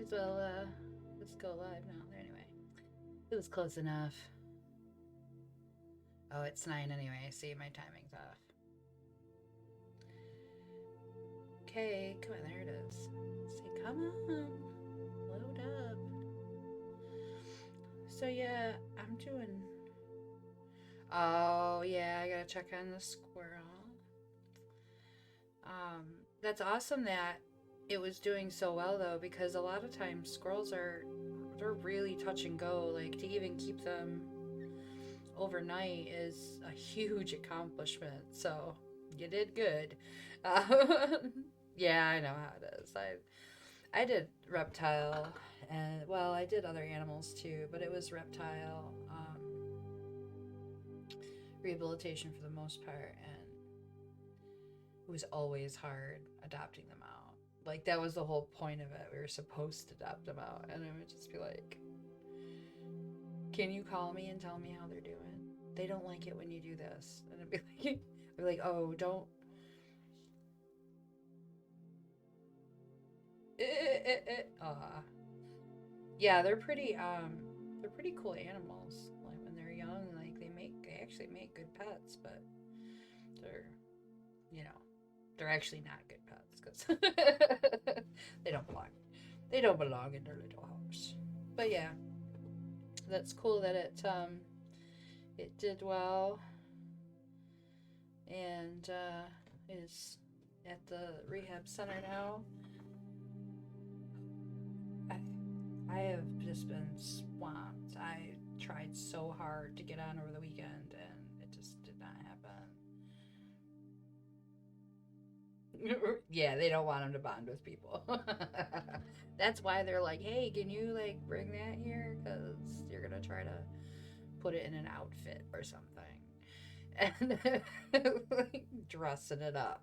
might as well let's go live now. Anyway, it was close enough. Oh, it's 9 anyway. See, my timing's off. Okay, come on, there it is. Say, come on, load up. So yeah, I'm doing. Oh yeah, I gotta check on the squirrel. That's awesome that it was doing so well though, because a lot of times squirrels they're really touch and go. Like to even keep them overnight is a huge accomplishment. So you did good. Yeah, I know how it is. I did reptile, and well, I did other animals too, but it was reptile rehabilitation for the most part, and it was always hard adopting them out. Like that was the whole point of it. We were supposed to adopt them out, and it would just be like, "Can you call me and tell me how they're doing? They don't like it when you do this." And I'd be like, "Oh, don't." Yeah, they're pretty cool animals. Like when they're young, like they actually make good pets, but they're you know they're actually not good pets because they don't belong. They don't belong in their little house. But yeah, that's cool that it did well and is at the rehab center now. I have just been swamped. I tried so hard to get on over the weekend and it just did not happen. Yeah, they don't want them to bond with people. That's why they're like, hey, can you like bring that here? Because you're going to try to put it in an outfit or something. And like, dressing it up.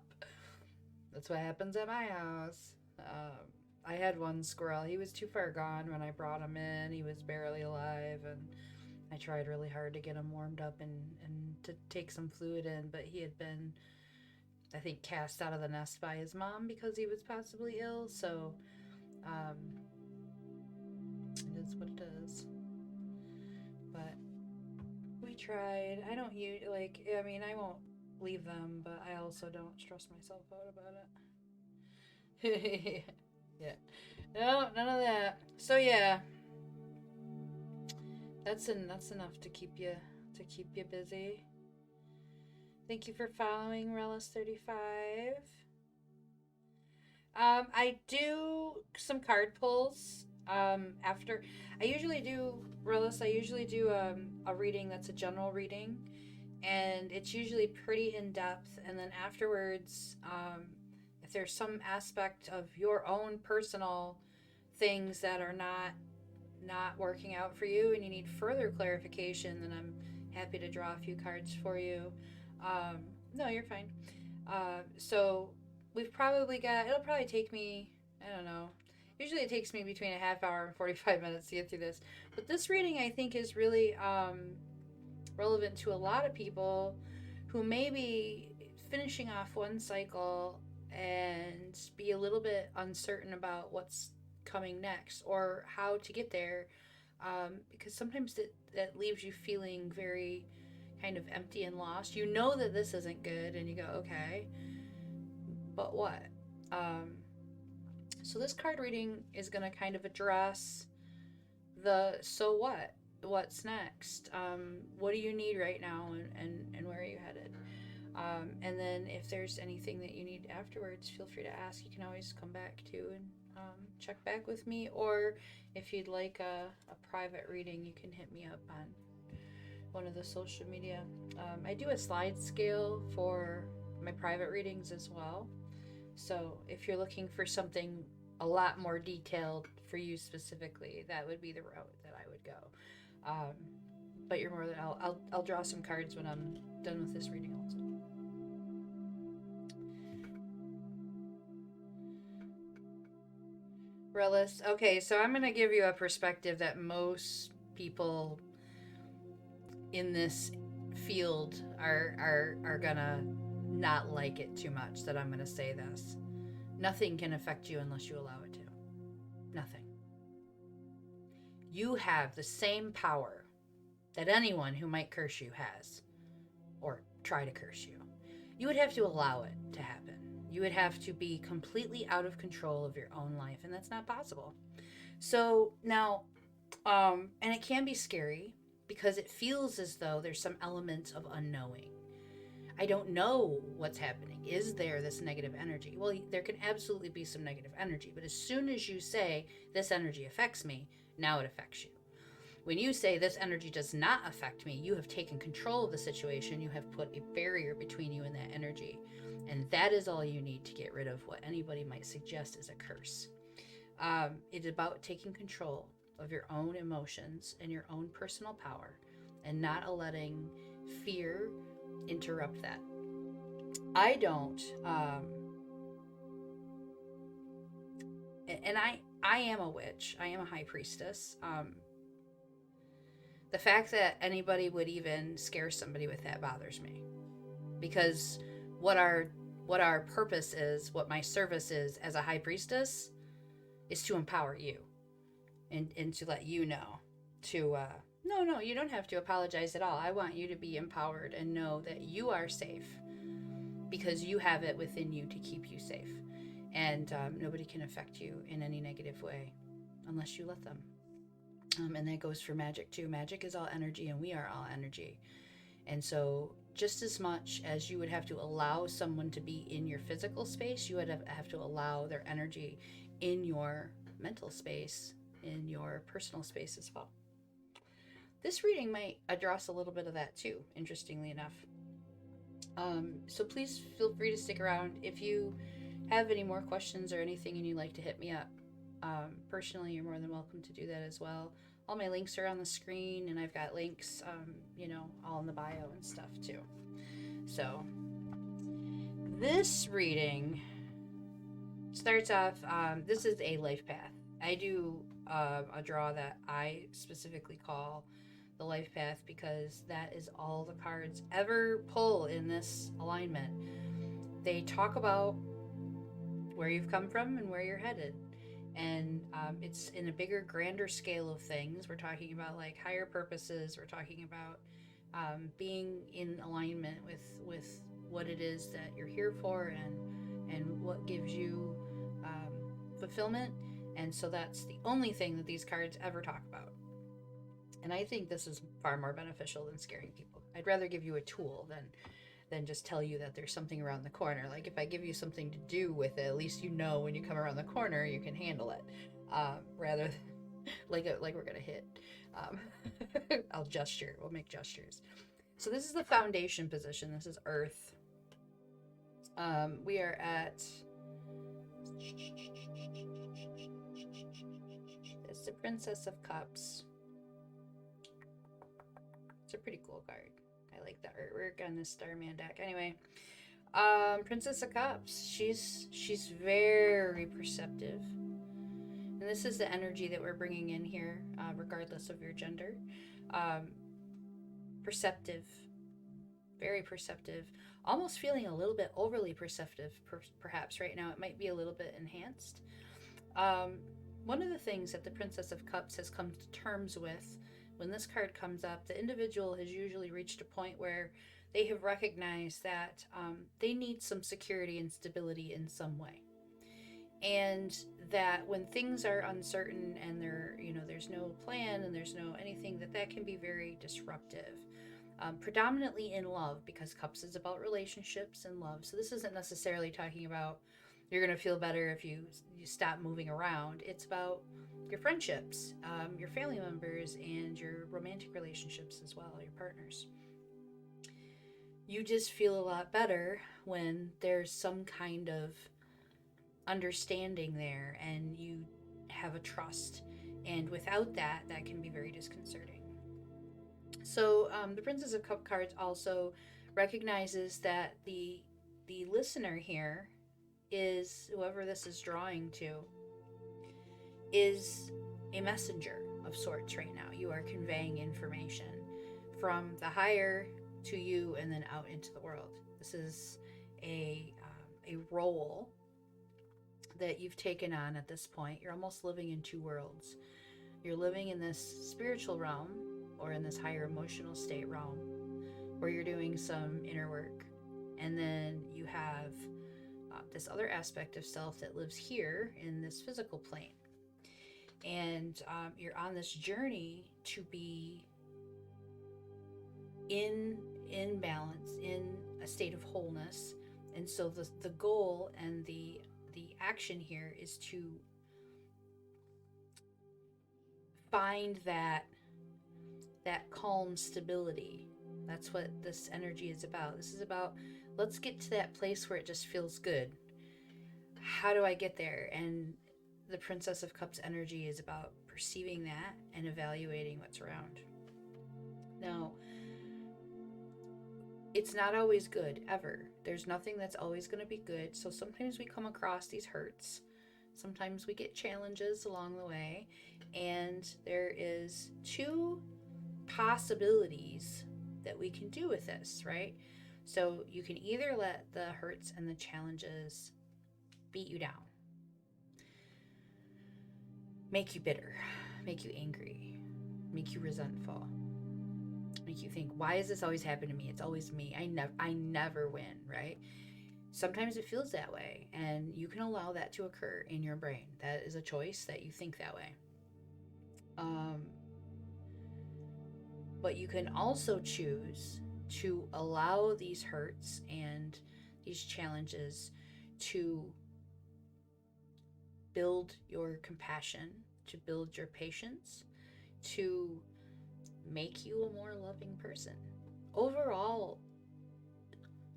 That's what happens at my house. I had one squirrel. He was too far gone when I brought him in. He was barely alive, and I tried really hard to get him warmed up and to take some fluid in, but he had been, I think, cast out of the nest by his mom because he was possibly ill. So um, it is what it is. But we tried. I don't use, like, I mean, I won't leave them, but I also don't stress myself out about it. Yeah. No, none of that. So yeah, that's enough to keep you busy. Thank you for following Relish35. I do some card pulls. After I usually do Relish, I usually do a reading that's a general reading, and it's usually pretty in depth. And then afterwards, if there's some aspect of your own personal things that are not working out for you and you need further clarification, then I'm happy to draw a few cards for you. No, you're fine. So we've probably got, it'll probably take me, I don't know, usually it takes me between a half hour and 45 minutes to get through this. But this reading I think is really relevant to a lot of people who may be finishing off one cycle and be a little bit uncertain about what's coming next or how to get there, because sometimes that leaves you feeling very kind of empty and lost. You know that this isn't good and you go, okay, but what? So this card reading is going to kind of address the so what? What's next? What do you need right now, and where are you headed? And then if there's anything that you need afterwards, feel free to ask. You can always come back to and check back with me, or if you'd like a private reading, you can hit me up on one of the social media. I do a slide scale for my private readings as well. So if you're looking for something a lot more detailed for you specifically, that would be the route that I would go. But you're more than I'll draw some cards when I'm done with this reading also. Relis. Okay, so I'm gonna give you a perspective that most people in this field are gonna not like it too much that I'm gonna say this. Nothing can affect you unless you allow it to. Nothing. You have the same power that anyone who might curse you has, or try to curse you. You would have to allow it to happen. You would have to be completely out of control of your own life, and that's not possible. So now, and it can be scary because it feels as though there's some element of unknowing. I don't know what's happening. Is there this negative energy? Well, there can absolutely be some negative energy, but as soon as you say, this energy affects me, now it affects you. When you say this energy does not affect me, you have taken control of the situation. You have put a barrier between you and that energy. And that is all you need to get rid of what anybody might suggest is a curse. It's about taking control of your own emotions and your own personal power and not letting fear interrupt that. I don't, and I am a witch. I am a high priestess. The fact that anybody would even scare somebody with that bothers me, because what our purpose is, what my service is as a high priestess, is to empower you and to let you know to no, you don't have to apologize at all. I want you to be empowered and know that you are safe because you have it within you to keep you safe, and nobody can affect you in any negative way unless you let them. And that goes for magic too. Magic is all energy, and we are all energy. And so, just as much as you would have to allow someone to be in your physical space, you would have to allow their energy in your mental space, in your personal space as well. This reading might address a little bit of that too, interestingly enough. So please feel free to stick around. If you have any more questions or anything and you'd like to hit me up, personally, you're more than welcome to do that as well. All my links are on the screen, and I've got links, all in the bio and stuff too. So this reading starts off, this is a life path. I do a draw that I specifically call the life path because that is all the cards ever pull in this alignment. They talk about where you've come from and where you're headed. And it's in a bigger, grander scale of things. We're talking about like higher purposes. We're talking about being in alignment with what it is that you're here for and what gives you fulfillment. And so that's the only thing that these cards ever talk about. And I think this is far more beneficial than scaring people. I'd rather give you a tool than just tell you that there's something around the corner. Like if I give you something to do with it, at least you know when you come around the corner you can handle it. Rather than like we're gonna hit. I'll gesture. We'll make gestures. So this is the foundation position. This is Earth. We are at. It's the Princess of Cups. It's a pretty cool card. I like the artwork on this Starman deck. Anyway, Princess of Cups. She's very perceptive, and this is the energy that we're bringing in here, regardless of your gender. Perceptive, very perceptive. Almost feeling a little bit overly perceptive, perhaps right now. It might be a little bit enhanced. One of the things that the Princess of Cups has come to terms with. When this card comes up, the individual has usually reached a point where they have recognized that they need some security and stability in some way. And that when things are uncertain and there's no plan and there's no anything, that can be very disruptive. Predominantly in love, because Cups is about relationships and love. So this isn't necessarily talking about you're going to feel better if you stop moving around. It's about your friendships, your family members, and your romantic relationships as well, your partners. You just feel a lot better when there's some kind of understanding there and you have a trust. And without that can be very disconcerting. So the Princess of Cup cards also recognizes that the listener here is, whoever this is drawing to, is a messenger of sorts right now. You are conveying information from the higher to you and then out into the world. This is a role that you've taken on at this point. You're almost living in two worlds. You're living in this spiritual realm or in this higher emotional state realm where you're doing some inner work. And then you have this other aspect of self that lives here in this physical plane. And you're on this journey to be in balance, in a state of wholeness. And so the goal and the action here is to find that calm stability. That's what this energy is about. This is about, let's get to that place where it just feels good. How do I get there? And the Princess of Cups energy is about perceiving that and evaluating what's around. Now, it's not always good, ever. There's nothing that's always going to be good. So sometimes we come across these hurts. Sometimes we get challenges along the way. And there is two possibilities that we can do with this, right? So you can either let the hurts and the challenges beat you down, make you bitter, make you angry, make you resentful, make you think, why does this always happen to me? It's always me. I never win, right? Sometimes it feels that way, and you can allow that to occur in your brain. That is a choice, that you think that way. But you can also choose to allow these hurts and these challenges to build your compassion, to build your patience, to make you a more loving person. Overall,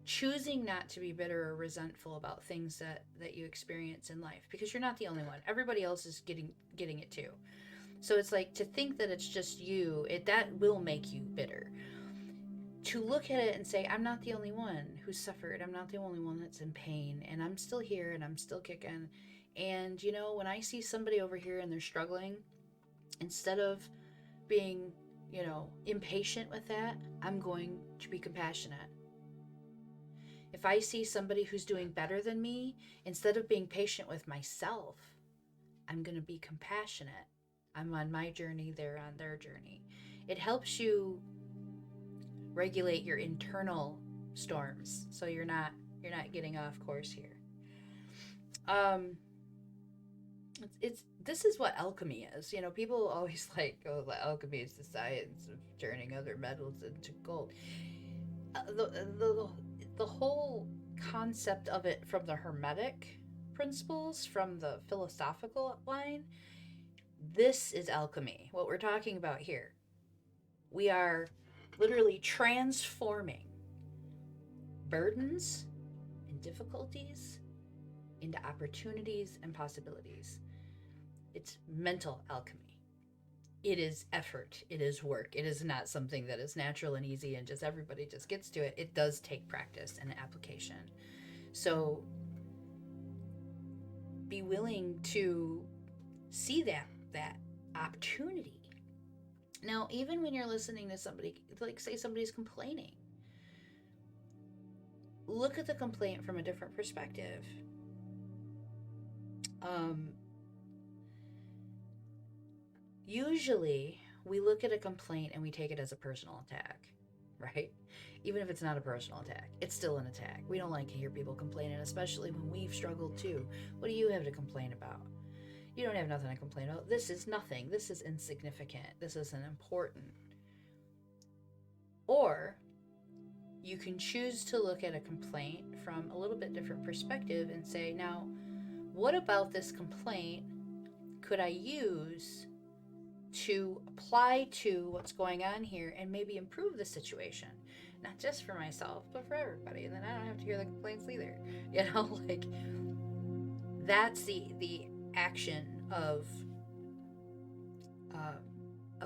choosing not to be bitter or resentful about things that you experience in life, because you're not the only one. Everybody else is getting it too. So it's like, to think that it's just you, that will make you bitter. To look at it and say, I'm not the only one who suffered. I'm not the only one that's in pain, and I'm still here and I'm still kicking. And when I see somebody over here and they're struggling, instead of being, impatient with that, I'm going to be compassionate. If I see somebody who's doing better than me, instead of being patient with myself, I'm going to be compassionate. I'm on my journey, they're on their journey. It helps you regulate your internal storms, so you're not getting off course here. This is what alchemy is. People always alchemy is the science of turning other metals into gold. The whole concept of it, from the Hermetic principles, from the philosophical line, this is alchemy. What we're talking about here, we are literally transforming burdens and difficulties into opportunities and possibilities. It's mental alchemy. It is effort. It is work. It is not something that is natural and easy and just everybody just gets to it. It does take practice and application. So be willing to see that opportunity. Now, even when you're listening to somebody, like say somebody's complaining, look at the complaint from a different perspective. Usually we look at a complaint and we take it as a personal attack, right? Even if it's not a personal attack, it's still an attack. We don't like to hear people complaining, especially when we've struggled too. What do you have to complain about? You don't have nothing to complain about. This is nothing. This is insignificant. This isn't important. Or you can choose to look at a complaint from a little bit different perspective and say, now, what about this complaint could I use to apply to what's going on here and maybe improve the situation? Not just for myself, but for everybody. And then I don't have to hear the complaints either. That's the action of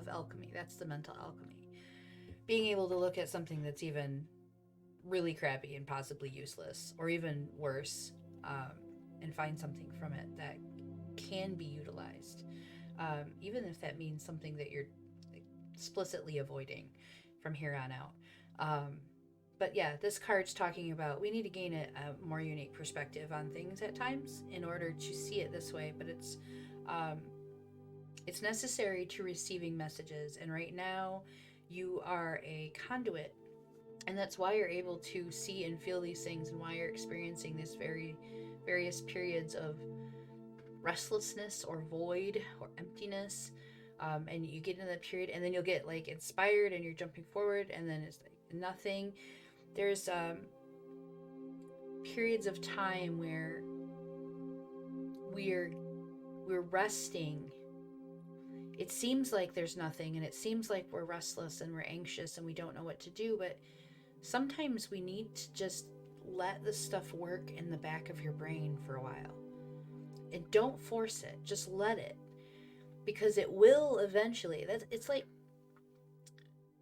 alchemy. That's the mental alchemy. Being able to look at something that's even really crappy and possibly useless, or even worse, and find something from it that can be utilized, even if that means something that you're explicitly avoiding from here on out. But yeah, this card's talking about we need to gain a more unique perspective on things at times in order to see it this way. But It's necessary to receiving messages. And right now, you are a conduit. And that's why you're able to see and feel these things, and why you're experiencing these various periods of restlessness or void or emptiness. And you get in that period, and then you'll get like inspired, and you're jumping forward, and then it's like nothing. There's periods of time where we're resting. It seems like there's nothing, and it seems like we're restless and we're anxious and we don't know what to do, but sometimes we need to just let the stuff work in the back of your brain for a while. And don't force it. Just let it. Because it will eventually. It's like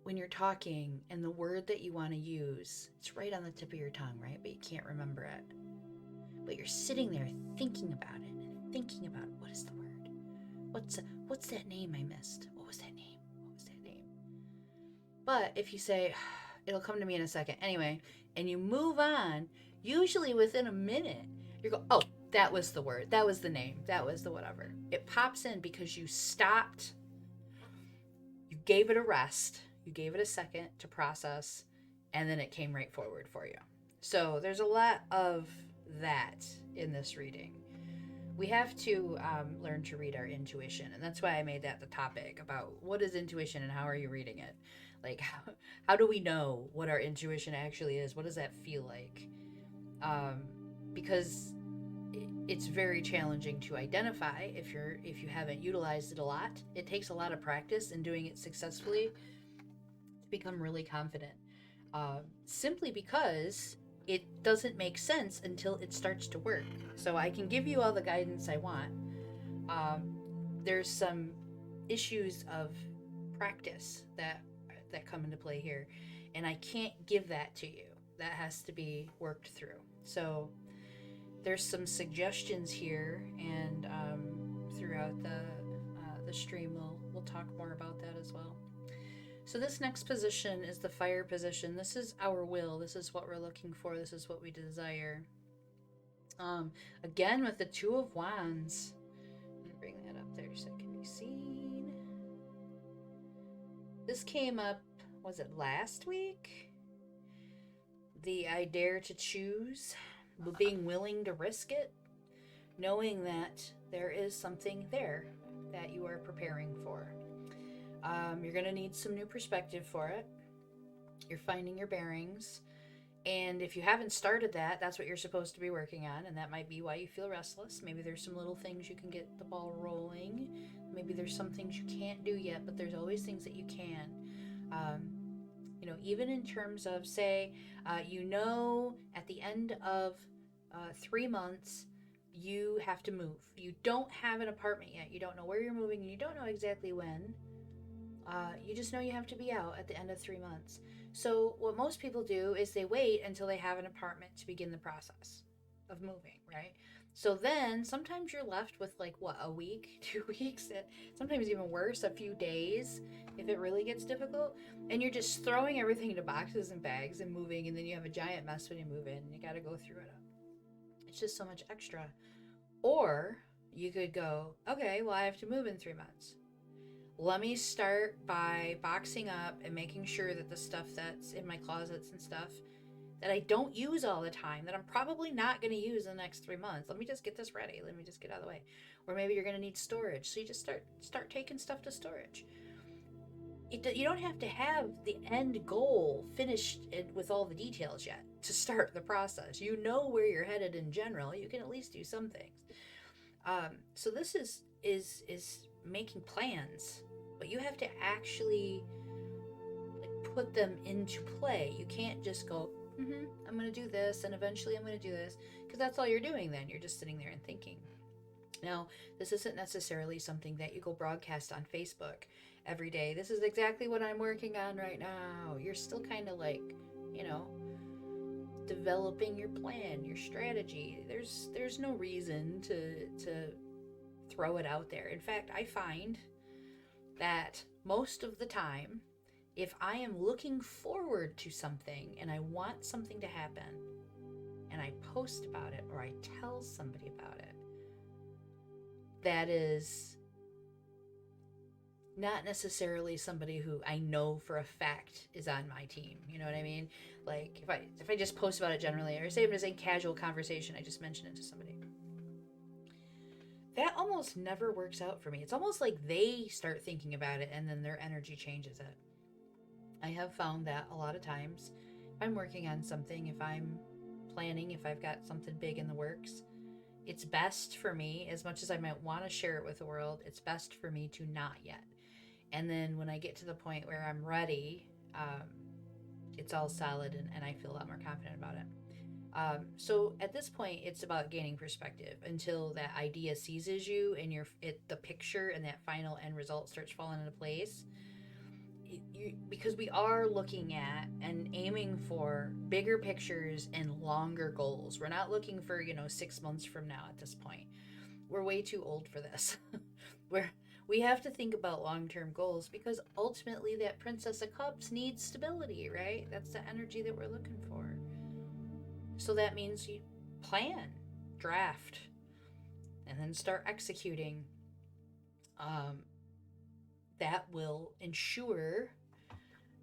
when you're talking and the word that you want to use, it's right on the tip of your tongue, right? But you can't remember it. But you're sitting there thinking about it and thinking about, what is the word? What's that name I missed? What was that name? But if you say, it'll come to me in a second. Anyway, and you move on, usually within a minute, you go, oh, that was the word. That was the name. That was the whatever. It pops in because you stopped. You gave it a rest. You gave it a second to process, and then it came right forward for you. So there's a lot of that in this reading. We have to learn to read our intuition, and that's why I made that the topic about what is intuition and how are you reading it. Like, how do we know what our intuition actually is? What does that feel like? Because it's very challenging to identify if you haven't utilized it a lot. It takes a lot of practice in doing it successfully to become really confident. Simply because it doesn't make sense until it starts to work. So I can give you all the guidance I want. There's some issues of practice that come into play here, and I can't give that to you. That has to be worked through. So there's some suggestions here, and throughout the stream we'll talk more about that as well. So this next position is the fire position. This is our will. This is what we're looking for. This is what we desire. Again with the Two of Wands. I'm gonna bring that up there so it can be seen. This came up, was it last week? The I dare to choose, being willing to risk it, knowing that there is something there that you are preparing for. You're going to need some new perspective for it. You're finding your bearings. And if you haven't started that, that's what you're supposed to be working on. And that might be why you feel restless. Maybe there's some little things you can get the ball rolling. Maybe there's some things you can't do yet, but there's always things that you can. Even in terms of, say, at the end of 3 months, you have to move. You don't have an apartment yet. You don't know where you're moving, and you don't know exactly when. You just know you have to be out at the end of 3 months. So what most people do is they wait until they have an apartment to begin the process of moving, right? So then sometimes you're left with a week, 2 weeks, sometimes even worse, a few days if it really gets difficult. And you're just throwing everything into boxes and bags and moving, and then you have a giant mess when you move in, and you got to go through it. It's just so much extra. Or you could go, okay, well, I have to move in 3 months. Let me start by boxing up and making sure that the stuff that's in my closets and stuff that I don't use all the time, that I'm probably not going to use in the next 3 months. Let me just get this ready. Let me just get out of the way. Or maybe you're going to need storage. So you just start taking stuff to storage. You don't have to have the end goal finished with all the details yet to start the process. You know where you're headed in general. You can at least do some things. So this is making plans, but you have to actually put them into play. You can't just go, I'm going to do this, and eventually I'm going to do this, because that's all you're doing then. You're just sitting there and thinking. Now, this isn't necessarily something that you go broadcast on Facebook every day. This is exactly what I'm working on right now. You're still kind of developing your plan, your strategy. There's no reason to throw it out there. In fact, I find that most of the time, if I am looking forward to something and I want something to happen, and I post about it or I tell somebody about it, that is not necessarily somebody who I know for a fact is on my team. You know what I mean? Like if I just post about it generally, or say I'm just in casual conversation, I just mention it to somebody. That almost never works out for me. It's almost like they start thinking about it and then their energy changes it. I have found that a lot of times, if I'm working on something, if I'm planning, if I've got something big in the works, it's best for me, as much as I might want to share it with the world, it's best for me to not yet. And then when I get to the point where I'm ready, it's all solid, and I feel a lot more confident about it. So at this point, it's about gaining perspective until that idea seizes you and the picture and that final end result starts falling into place. Because we are looking at and aiming for bigger pictures and longer goals. We're not looking for 6 months from now at this point. We're way too old for this. We have to think about long-term goals, because ultimately that Princess of Cups needs stability, right? That's the energy that we're looking for. So that means you plan, draft, and then start executing. That will ensure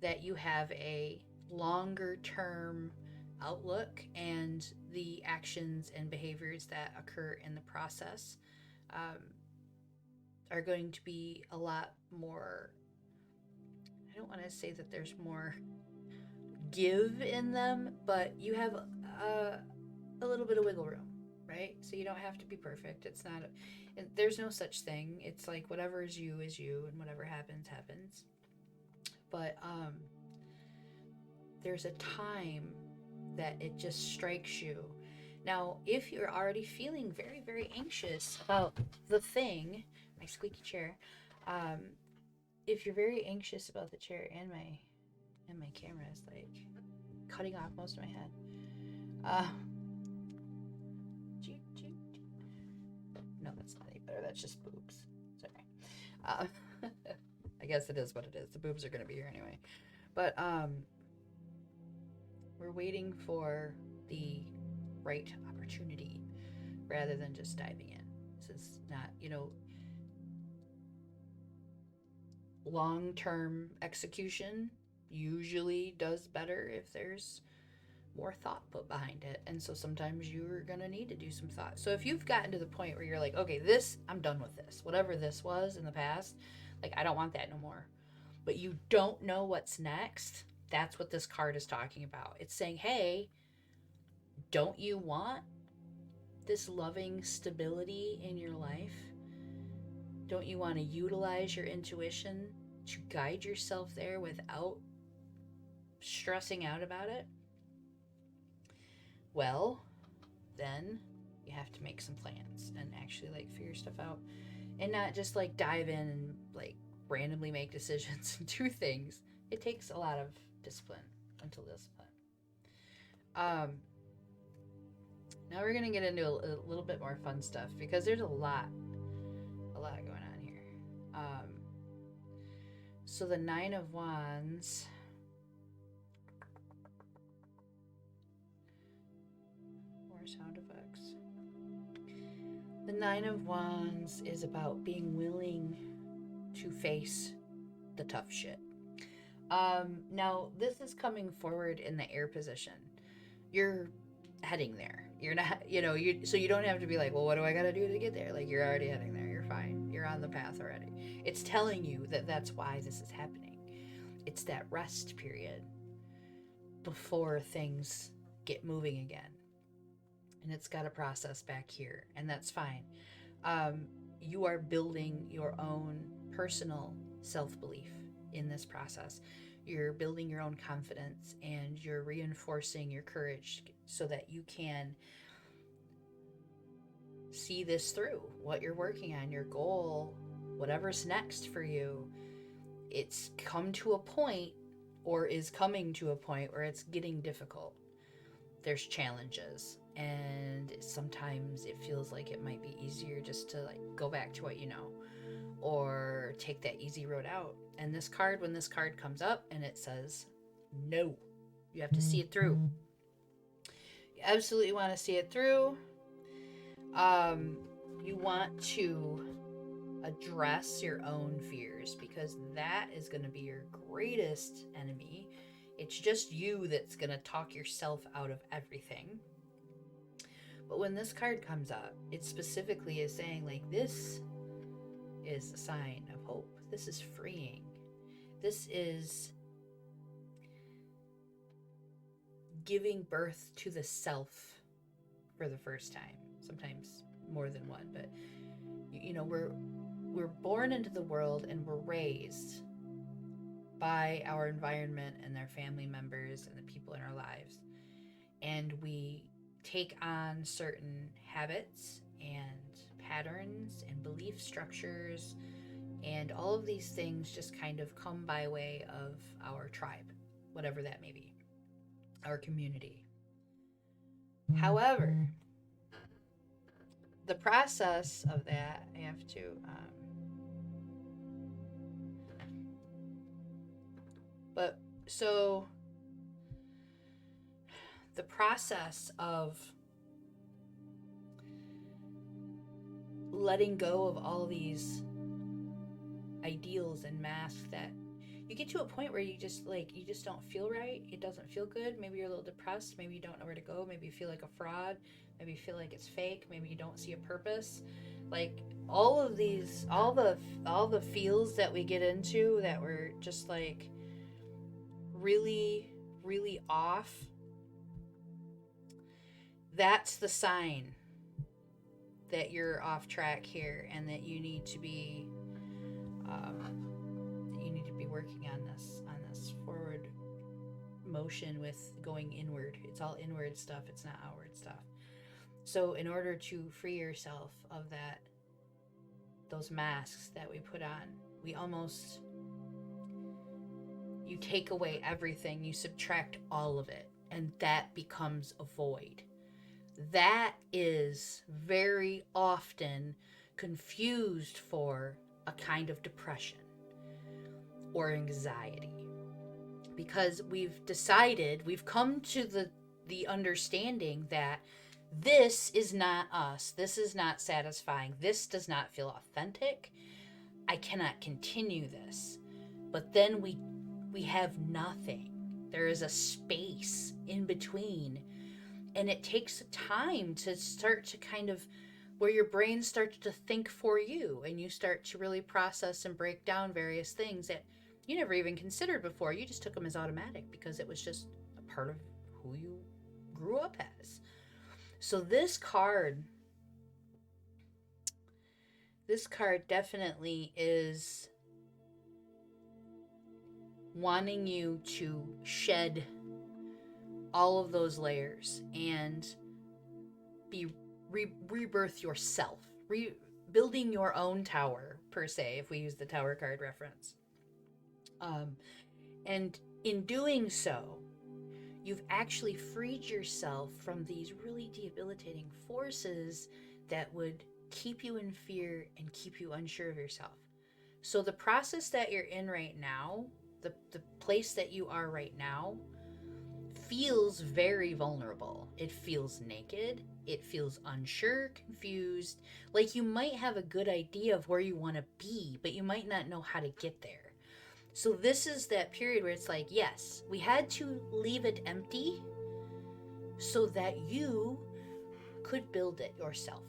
that you have a longer term outlook, and the actions and behaviors that occur in the process are going to be a lot more. I don't want to say that there's more give in them, but you have a little bit of wiggle room, right? So you don't have to be perfect. It's not, there's no such thing. It's like whatever is you, and whatever happens, happens. But there's a time that it just strikes you. Now, if you're already feeling very, very anxious about the thing, my squeaky chair, if you're very anxious about the chair, and my camera is like cutting off most of my head. No, that's not any better. That's just boobs. Sorry. I guess it is what it is. The boobs are gonna be here anyway. But we're waiting for the right opportunity rather than just diving in. This is not, long-term execution usually does better if there's more thought put behind it. And so sometimes you're going to need to do some thought. So if you've gotten to the point where you're like, okay, I'm done with this, whatever this was in the past, like, I don't want that no more, but you don't know what's next, that's what this card is talking about. It's saying, hey, don't you want this loving stability in your life? Don't you want to utilize your intuition to guide yourself there without stressing out about it? Well, then you have to make some plans and actually figure stuff out, and not just dive in and randomly make decisions and do things. It takes a lot of discipline, mental discipline. Now we're gonna get into a little bit more fun stuff, because there's a lot going on here. So the 9 of Wands. More sound effects. The 9 of Wands is about being willing to face the tough shit. Now this is coming forward in the air position. You're heading there. You're not, so you don't have to be like, well, what do I got to do to get there? You're already heading there. You're fine. You're on the path already. It's telling you that that's why this is happening. It's that rest period before things get moving again. And it's got to process back here, and that's fine. You are building your own personal self-belief in this process. You're building your own confidence, and you're reinforcing your courage so that you can see this through. What you're working on, your goal, whatever's next for you, it's come to a point, or is coming to a point, where it's getting difficult. There's challenges, and sometimes it feels like it might be easier just to go back to what you know, or take that easy road out. And this card, when this card comes up and it says no, you have to see it through. You absolutely want to see it through. You want to address your own fears, because that is going to be your greatest enemy. It's just you that's going to talk yourself out of everything. But when this card comes up, it specifically is saying, like, this is a sign of hope. This is freeing. This is giving birth to the self for the first time. Sometimes more than one, but you know, we're born into the world and we're raised by our environment and their family members and the people in our lives. And we take on certain habits and patterns and belief structures, and all of these things just kind of come by way of our tribe, whatever that may be, our community. However, the process of that, I have to so the process of letting go of all these ideals and masks, that you get to a point where you just don't feel right. It doesn't feel good. Maybe you're a little depressed. Maybe you don't know where to go. Maybe you feel like a fraud. Maybe you feel like it's fake. Maybe you don't see a purpose. Like all of these, all the feels that we get into that we're just like really, really off. That's the sign that you're off track here, and that you need to be working on this forward motion with going inward. It's all inward stuff. It's not outward stuff. So in order to free yourself of those masks that we put on, you take away everything, you subtract all of it, and that becomes a void. That is very often confused for a kind of depression or anxiety, because we've come to the understanding that this is not us, this is not satisfying, this does not feel authentic, I cannot continue this. But then we have nothing. There is a space in between, and it takes time to start to kind of, where your brain starts to think for you, and you start to really process and break down various things that you never even considered before. You just took them as automatic because it was just a part of who you grew up as. So this card definitely is wanting you to shed all of those layers and rebirth yourself, building your own tower, per se, if we use the tower card reference. And in doing so, you've actually freed yourself from these really debilitating forces that would keep you in fear and keep you unsure of yourself. So the process that you're in right now, the place that you are right now, feels very vulnerable. It feels naked. It feels unsure, confused. Like you might have a good idea of where you want to be, but you might not know how to get there. So this is that period where it's like, yes, we had to leave it empty so that you could build it yourself.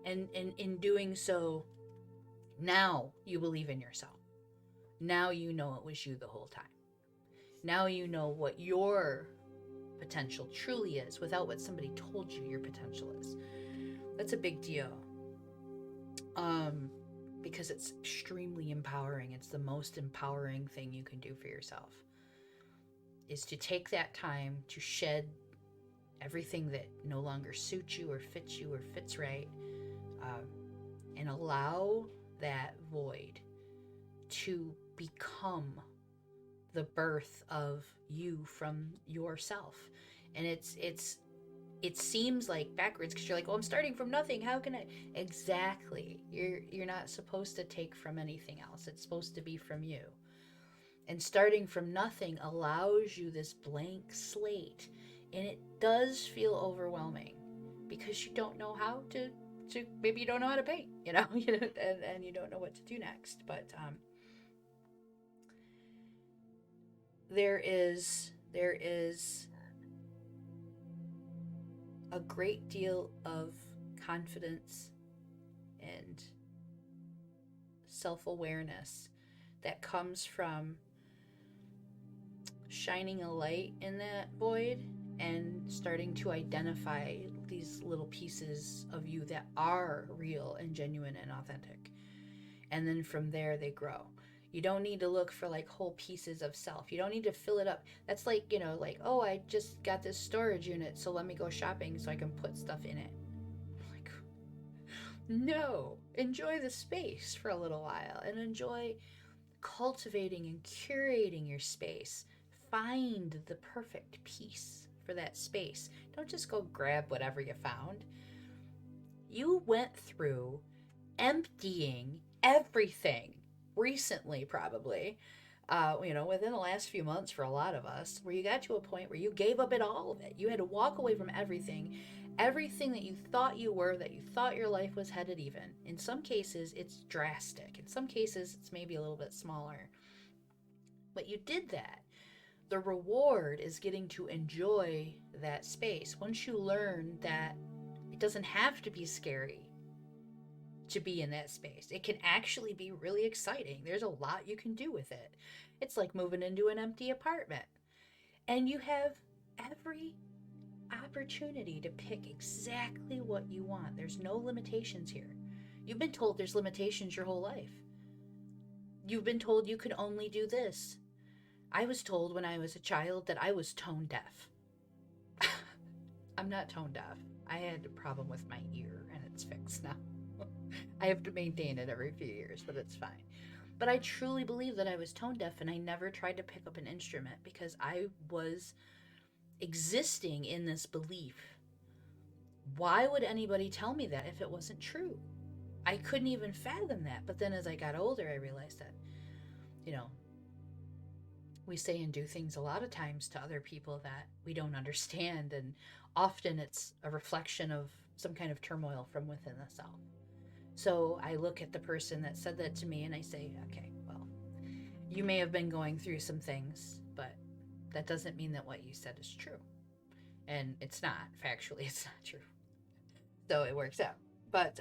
And in doing so, now you believe in yourself. Now you know it was you the whole time. Now you know what your potential truly is without what somebody told you your potential is. That's a big deal. Because it's extremely empowering. It's the most empowering thing you can do for yourself, is to take that time to shed everything that no longer suits you or fits right, and allow that void to become the birth of you from yourself. And it seems like backwards, because you're like, I'm starting from nothing. How can I? Exactly. You're not supposed to take from anything else. It's supposed to be from you. And starting from nothing allows you this blank slate. And it does feel overwhelming because you don't know how to maybe you don't know how to paint, you know, and you don't know what to do next. But there is a great deal of confidence and self-awareness that comes from shining a light in that void and starting to identify these little pieces of you that are real and genuine and authentic. And then from there they grow. You don't need to look for like whole pieces of self. You don't need to fill it up. That's like, like, oh, I just got this storage unit, so let me go shopping so I can put stuff in it. Like, no, enjoy the space for a little while and enjoy cultivating and curating your space. Find the perfect piece for that space. Don't just go grab whatever you found. You went through emptying everything recently, probably, within the last few months for a lot of us, where you got to a point where you gave up all of it. You had to walk away from everything that you thought you were, that you thought your life was headed even. In some cases, it's drastic. In some cases, it's maybe a little bit smaller. But you did that. The reward is getting to enjoy that space. Once you learn that it doesn't have to be scary to be in that space, it can actually be really exciting. There's a lot you can do with it. It's like moving into an empty apartment, and you have every opportunity to pick exactly what you want. There's no limitations here. You've been told there's limitations your whole life. You've been told you could only do this. I was told when I was a child that I was tone deaf. I'm not tone deaf. I had a problem with my ear and it's fixed now. I have to maintain it every few years, but it's fine. But I truly believe that I was tone deaf, and I never tried to pick up an instrument because I was existing in this belief. Why would anybody tell me that if it wasn't true? I couldn't even fathom that. But then as I got older, I realized that, we say and do things a lot of times to other people that we don't understand, and often it's a reflection of some kind of turmoil from within the self. So I look at the person that said that to me and I say, okay, well, you may have been going through some things, but that doesn't mean that what you said is true. And it's not. Factually, it's not true. So it works out. But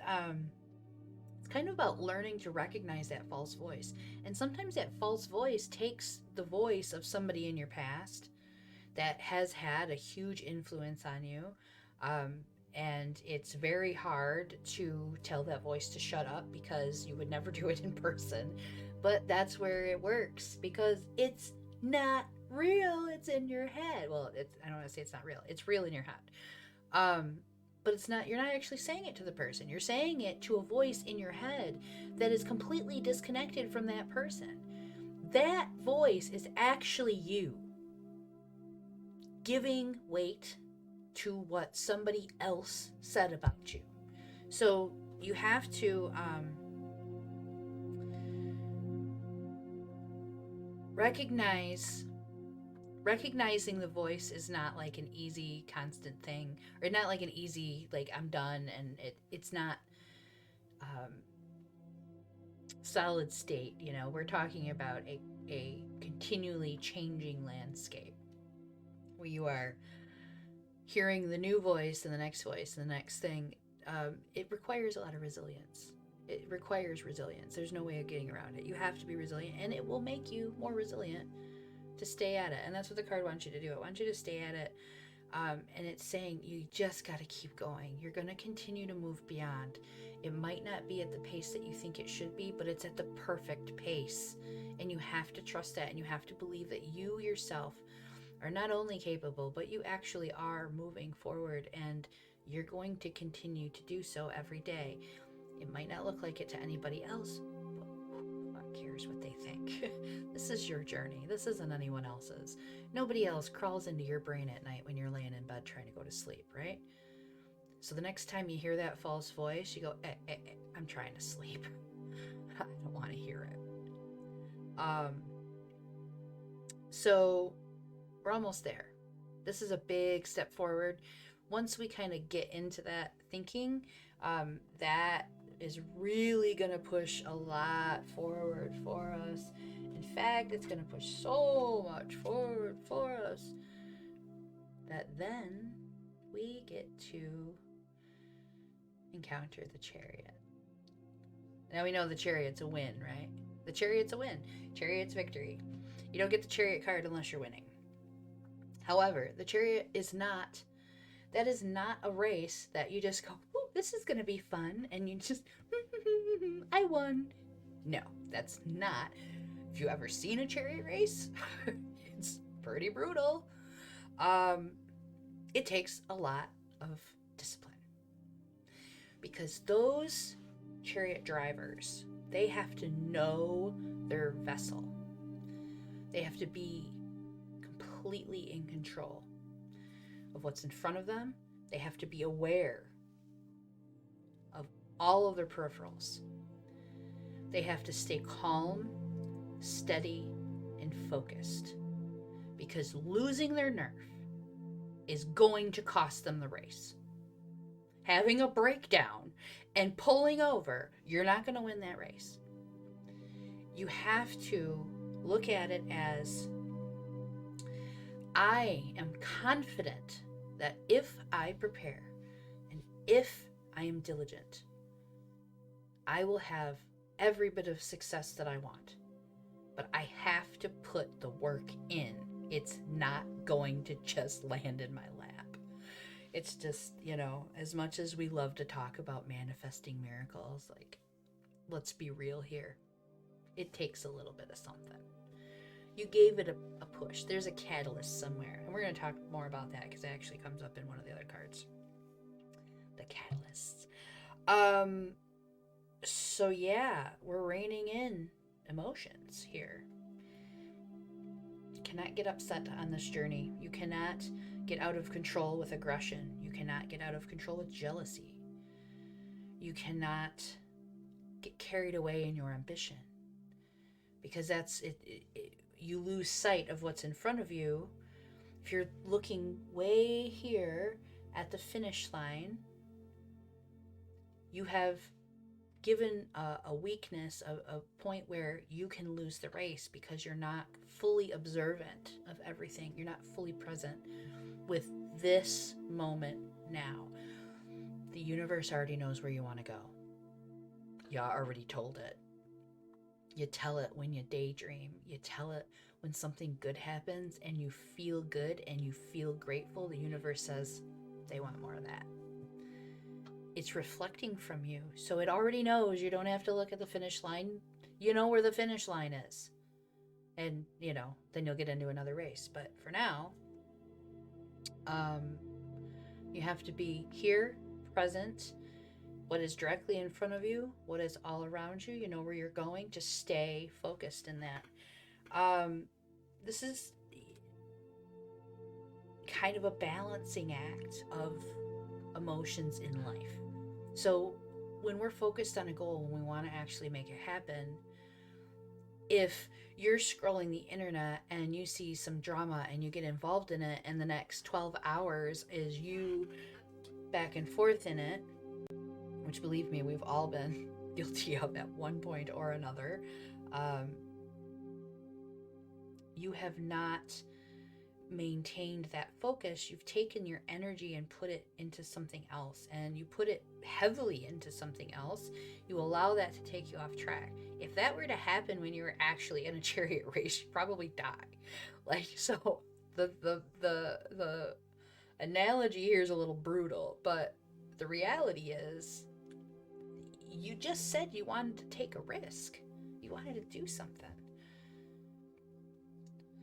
it's kind of about learning to recognize that false voice. And sometimes that false voice takes the voice of somebody in your past that has had a huge influence on you. And it's very hard to tell that voice to shut up because you would never do it in person. But that's where it works, because it's not real. It's in your head. Well, I don't want to say it's not real. It's real in your head. But it's not. You're not actually saying it to the person. You're saying it to a voice in your head that is completely disconnected from that person. That voice is actually you giving weight to what somebody else said about you. So you have to recognizing the voice is not like an easy constant thing, or not like an easy like I'm done, and it's not solid state. We're talking about a continually changing landscape where you are hearing the new voice and the next voice and the next thing. It requires a lot of resilience. It requires resilience. There's no way of getting around it. You have to be resilient, and it will make you more resilient to stay at it. And that's what the card wants you to do. It wants you to stay at it. And it's saying you just got to keep going. You're going to continue to move beyond. It might not be at the pace that you think it should be, but it's at the perfect pace. And you have to trust that, and you have to believe that you yourself are not only capable, but you actually are moving forward, and you're going to continue to do so every day. It might not look like it to anybody else, but who cares what they think? This is your journey. This isn't anyone else's. Nobody else crawls into your brain at night when you're laying in bed trying to go to sleep, right? So the next time you hear that false voice, you go, I'm trying to sleep. I don't want to hear it. So we're almost there. This is a big step forward. once we kind of get into that thinking, that is really going to push a lot forward for us. In fact, it's going to push so much forward for us that then we get to encounter the Chariot. Now we know the Chariot's a win, right? The Chariot's a win. Chariot's victory. You don't get the Chariot card unless you're winning. However, the Chariot is not, that is not a race that you just go, oh, this is going to be fun, and you just, I won. No, that's not. If you ever seen a chariot race, it's pretty brutal. It takes a lot of discipline. Because those chariot drivers, they have to know their vessel. They have to be completely in control of what's in front of them. They have to be aware of all of their peripherals. They have to stay calm, steady, and focused, because losing their nerve is going to cost them the race. Having a breakdown and pulling over, you're not going to win that race. You have to look at it as, I am confident that if I prepare and if I am diligent, I will have every bit of success that I want. But I have to put the work in. It's not going to just land in my lap. It's just, as much as we love to talk about manifesting miracles, like, let's be real here. It takes a little bit of something. You gave it a push. There's a catalyst somewhere. And we're going to talk more about that because it actually comes up in one of the other cards. The catalysts. So yeah, we're reining in emotions here. You cannot get upset on this journey. You cannot get out of control with aggression. You cannot get out of control with jealousy. You cannot get carried away in your ambition, because that's it. You lose sight of what's in front of you. If you're looking way here at the finish line, you have given a weakness, a point where you can lose the race because you're not fully observant of everything. You're not fully present with this moment now. The universe already knows where you want to go. You already told it. You tell it when you daydream. You tell it when something good happens and you feel good and you feel grateful. The universe says they want more of that. It's reflecting from you. So it already knows. You don't have to look at the finish line. You know where the finish line is. And, then you'll get into another race. But for now, you have to be here, present. What is directly in front of you, what is all around you, you know where you're going. Just stay focused in that. This is kind of a balancing act of emotions in life. So when we're focused on a goal, when we want to actually make it happen, if you're scrolling the internet and you see some drama and you get involved in it, and the next 12 hours is you back and forth in it, which, believe me, we've all been guilty of at one point or another, you have not maintained that focus. You've taken your energy and put it into something else, and you put it heavily into something else. You allow that to take you off track. If that were to happen when you were actually in a chariot race, you'd probably die. So the analogy here is a little brutal, but the reality is, you just said you wanted to take a risk. You wanted to do something.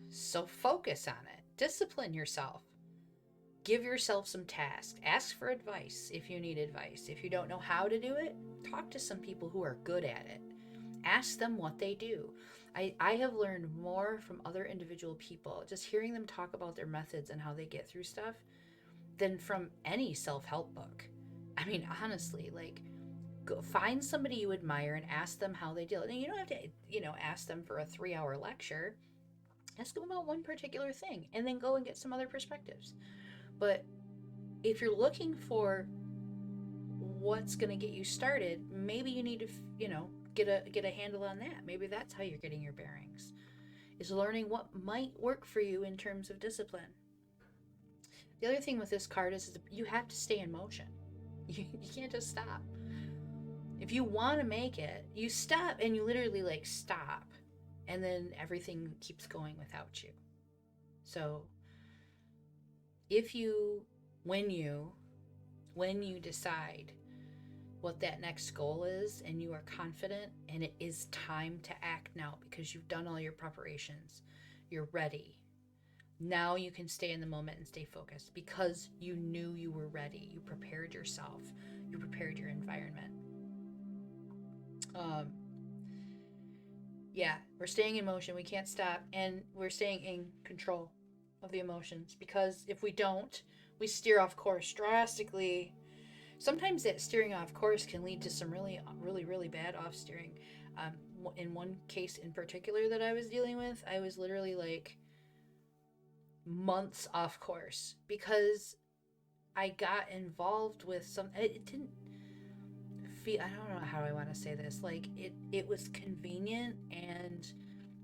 So focus on it. Discipline yourself. Give yourself some tasks. Ask for advice if you need advice. If you don't know how to do it, talk to some people who are good at it. Ask them what they do. I have learned more from other individual people, just hearing them talk about their methods and how they get through stuff, than from any self-help book. I mean, honestly, go find somebody you admire and ask them how they deal. And you don't have to, ask them for a 3-hour lecture. Ask them about one particular thing and then go and get some other perspectives. But if you're looking for what's going to get you started, maybe you need to, get a handle on that. Maybe that's how you're getting your bearings, is learning what might work for you in terms of discipline. The other thing with this card is you have to stay in motion. You can't just stop. If you want to make it, you stop, and you literally like stop, and then everything keeps going without you. So when you decide what that next goal is, and you are confident and it is time to act now because you've done all your preparations, you're ready, now you can stay in the moment and stay focused because you knew you were ready. You prepared yourself, you prepared your environment. Yeah, we're staying in motion, we can't stop, and we're staying in control of the emotions, because if we don't, we steer off course drastically. Sometimes that steering off course can lead to some really, really, really bad off steering. In one case in particular that I was dealing with, I was literally like months off course because I got involved with it didn't feel, I don't know how I want to say this, like it was convenient and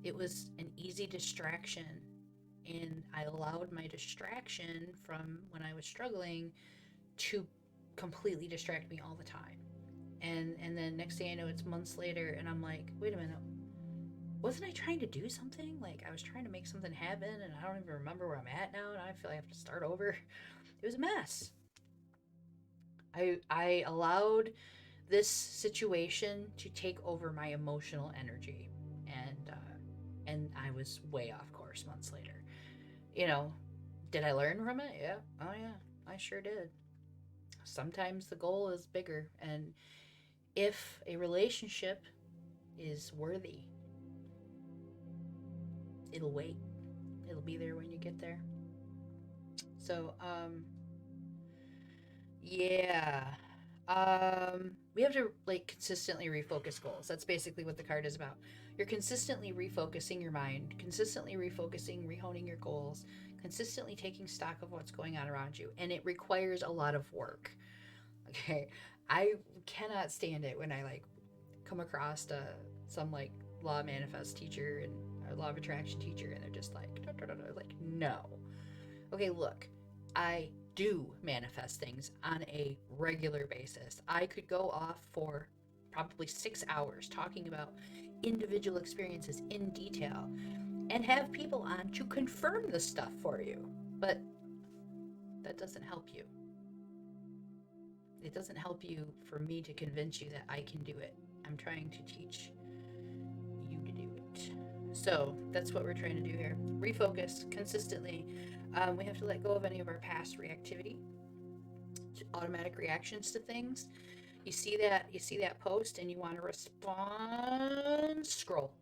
it was an easy distraction, and I allowed my distraction from when I was struggling to completely distract me all the time. And then next thing I know, it's months later, and I'm like, wait a minute, wasn't I trying to do something? Like, I was trying to make something happen, and I don't even remember where I'm at now, and I feel like I have to start over. It was a mess. I allowed this situation to take over my emotional energy, and I was way off course months later. Did I learn from it? Yeah. Oh yeah, I sure did. Sometimes the goal is bigger, and if a relationship is worthy, it'll wait. It'll be there when you get there. So, yeah. We have to like consistently refocus goals. That's basically what the card is about. You're consistently refocusing your mind, consistently refocusing, rehoning your goals, consistently taking stock of what's going on around you, and it requires a lot of work. Okay, I cannot stand it when I like come across some like law manifest teacher and or law of attraction teacher, and they're just like, like no. Okay, look, I do manifest things on a regular basis. I could go off for probably 6 hours talking about individual experiences in detail and have people on to confirm the stuff for you, but that doesn't help you. It doesn't help you for me to convince you that I can do it. I'm trying to teach you to do it. So that's what we're trying to do here. Refocus consistently. We have to let go of any of our past reactivity, automatic reactions to things. You see that post and you want to respond. Scroll.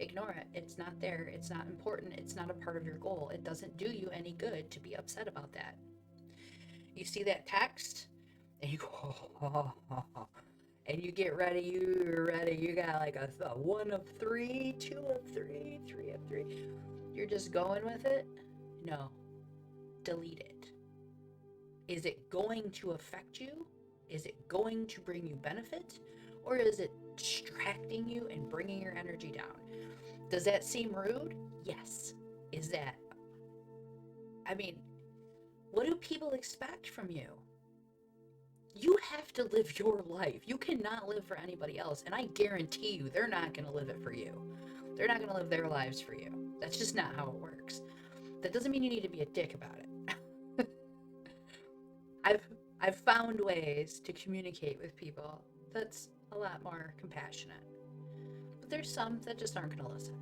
Ignore it. It's not there. It's not important. It's not a part of your goal. It doesn't do you any good to be upset about that. You see that text and you go, and you get ready. You're ready. You got like a 1 of 3, 2 of 3, 3 of 3. You're just going with it. No, delete it. Is it going to affect you? Is it going to bring you benefit? Or is it distracting you and bringing your energy down? Does that seem rude? Yes. Is that, what do people expect from you? You have to live your life. You cannot live for anybody else. And I guarantee you, they're not going to live it for you. They're not going to live their lives for you. That's just not how it works. That doesn't mean you need to be a dick about it. I've found ways to communicate with people that's a lot more compassionate. But there's some that just aren't going to listen.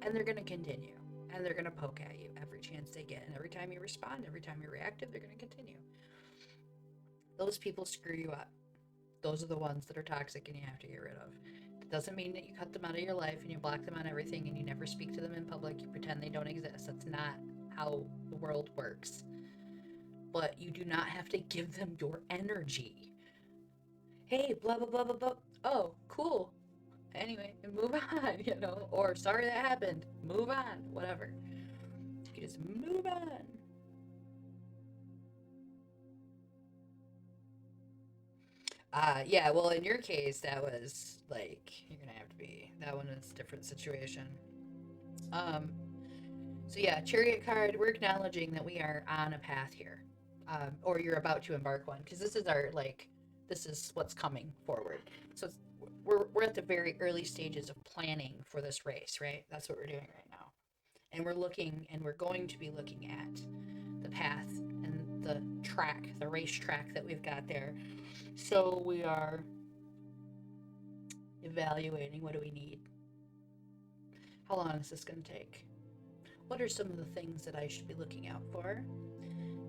And they're going to continue. And they're going to poke at you every chance they get. And every time you respond, every time you're reactive, they're going to continue. Those people screw you up. Those are the ones that are toxic and you have to get rid of. It doesn't mean that you cut them out of your life and you block them on everything and you never speak to them in public. You pretend they don't exist. That's not how the world works. But you do not have to give them your energy. Hey, blah, blah, blah, blah, blah. Oh, cool. Anyway, move on, or sorry that happened. Move on, whatever. You just move on. Yeah, well, in your case, that was like, you're gonna have to be, that one is a different situation. Um, so yeah, Chariot card, we're acknowledging that we are on a path here. Or you're about to embark one, because this is our, like, this is what's coming forward. So we're at the very early stages of planning for this race, right? That's what we're doing right now. And we're looking, and we're going to be looking at the path and the track, the race track that we've got there. So we are evaluating, what do we need? How long is this going to take? What are some of the things that I should be looking out for?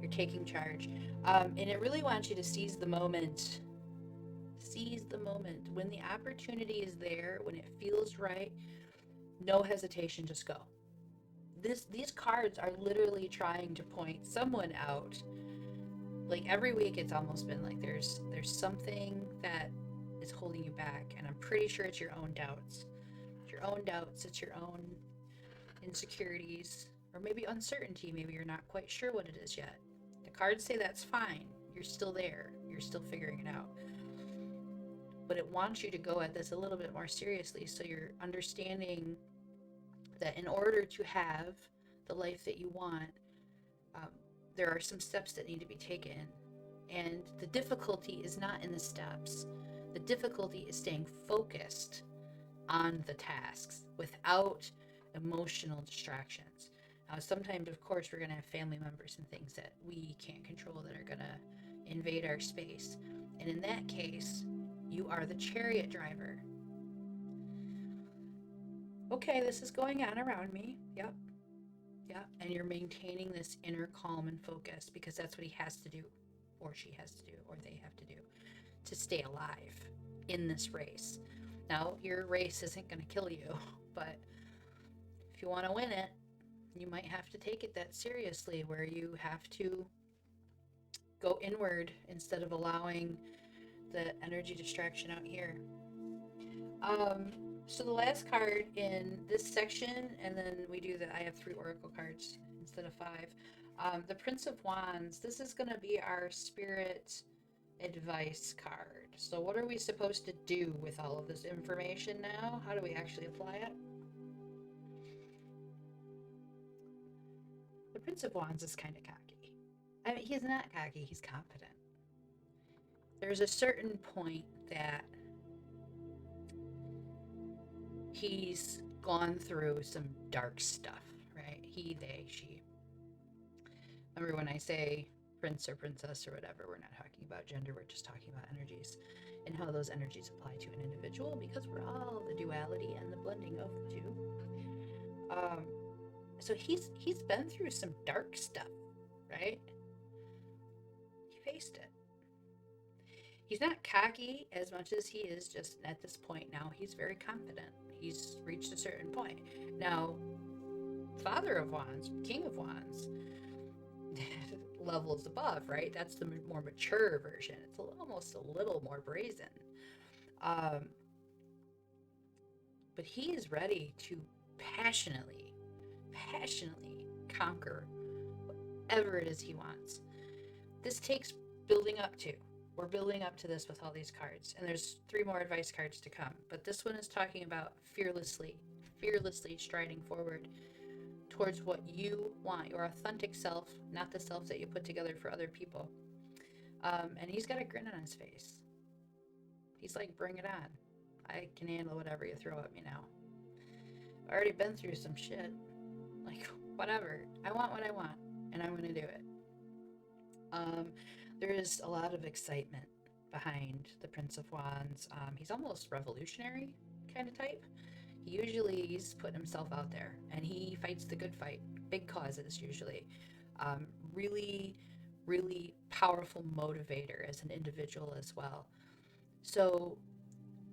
You're taking charge. And it really wants you to seize the moment. Seize the moment. When the opportunity is there, when it feels right, no hesitation, just go. These cards are literally trying to point someone out. Like every week it's almost been like there's something that is holding you back, and I'm pretty sure it's your own doubts. It's your own doubts, it's your own insecurities, or maybe uncertainty. Maybe you're not quite sure what it is yet. The cards say that's fine. You're still there. You're still figuring it out. But it wants you to go at this a little bit more seriously, so you're understanding that in order to have the life that you want, um, there are some steps that need to be taken. And the difficulty is not in the steps. The difficulty is staying focused on the tasks without emotional distractions. Now, sometimes, of course, we're going to have family members and things that we can't control that are going to invade our space. And in that case, you are the chariot driver. Okay, this is going on around me. Yep. Yep. And you're maintaining this inner calm and focus, because that's what he has to do, or she has to do, or they have to do, to stay alive in this race. Now, your race isn't going to kill you, but if you want to win it, you might have to take it that seriously, where you have to go inward instead of allowing the energy distraction out here. Um, so the last card in this section, and then we do that. I have 3 oracle cards instead of 5. The Prince of Wands. This is going to be our spirit advice card. So what are we supposed to do with all of this information now? How do we actually apply it? The Prince of Wands is kind of cocky. I mean, he's not cocky, he's confident. There's a certain point that he's gone through some dark stuff, right? He, they, she. Remember when I say prince or princess or whatever, we're not talking about gender, we're just talking about energies and how those energies apply to an individual, because we're all the duality and the blending of the two. So he's been through some dark stuff, right? He faced it. He's not cocky as much as he is just at this point now. He's very confident. He's reached a certain point. Now, Father of Wands, King of Wands, levels above, right? That's the more mature version. It's almost a little more brazen. Um, but he is ready to passionately conquer whatever it is he wants. This takes building up to. We're building up to this with all these cards, and there's 3 more advice cards to come, but this one is talking about fearlessly striding forward towards what you want, your authentic self, not the self that you put together for other people. And he's got a grin on his face. He's like, bring it on. I can handle whatever you throw at me now. I've already been through some shit. Like, whatever. I want what I want, and I'm going to do it. There is a lot of excitement behind the Prince of Wands. He's almost revolutionary kind of type. He's putting himself out there, and he fights the good fight. Big causes, usually. Really, really powerful motivator as an individual as well. So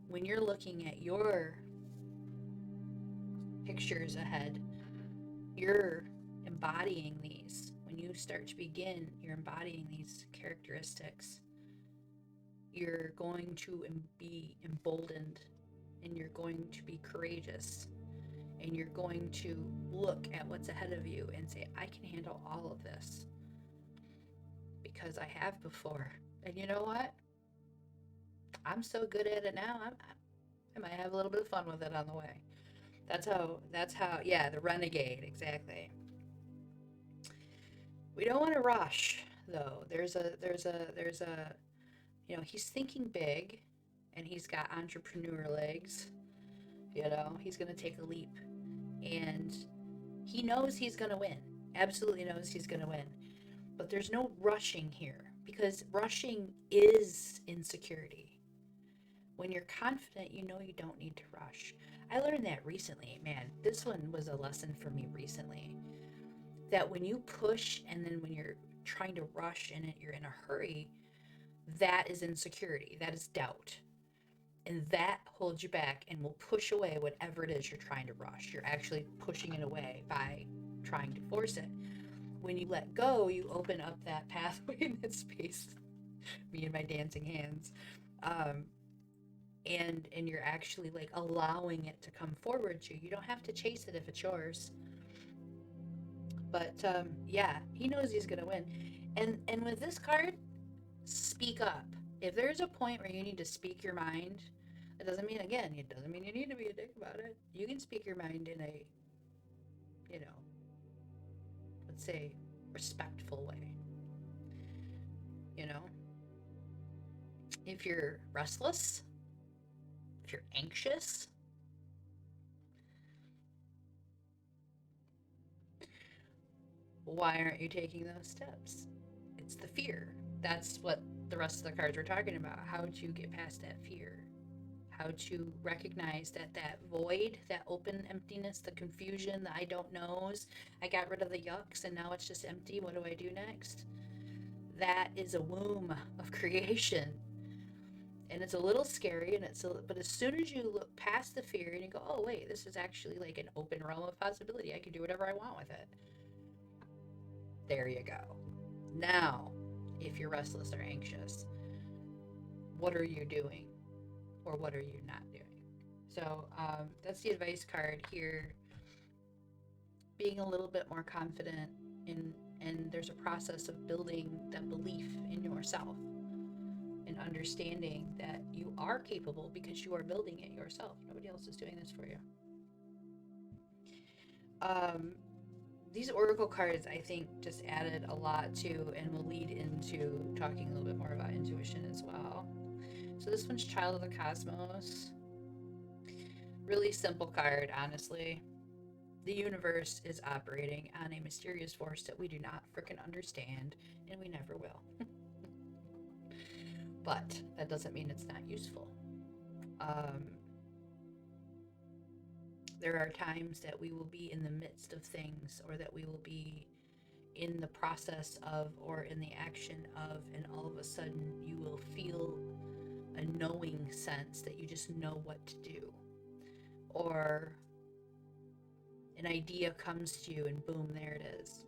when you're looking at your pictures ahead, you're embodying these. When you start to begin, you're embodying these characteristics. You're going to be emboldened, and you're going to be courageous, and you're going to look at what's ahead of you and say, I can handle all of this because I have before. And you know what? I'm so good at it now. I might have a little bit of fun with it on the way. That's how, yeah, the renegade, exactly. We don't want to rush, though. He's thinking big and he's got entrepreneur legs. He's going to take a leap and he knows he's going to win. Absolutely knows he's going to win. But there's no rushing here because rushing is insecurity. When you're confident, you know you don't need to rush. I learned that recently. Man, this one was a lesson for me recently. That when you push and then when you're trying to rush and you're in a hurry, that is insecurity. That is doubt. And that holds you back and will push away whatever it is you're trying to rush. You're actually pushing it away by trying to force it. When you let go, you open up that pathway in that space. Me and my dancing hands. And you're actually like allowing it to come forward to you. You don't have to chase it if it's yours. But yeah, he knows he's gonna win. And with this card, speak up. If there's a point where you need to speak your mind, it doesn't mean you need to be a dick about it. You can speak your mind in a, let's say, respectful way. If you're restless, if you're anxious, why aren't you taking those steps? It's the fear. That's what the rest of the cards were talking about. How to get past that fear. How to recognize that void, that open emptiness, the confusion, the I don't knows. I got rid of the yucks and now it's just empty. What do I do next? That is a womb of creation. And it's a little scary, but as soon as you look past the fear and you go, oh wait, this is actually like an open realm of possibility. I can do whatever I want with it. There you go. Now, if you're restless or anxious, what are you doing? Or what are you not doing? So that's the advice card here. Being a little bit more confident and there's a process of building that belief in yourself and understanding that you are capable because you are building it yourself. Nobody else is doing this for you. These oracle cards, I think, just added a lot to and will lead into talking a little bit more about intuition as well. So this one's Child of the Cosmos. Really simple card, honestly. The universe is operating on a mysterious force that we do not freaking understand, and we never will. But that doesn't mean it's not useful. There are times that we will be in the midst of things, or that we will be in the process of, or in the action of, and all of a sudden you will feel a knowing sense that you just know what to do. Or an idea comes to you and boom, there it is.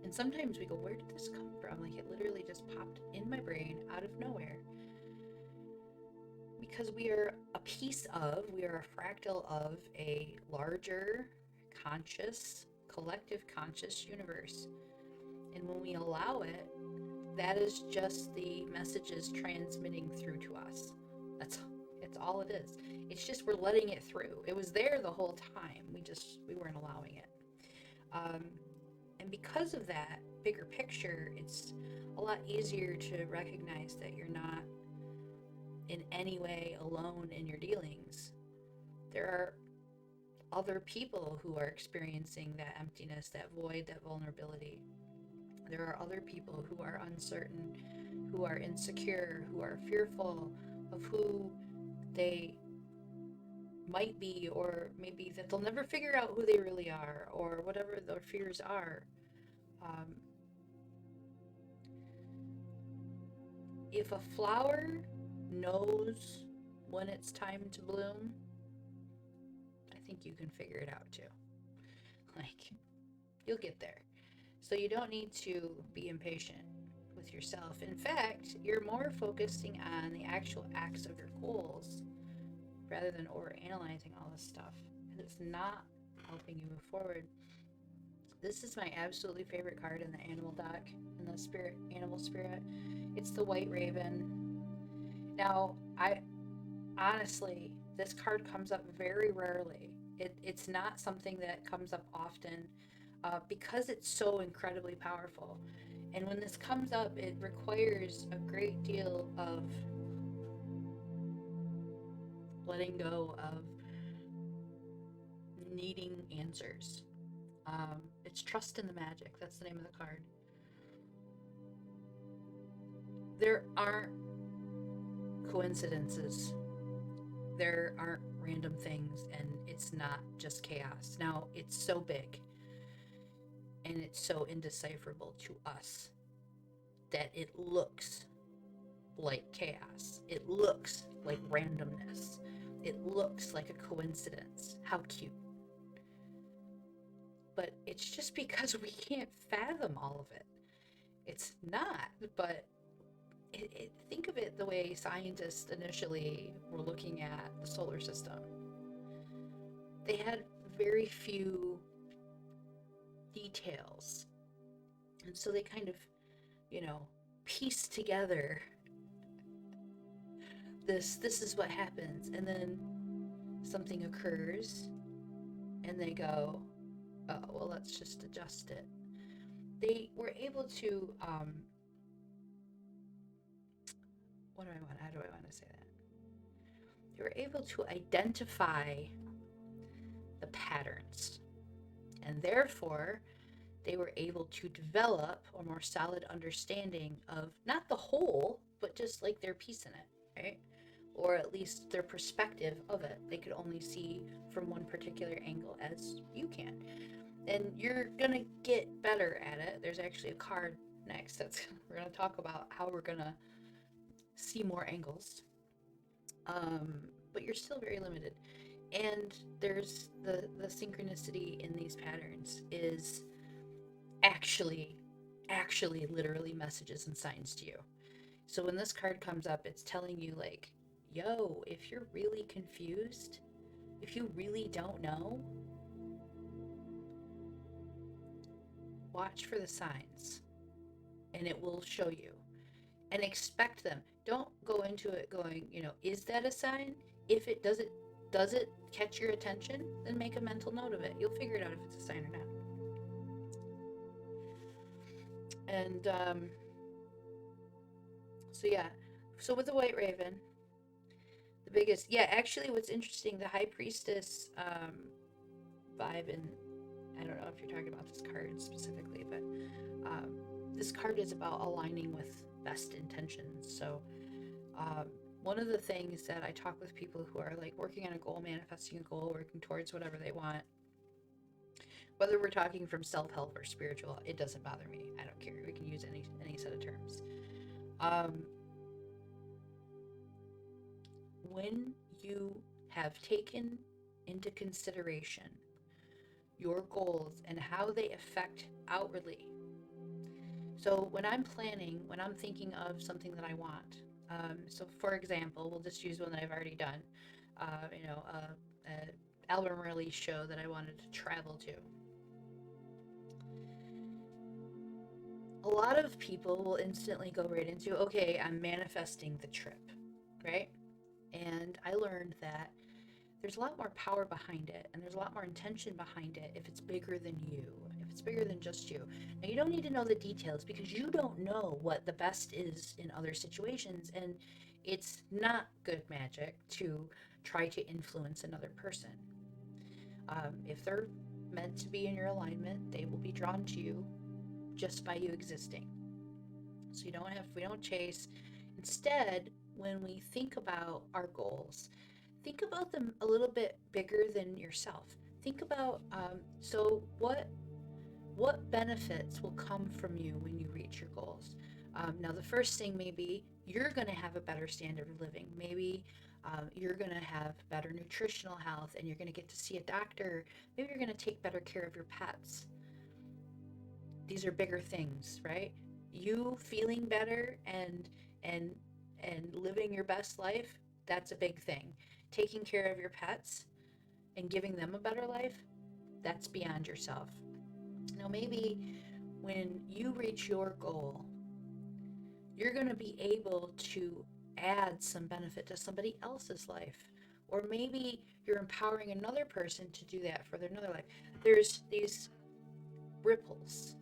And sometimes we go, where did this come from? Like, it literally just popped in my brain out of nowhere. Because we are we are a fractal of a larger conscious, collective conscious universe. And when we allow it, that is just the messages transmitting through to us. It's all it is. It's just we're letting it through. It was there the whole time. We weren't allowing it. And because of that bigger picture, it's a lot easier to recognize that you're not in any way alone in your dealings. There are other people who are experiencing that emptiness, that void, that vulnerability. There are other people who are uncertain, who are insecure, who are fearful of who they might be, or maybe that they'll never figure out who they really are, or whatever their fears are. If a flower knows when it's time to bloom, I think you can figure it out too. Like, you'll get there. So you don't need to be impatient with yourself. In fact, you're more focusing on the actual acts of your goals rather than overanalyzing all this stuff. And it's not helping you move forward. This is my absolutely favorite card in the animal deck, in the animal spirit. It's the white raven. Now, I honestly, this card comes up very rarely. It's not something that comes up often because it's so incredibly powerful. And when this comes up, it requires a great deal of letting go of needing answers. It's trust in the magic. That's the name of the card. There aren't coincidences. There aren't random things, and it's not just chaos. Now, it's so big and it's so indecipherable to us that it looks like chaos. It looks like randomness. It looks like a coincidence. How cute. But it's just because we can't fathom all of it. It's not, but think of it the way scientists initially were looking at the solar system. They had very few details. And so they kind of, pieced together this is what happens, and then something occurs and they go, oh well, let's just adjust it. They were able to how do I want to say that? They were able to identify the patterns, and therefore they were able to develop a more solid understanding of not the whole, but just like their piece in it, right? Or at least their perspective of it. They could only see from one particular angle as you can. And you're going to get better at it. There's actually a card next that's we're going to talk about how we're going to see more angles. But you're still very limited. And there's the synchronicity in these patterns is actually literally messages and signs to you. So when this card comes up, it's telling you like, yo, if you're really confused, if you really don't know, watch for the signs and it will show you, and expect them. Don't go into it going, is that a sign? If it does it catch your attention, then make a mental note of it. You'll figure it out if it's a sign or not. And so with the White Raven, the biggest, actually what's interesting, the High Priestess vibe, and I don't know if you're talking about this card specifically, but this card is about aligning with best intentions. So one of the things that I talk with people who are like working on a goal, manifesting a goal, working towards whatever they want, whether we're talking from self-help or spiritual, it doesn't bother me. I don't care. We can use any set of terms. When you have taken into consideration your goals and how they affect outwardly. So when I'm planning, when I'm thinking of something that I want, so for example, we'll just use one that I've already done, an album release show that I wanted to travel to. A lot of people will instantly go right into, okay, I'm manifesting the trip, right? And I learned that there's a lot more power behind it, and there's a lot more intention behind it if it's bigger than you, if it's bigger than just you. Now, you don't need to know the details because you don't know what the best is in other situations, and it's not good magic to try to influence another person. If they're meant to be in your alignment, they will be drawn to you just by you existing. So we don't chase. Instead, when we think about our goals, think about them a little bit bigger than yourself. Think about so what benefits will come from you when you reach your goals. Now, the first thing may be you're going to have a better standard of living. Maybe you're going to have better nutritional health, and you're going to get to see a doctor. Maybe you're going to take better care of your pets. These are bigger things, right? You feeling better and living your best life, that's a big thing. Taking care of your pets and giving them a better life, that's beyond yourself. Now, maybe when you reach your goal, you're going to be able to add some benefit to somebody else's life. Or maybe you're empowering another person to do that for another life. There's these ripples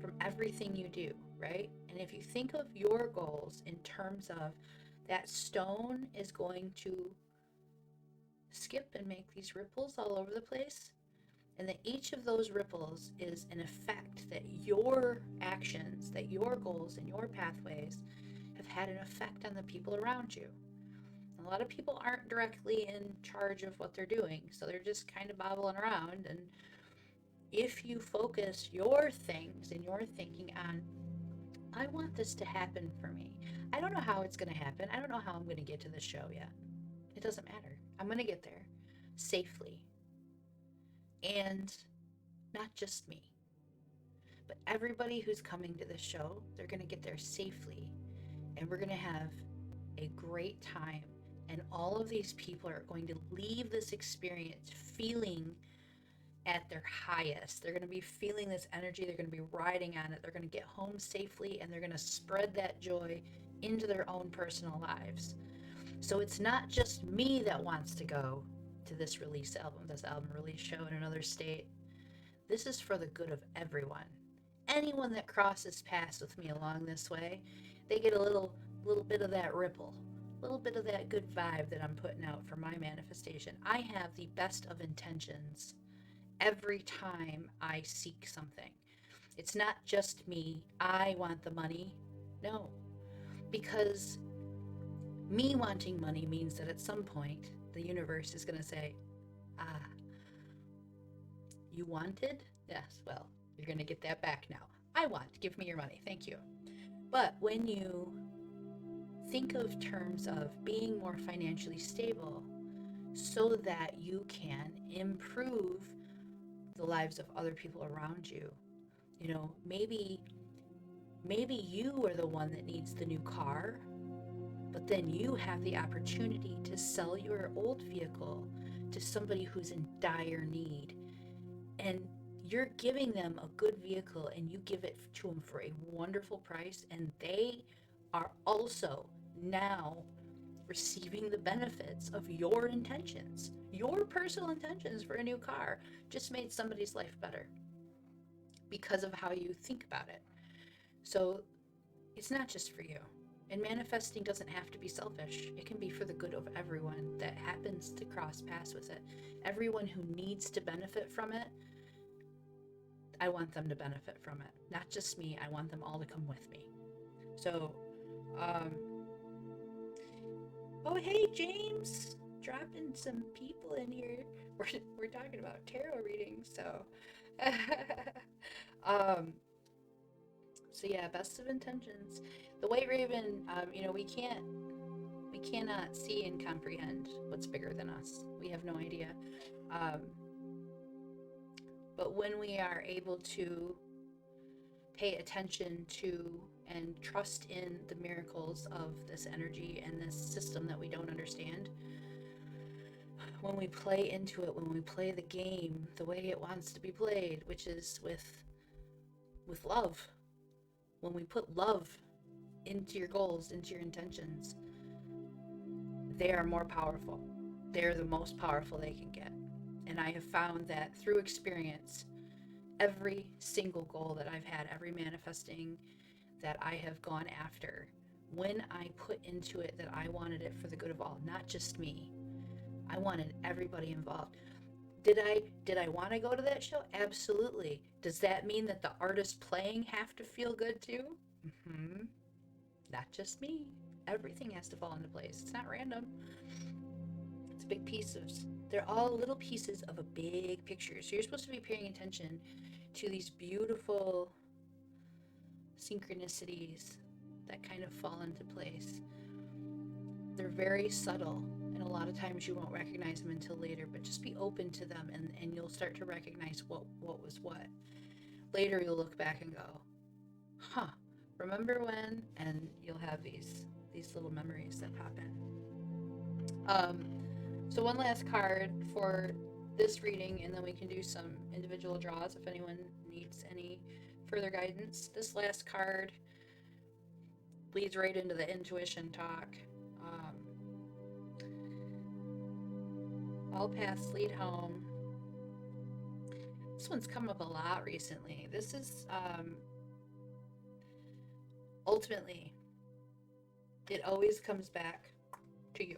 from everything you do, right? And if you think of your goals in terms of that stone is going to skip and make these ripples all over the place, and that each of those ripples is an effect that your actions, that your goals and your pathways have had an effect on the people around you. A lot of people aren't directly in charge of what they're doing, so they're just kind of bobbling around. And if you focus your things and your thinking on, I want this to happen for me. I don't know how it's going to happen. I don't know how I'm going to get to the show yet. It doesn't matter. I'm going to get there safely. And not just me, but everybody who's coming to this show, they're going to get there safely. And we're going to have a great time. And all of these people are going to leave this experience feeling at their highest. They're going to be feeling this energy. They're going to be riding on it. They're going to get home safely, and they're going to spread that joy into their own personal lives. So it's not just me that wants to go to this album release show in another state. This is for the good of everyone. Anyone that crosses paths with me along this way, they get a little bit of that ripple, a little bit of that good vibe that I'm putting out for my manifestation. I have the best of intentions every time I seek something. It's not just me, I want the money. No, because me wanting money means that at some point the universe is going to say, you wanted? Yes, well, you're going to get that back now. I want, give me your money, thank you. But when you think of terms of being more financially stable so that you can improve the lives of other people around you, you know, maybe you are the one that needs the new car, but then you have the opportunity to sell your old vehicle to somebody who's in dire need, and you're giving them a good vehicle and you give it to them for a wonderful price, and they are also now receiving the benefits of your intentions. Your personal intentions for a new car just made somebody's life better because of how you think about it. So it's not just for you. And manifesting doesn't have to be selfish. It can be for the good of everyone that happens to cross paths with it. Everyone who needs to benefit from it, I want them to benefit from it. Not just me, I want them all to come with me. So, oh hey James, dropping some people in here. We're talking about tarot readings, so so yeah, best of intentions. The White Raven, we cannot see and comprehend what's bigger than us. We have no idea. But when we are able to pay attention to and trust in the miracles of this energy and this system that we don't understand, when we play into it, when we play the game the way it wants to be played, which is with love, when we put love into your goals, into your intentions, they are more powerful. They're the most powerful they can get. And I have found that through experience, every single goal that I've had, every manifesting that I have gone after, when I put into it that I wanted it for the good of all, not just me, I wanted everybody involved. Did I want to go to that show? Absolutely. Does that mean that the artists playing have to feel good too? Not just me. Everything has to fall into place. It's not random. It's big pieces. They're all little pieces of a big picture. So you're supposed to be paying attention to these beautiful synchronicities that kind of fall into place. They're very subtle, and a lot of times you won't recognize them until later, but just be open to them, and you'll start to recognize what was what. Later you'll look back and go, remember when? And you'll have these little memories that pop in. So one last card for this reading, and then we can do some individual draws if anyone needs any further guidance. This last card leads right into the intuition talk. All paths lead home. This one's come up a lot recently. This is ultimately, it always comes back to you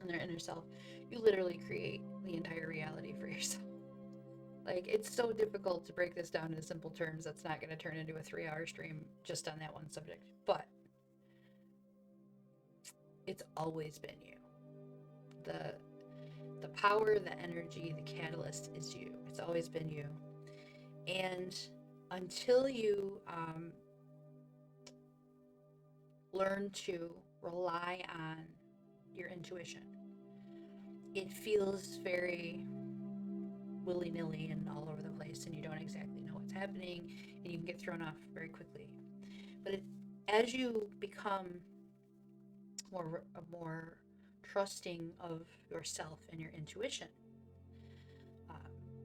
and their inner self. You literally create the entire reality for yourself. Like, it's so difficult to break this down into simple terms. That's not going to turn into a 3-hour stream just on that one subject. But it's always been you. The power, the energy, the catalyst is you. It's always been you. And until you learn to rely on your intuition, it feels very willy-nilly and all over the place, and you don't exactly know what's happening, and you can get thrown off very quickly. But as you become more trusting of yourself and your intuition,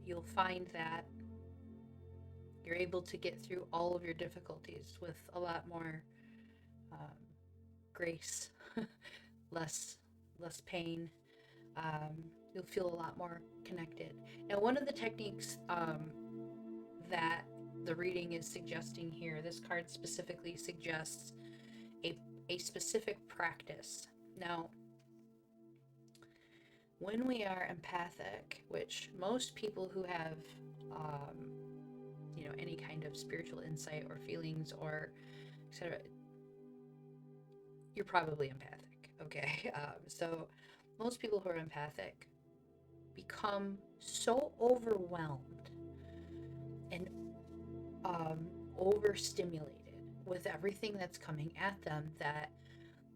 you'll find that you're able to get through all of your difficulties with a lot more grace, less pain. You'll feel a lot more connected. Now, one of the techniques that the reading is suggesting here, this card specifically suggests a specific practice. Now, when we are empathic, which most people who have any kind of spiritual insight or feelings or etc., you're probably empathic, okay? So most people who are empathic become so overwhelmed and overstimulated with everything that's coming at them that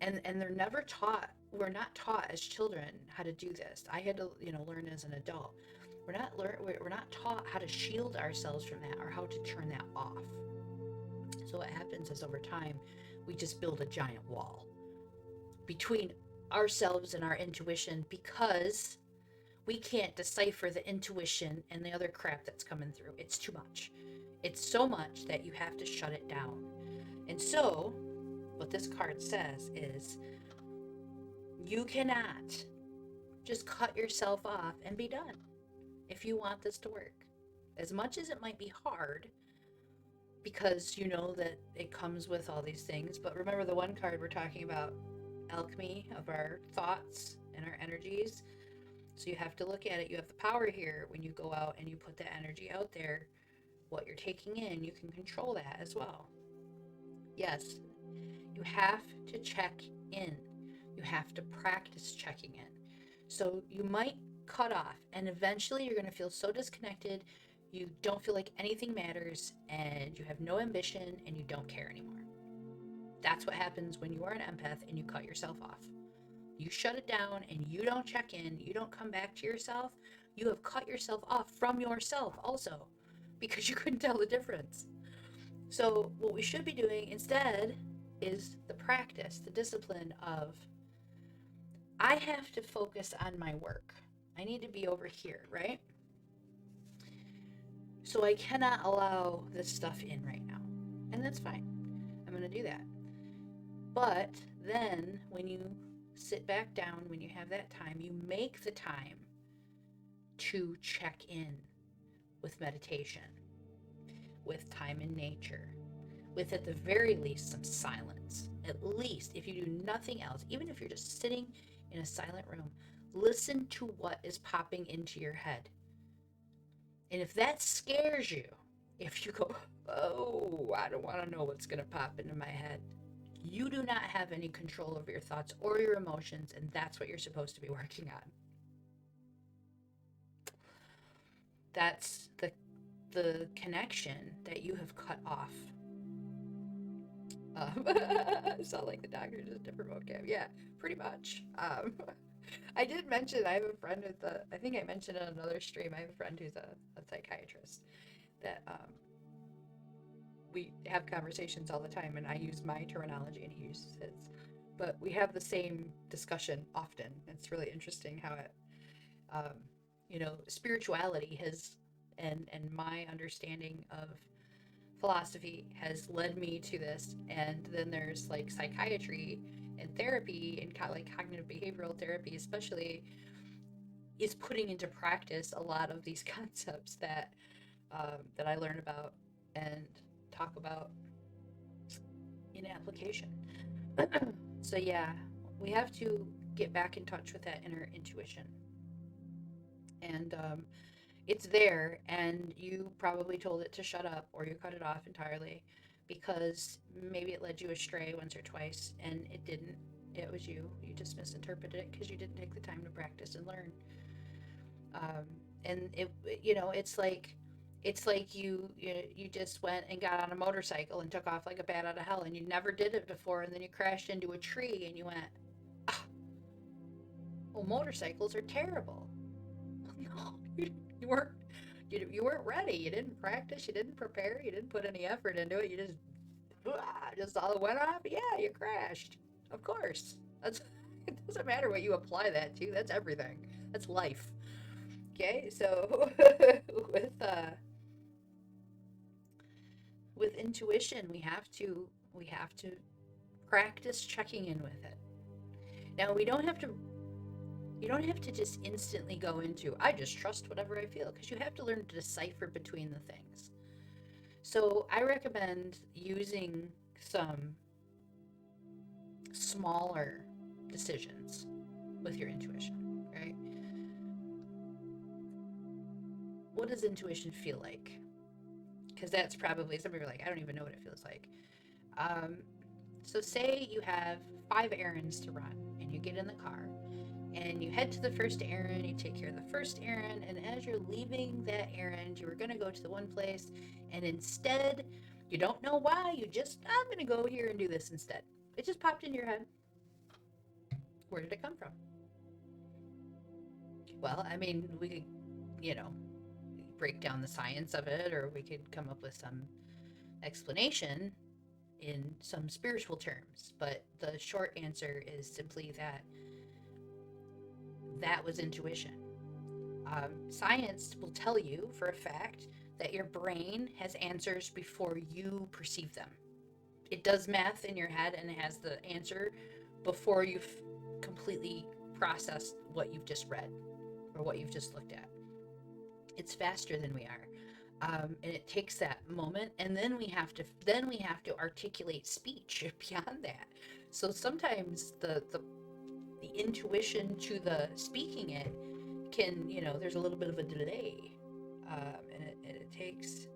and they're never taught. We're not taught as children how to do this. I had to learn as an adult. We're not taught how to shield ourselves from that or how to turn that off. So what happens is, over time, we just build a giant wall between ourselves and our intuition, because we can't decipher the intuition and the other crap that's coming through. It's too much. It's so much that you have to shut it down. And so what this card says is, you cannot just cut yourself off and be done if you want this to work. As much as it might be hard, because you know that it comes with all these things. But remember, the one card we're talking about, alchemy of our thoughts and our energies. So you have to look at it. You have the power here when you go out and you put the energy out there. What you're taking in, you can control that as well. Yes, you have to check in. You have to practice checking in. So you might cut off, and eventually you're going to feel so disconnected, you don't feel like anything matters, and you have no ambition, and you don't care anymore. That's what happens when you are an empath and you cut yourself off. You shut it down and you don't check in, you don't come back to yourself. You have cut yourself off from yourself also, because you couldn't tell the difference. So what we should be doing instead is the practice, the discipline of, I have to focus on my work. I need to be over here, right? So I cannot allow this stuff in right now. And that's fine. I'm going to do that. But then when you sit back down, when you have that time, you make the time to check in with meditation, with time in nature, with at the very least some silence. At least, if you do nothing else, even if you're just sitting in a silent room, listen to what is popping into your head. And if that scares you, if you go, oh, I don't want to know what's going to pop into my head, you do not have any control over your thoughts or your emotions, and that's what you're supposed to be working on. That's the connection that you have cut off. It's not like the doctor, just different vocab. Yeah, pretty much. I did mention, I have a friend with I think I mentioned on another stream, I have a friend who's a psychiatrist that we have conversations all the time, and I use my terminology and he uses his. But we have the same discussion often. It's really interesting how it, spirituality has, and my understanding of philosophy has led me to this. And then there's like psychiatry and therapy and like cognitive behavioral therapy, especially, is putting into practice a lot of these concepts that I learn about and talk about in application. So yeah, we have to get back in touch with that inner intuition, and it's there, and you probably told it to shut up or you cut it off entirely because maybe it led you astray once or twice, and it didn't. It was you. You just misinterpreted it because you didn't take the time to practice and learn. um, and it, it's like you just went and got on a motorcycle and took off like a bat out of hell, and you never did it before, and then you crashed into a tree and you went, ah, well, motorcycles are terrible. No, you weren't. You weren't ready. You didn't practice. You didn't prepare. You didn't put any effort into it. You just all went off. Yeah, you crashed. Of course. That's it. Doesn't matter what you apply that to. That's everything. That's life. Okay, so with intuition, we have to practice checking in with it. Now we don't have to you don't have to just instantly go into I just trust whatever I feel, because you have to learn to decipher between the things. So I recommend using some smaller decisions with your intuition, right? What does intuition feel like? Because that's probably, some people are like, I don't even know what it feels like. Um, so say you have 5 errands to run, and you get in the car and you head to the first errand, you take care of the first errand, and as you're leaving that errand, you were going to go to the one place, and instead, you don't know why, I'm going to go here and do this instead. It just popped into your head. Where did it come from? Well, I mean, we could, you know, break down the science of it, or we could come up with some explanation in some spiritual terms. But the short answer is simply that that was intuition. Science will tell you for a fact that your brain has answers before you perceive them. It does math in your head and it has the answer before you've completely processed what you've just read or what you've just looked at. It's faster than we are. And it takes that moment, and then we have to articulate speech beyond that. So sometimes the intuition to the speaking it can, there's a little bit of a delay, and it takes,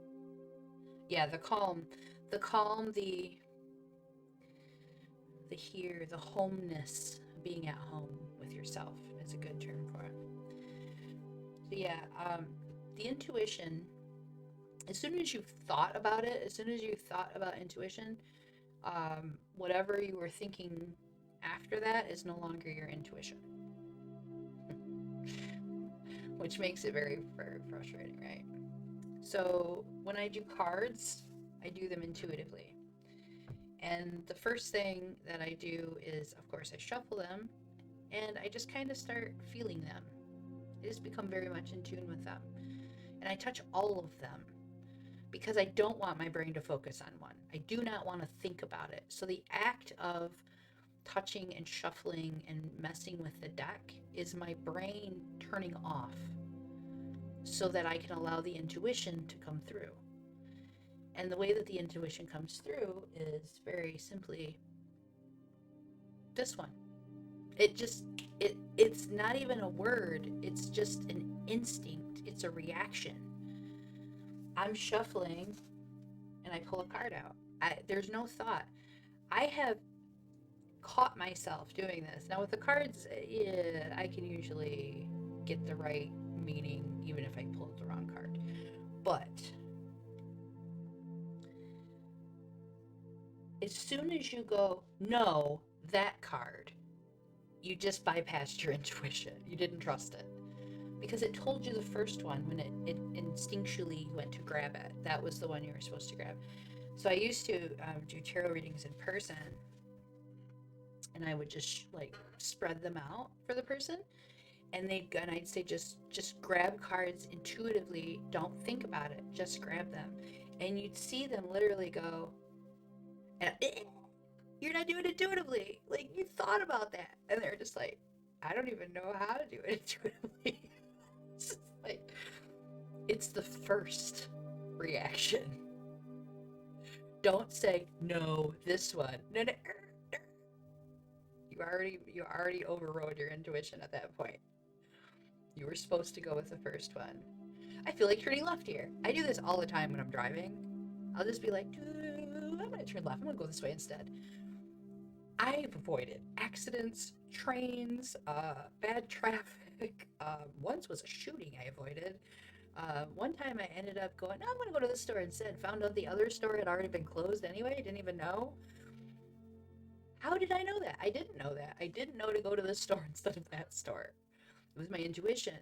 yeah, the calm, the here, the homeness, being at home with yourself is a good term for it. So yeah, the intuition, as soon as you've thought about it, as soon as you thought about intuition, whatever you were thinking after that is no longer your intuition. Which makes it very, very frustrating, right? So when I do cards, I do them intuitively. And the first thing that I do is, of course, I shuffle them and I just kind of start feeling them. I just become very much in tune with them. And I touch all of them because I don't want my brain to focus on one. I do not want to think about it. So the act of touching and shuffling and messing with the deck is my brain turning off so that I can allow the intuition to come through. And the way that the intuition comes through is very simply this one. It's not even a word, it's just an instinct, it's a reaction. I'm shuffling and I pull a card out. There's no thought. I have caught myself doing this. Now with the cards, yeah, I can usually get the right meaning even if I pulled the wrong card. But as soon as you go, no, that card, you just bypassed your intuition. You didn't trust it. Because it told you the first one when it instinctually went to grab it. That was the one you were supposed to grab. So I used to do tarot readings in person, and I would just spread them out for the person, and I'd say just grab cards intuitively. Don't think about it. Just grab them, and you'd see them literally go, and, you're not doing it intuitively. Like, you thought about that, and they're just like, I don't even know how to do it intuitively. It's just like, it's the first reaction. Don't say, no, this one. No, no. You already overrode your intuition at that point. You were supposed to go with the first one. I feel like turning left here. I do this all the time when I'm driving. I'll just be like, I'm going to turn left. I'm going to go this way instead. I've avoided accidents, trains, bad traffic. Once was a shooting I avoided. One time I ended up going, I'm going to go to this store instead. Found out the other store had already been closed anyway. Didn't even know. How did I know that? I didn't know that. I didn't know to go to this store instead of that store. It was my intuition.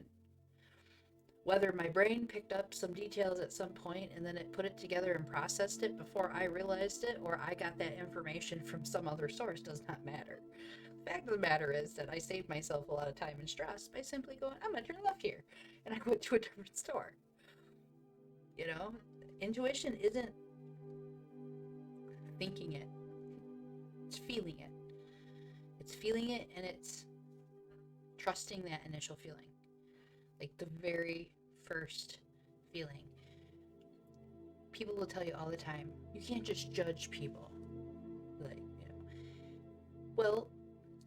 Whether my brain picked up some details at some point and then it put it together and processed it before I realized it, or I got that information from some other source, does not matter. The fact of the matter is that I saved myself a lot of time and stress by simply going, I'm going to turn left here. And I went to a different store. You know, intuition isn't thinking it, it's feeling it. It's feeling it, and it's trusting that initial feeling. Like the very first feeling. People will tell you all the time, you can't just judge people. Like, well,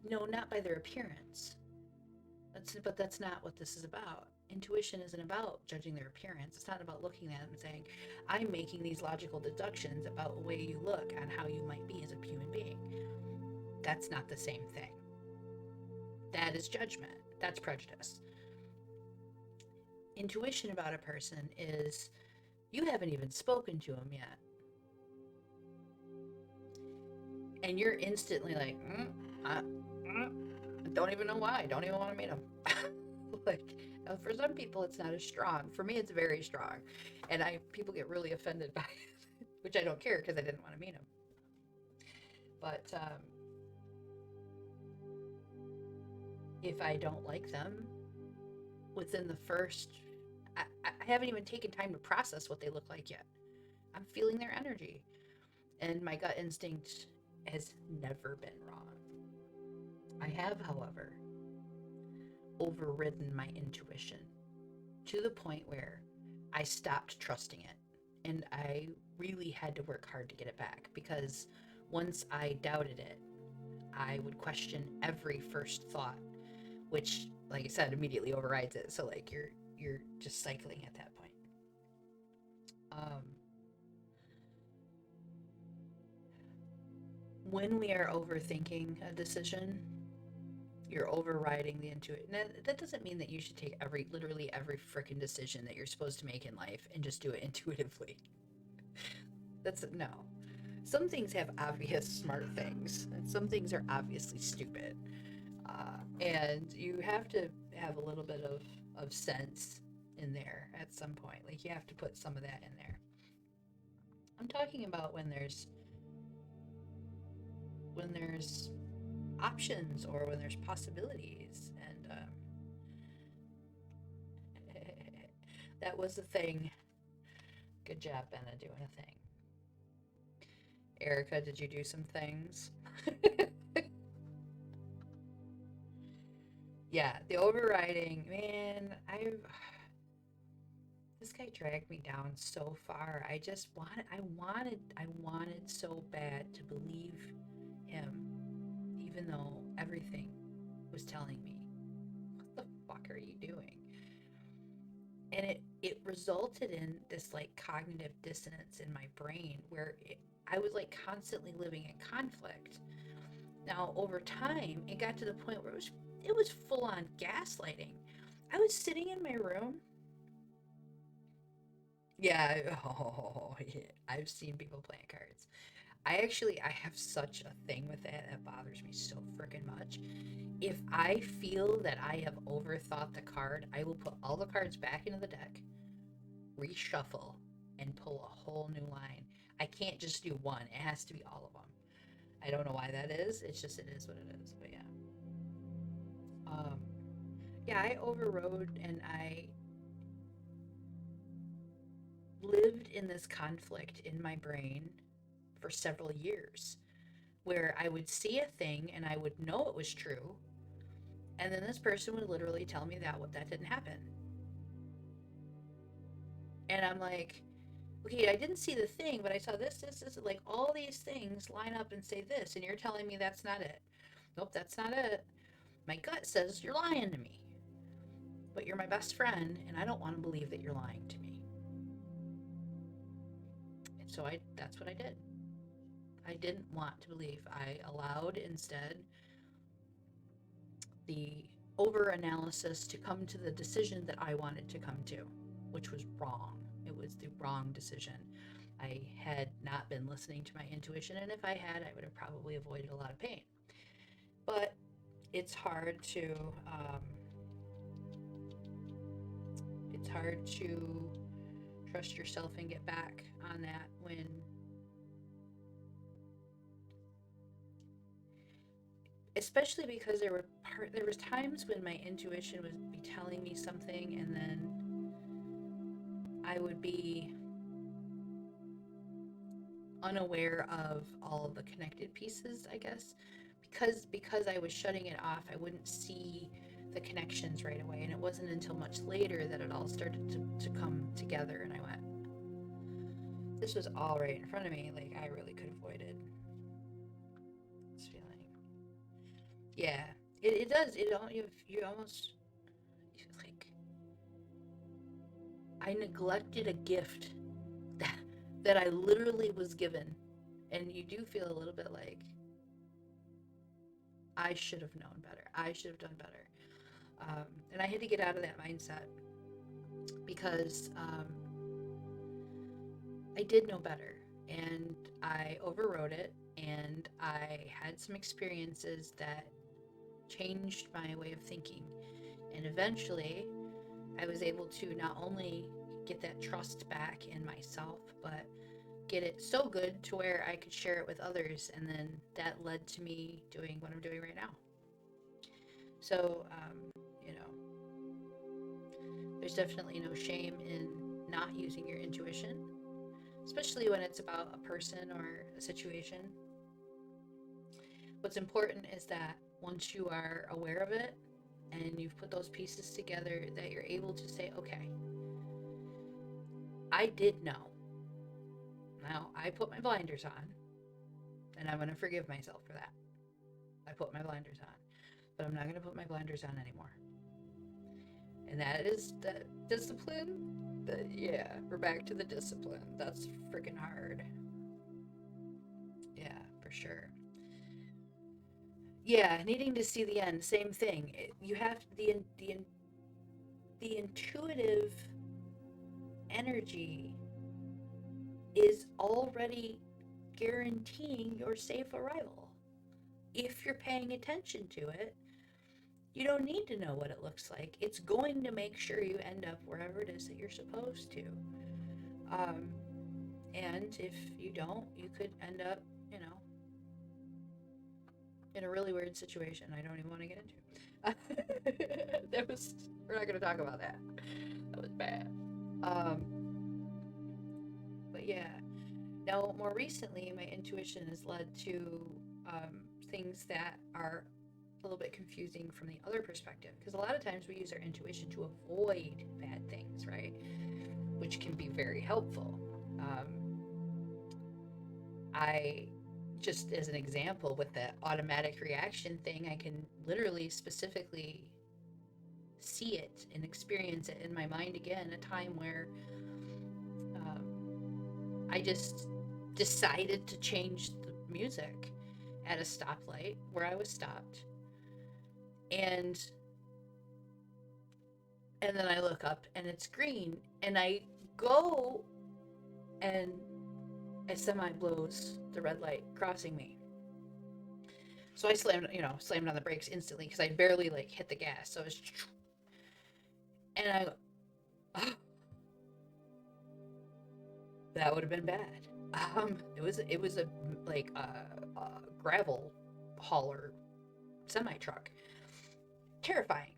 no, not by their appearance. But that's not what this is about. Intuition isn't about judging their appearance. It's not about looking at them and saying, I'm making these logical deductions about the way you look and how you might be as a human being. That's not the same thing. That is judgment. That's prejudice. Intuition about a person is, you haven't even spoken to them yet. And you're instantly like, I don't even know why. I don't even want to meet them. Like, for some people, it's not as strong. For me, it's very strong. And people get really offended by it, which I don't care because I didn't want to meet them. But if I don't like them, within the first, I haven't even taken time to process what they look like yet. I'm feeling their energy. And my gut instinct has never been wrong. I have, however, overridden my intuition to the point where I stopped trusting it. And I really had to work hard to get it back, because once I doubted it, I would question every first thought, which, like I said, immediately overrides it. So like you're just cycling at that point. When we are overthinking a decision, you're overriding the intuition. That doesn't mean that you should take literally every freaking decision that you're supposed to make in life and just do it intuitively. No. Some things have obvious smart things, and some things are obviously stupid. And you have to have a little bit of sense in there at some point. Like, you have to put some of that in there. I'm talking about when there's options, or when there's possibilities, and that was the thing. Good job, Benna, doing a thing. Erica, did you do some things? Yeah, the overriding, man, this guy dragged me down so far. I wanted so bad to believe him, even though everything was telling me, what the fuck are you doing? And it resulted in this like cognitive dissonance in my brain, where I was like constantly living in conflict. Now, over time, it got to the point where it was full on gaslighting. I was sitting in my room. Yeah, yeah, I've seen people playing cards. I have such a thing with that bothers me so freaking much. If I feel that I have overthought the card, I will put all the cards back into the deck, reshuffle, and pull a whole new line. I can't just do one. It has to be all of them. I don't know why that is. It's just, it is what it is. But yeah. Yeah, I overrode, and I lived in this conflict in my brain for several years, where I would see a thing and I would know it was true, And then this person would literally tell me that didn't happen. And I'm like, okay, I didn't see the thing, but I saw this, like all these things line up and say this, and you're telling me that's not it. Nope, that's not it. My gut says you're lying to me. But you're my best friend, and I don't want to believe that you're lying to me. And so that's what I did. I didn't want to believe. I allowed instead the over-analysis to come to the decision that I wanted to come to, which was wrong. It was the wrong decision. I had not been listening to my intuition, and if I had, I would have probably avoided a lot of pain. But it's hard to trust yourself and get back on that when especially because there was times when my intuition would be telling me something, and then I would be unaware of all of the connected pieces, I guess, because I was shutting it off. I wouldn't see the connections right away, and it wasn't until much later that it all started to come together, and I went, this was all right in front of me. Like, I really could have avoided this feeling. Yeah, it does. You almost, like, I neglected a gift that I literally was given, and you do feel a little bit like, I should have known better. I should have done better. And I had to get out of that mindset because I did know better, and I overrode it, and I had some experiences that changed my way of thinking. And eventually, I was able to not only get that trust back in myself, but get it so good to where I could share it with others. And then that led to me doing what I'm doing right now. So, there's definitely no shame in not using your intuition, especially when it's about a person or a situation. What's important is that once you are aware of it and you've put those pieces together, that you're able to say, okay, I did know. Now, I put my blinders on, and I'm going to forgive myself for that. I put my blinders on, but I'm not going to put my blinders on anymore. And that is the discipline. Yeah, we're back to the discipline. That's freaking hard. Yeah, for sure. Yeah, needing to see the end, same thing. You have the intuitive energy is already guaranteeing your safe arrival. If you're paying attention to it, you don't need to know what it looks like. It's going to make sure you end up wherever it is that you're supposed to. And if you don't, you could end up, in a really weird situation I don't even want to get into. We're not going to talk about that. That was bad. But yeah. Now, more recently, my intuition has led to things that are a little bit confusing from the other perspective, because a lot of times we use our intuition to avoid bad things, right? Which can be very helpful. I just, as an example, with that automatic reaction thing, I can literally specifically see it and experience it in my mind again, a time where I just decided to change the music at a stoplight where I was stopped, and then I look up and it's green, and I go, and a semi blows the red light crossing me. So I slammed on the brakes instantly, because I barely hit the gas. So it was, and I go, oh, that would have been bad. It was a gravel hauler semi truck. Terrifying.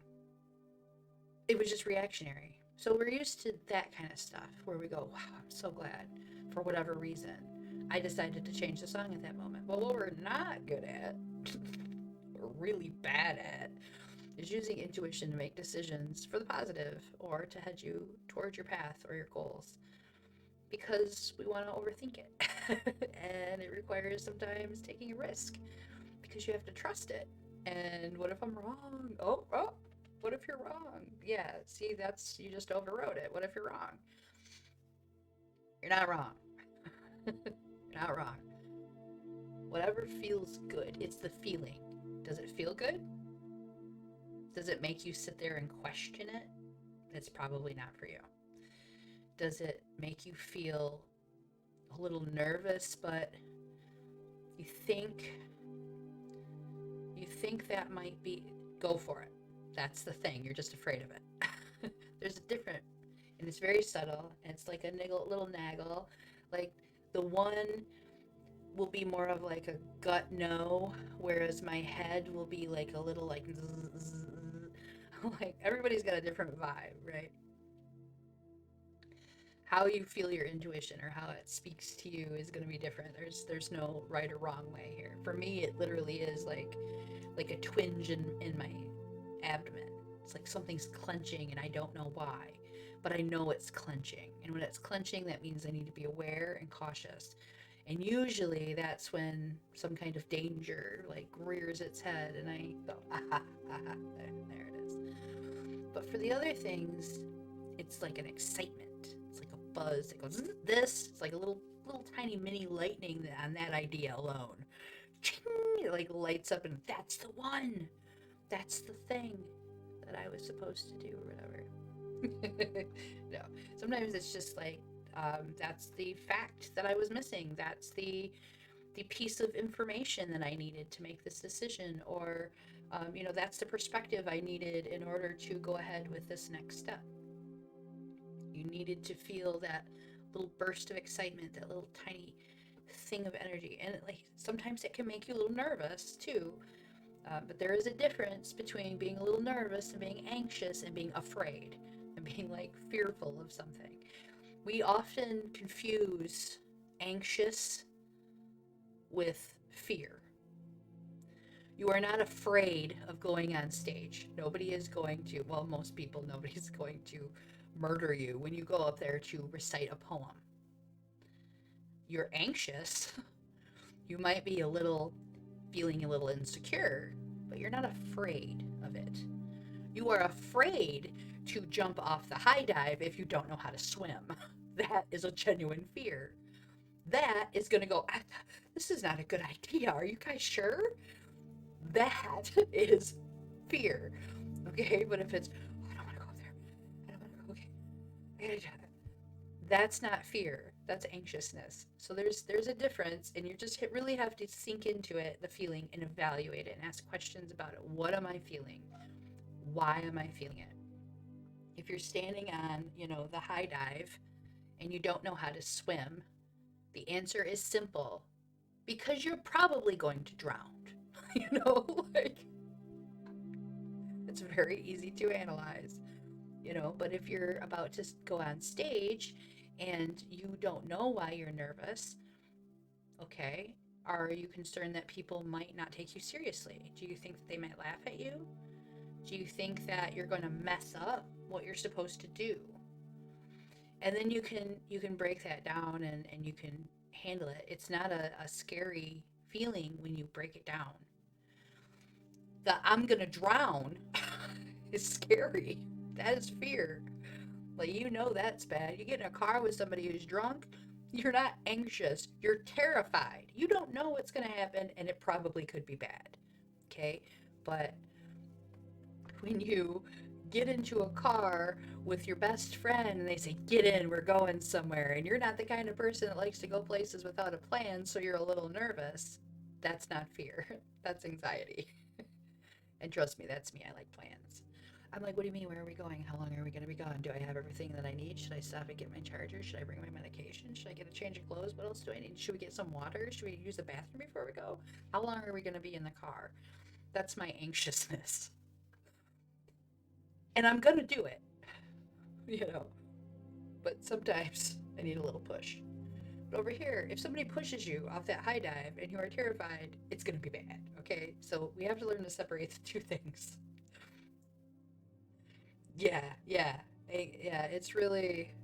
It was just reactionary. So we're used to that kind of stuff where we go, wow, I'm so glad, for whatever reason, I decided to change the song at that moment. Well, what we're not good at, we're really bad at, is using intuition to make decisions for the positive or to head you towards your path or your goals, because we want to overthink it. And it requires sometimes taking a risk because you have to trust it. And what if I'm wrong? Oh, what if you're wrong? Yeah, see, that's, you just overrode it. What if you're wrong? You're not wrong. You're not wrong. Whatever feels good, it's the feeling. Does it feel good? Does it make you sit there and question it? It's probably not for you. Does it make you feel a little nervous, but you think that might be, go for it. That's the thing. You're just afraid of it. There's a different, and it's very subtle, and it's like a little naggle. Like the one will be more of like a gut no, whereas my head will be like a little like zzz, like everybody's got a different vibe, right? How you feel your intuition or how it speaks to you is going to be different. There's no right or wrong way here. For me, it literally is like a twinge in my abdomen. It's like something's clenching and I don't know why, but I know it's clenching. And when it's clenching, that means I need to be aware and cautious. And usually that's when some kind of danger like rears its head and I go, there it is. But for the other things, it's like an excitement. It's like a buzz. It goes, this. It's like a little tiny mini lightning on that idea alone. It like lights up and that's the one. That's the thing that I was supposed to do or whatever. No, sometimes it's just like, that's the fact that I was missing. That's the piece of information that I needed to make this decision, or that's the perspective I needed in order to go ahead with this next step. You needed to feel that little burst of excitement, that little tiny thing of energy, and like sometimes it can make you a little nervous too. But there is a difference between being a little nervous and being anxious and being afraid and being like fearful of something. We often confuse anxious with fear. You are not afraid of going on stage. Nobody is going to, well, most people, nobody's going to murder you when you go up there to recite a poem. You're anxious. You might be feeling a little insecure, but you're not afraid of it. You are afraid to jump off the high dive if you don't know how to swim. That is a genuine fear. That is going to go, this is not a good idea. Are you guys sure? That is fear. Okay, but if it's, I don't want to go up there. I don't want to go, okay. I gotta do that. That's not fear. That's anxiousness. So there's a difference, and you just really have to sink into it, the feeling, and evaluate it and ask questions about it. What am I feeling? Why am I feeling it? If you're standing on, the high dive and you don't know how to swim, the answer is simple. Because you're probably going to drown. Like it's very easy to analyze. But if you're about to go on stage and you don't know why you're nervous, okay, are you concerned that people might not take you seriously? Do you think that they might laugh at you? Do you think that you're going to mess up what you're supposed to do? And then you can break that down and you can handle it. It's not a scary feeling when you break it down. The I'm gonna drown is scary. That is fear. Like, that's bad. You get in a car with somebody who's drunk, you're not anxious, you're terrified. You don't know what's gonna happen, and it probably could be bad. Okay? But when you get into a car with your best friend and they say, get in, we're going somewhere, and you're not the kind of person that likes to go places without a plan, so you're a little nervous, that's not fear. That's anxiety. And trust me, that's me. I like plans. I'm like, what do you mean? Where are we going? How long are we going to be gone? Do I have everything that I need? Should I stop and get my charger? Should I bring my medication? Should I get a change of clothes? What else do I need? Should we get some water? Should we use the bathroom before we go? How long are we going to be in the car? That's my anxiousness. And I'm going to do it, But sometimes I need a little push. But over here, if somebody pushes you off that high dive and you are terrified, it's going to be bad, okay? So we have to learn to separate the two things. Yeah, yeah, yeah. It's really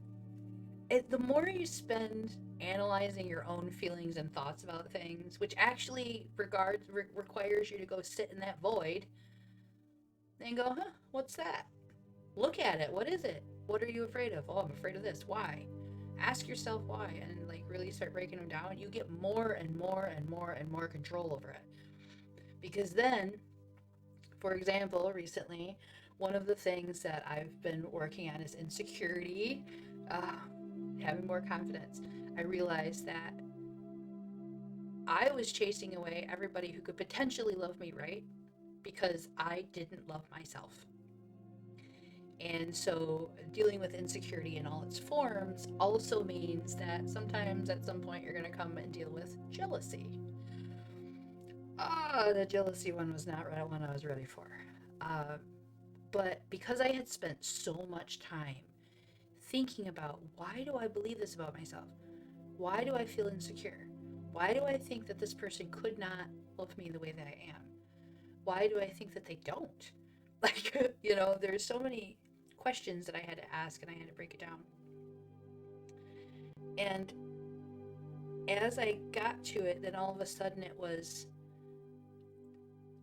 the more you spend analyzing your own feelings and thoughts about things, which actually requires you to go sit in that void and go, huh, what's that? Look at it. What is it? What are you afraid of? Oh, I'm afraid of this. Why? Ask yourself why, and like really start breaking them down. You get more and more and more and more control over it. Because then, for example, recently, one of the things that I've been working on is insecurity, uh, having more confidence. I realized that I was chasing away everybody who could potentially love me, right? Because I didn't love myself. And so dealing with insecurity in all its forms also means that sometimes at some point you're going to come and deal with jealousy. The jealousy one was not right one I was ready for. Uh, but because I had spent so much time thinking about why do I believe this about myself? Why do I feel insecure? Why do I think that this person could not love me the way that I am? Why do I think that they don't? Like, there's so many questions that I had to ask and I had to break it down. And as I got to it, then all of a sudden it was,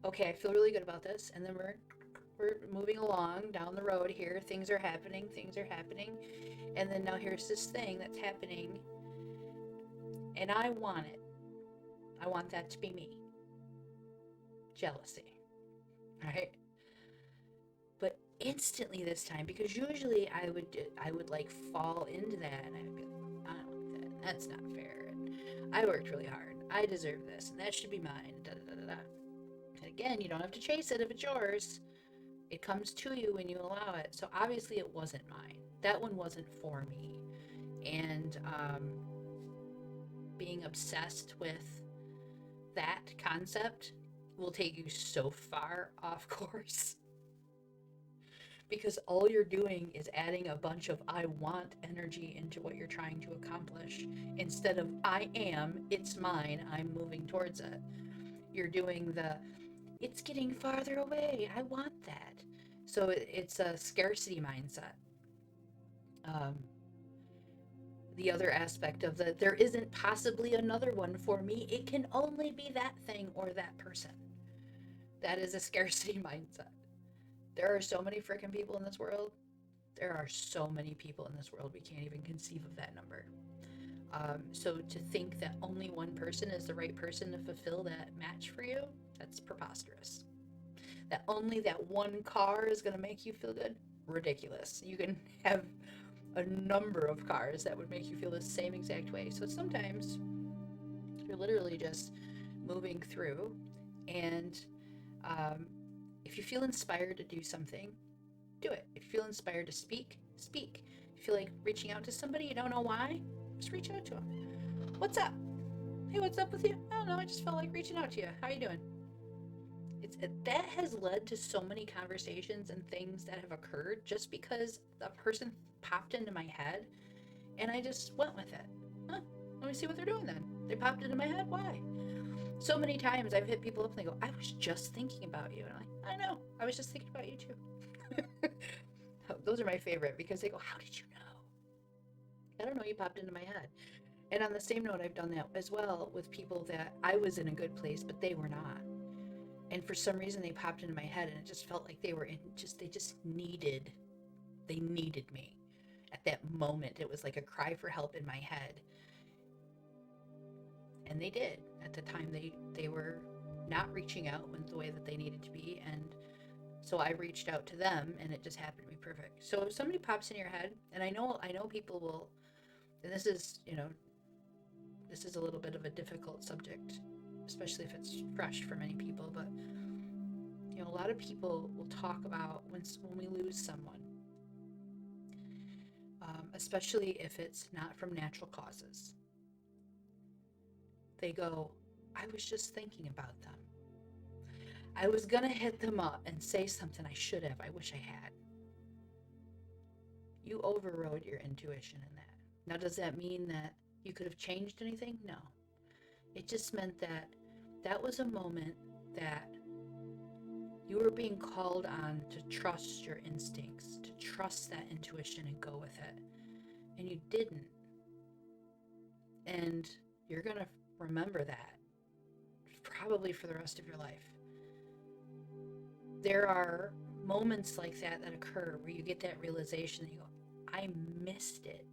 okay, I feel really good about this. And then we're moving along down the road here. Things are happening, things are happening. And then now here's this thing that's happening and I want it. I want that to be me. Jealousy, right? But instantly this time, because usually I would like fall into that and I would be like, I don't like that. That's not fair. And I worked really hard. I deserve this and that should be mine. Da, da, da, da, da. And again, you don't have to chase it if it's yours. It comes to you when you allow it. So obviously it wasn't mine. That one wasn't for me. And being obsessed with that concept will take you so far off course because all you're doing is adding a bunch of I want energy into what you're trying to accomplish instead of I am, it's mine, I'm moving towards it. You're doing the it's getting farther away, I want that. So it's a scarcity mindset. Um, the other aspect of the there isn't possibly another one for me, it can only be that thing or that person. That is a scarcity mindset. There are so many freaking people in this world. There are so many people in this world, we can't even conceive of that number. So to think that only one person is the right person to fulfill that match for you, that's preposterous. That only that one car is going to make you feel good, ridiculous. You can have a number of cars that would make you feel the same exact way. So sometimes you're literally just moving through, and um, if you feel inspired to do something, do it. If you feel inspired to speak, speak. If you feel like reaching out to somebody, you don't know why, just reach out to them. What's up? Hey, what's up with you? I don't know. I just felt like reaching out to you. How you doing? That has led to so many conversations and things that have occurred just because a person popped into my head, and I just went with it. Huh? Let me see what they're doing then. They popped into my head. Why? So many times I've hit people up and they go, "I was just thinking about you," and I'm like, "I know. I was just thinking about you too." Those are my favorite because they go, "How did you know?" I don't know. You popped into my head. And on the same note, I've done that as well with people that I was in a good place, but they were not. And for some reason, they popped into my head, and it just felt like they were they just they needed me. At that moment, it was like a cry for help in my head. And they did. At the time, they were not reaching out the way that they needed to be. And so I reached out to them, and it just happened to be perfect. So if somebody pops in your head, and I know people will, and this is a little bit of a difficult subject, especially if it's fresh for many people. But a lot of people will talk about when we lose someone, especially if it's not from natural causes. They go, "I was just thinking about them. I was gonna hit them up and say something I should have. I wish I had." You overrode your intuition in that. Now, does that mean that you could have changed anything? No. It just meant that that was a moment that You were being called on to trust your instincts, to trust that intuition and go with it. And you didn't. And you're going to remember that probably for the rest of your life. There are moments like that occur where you get that realization that you go, I missed it.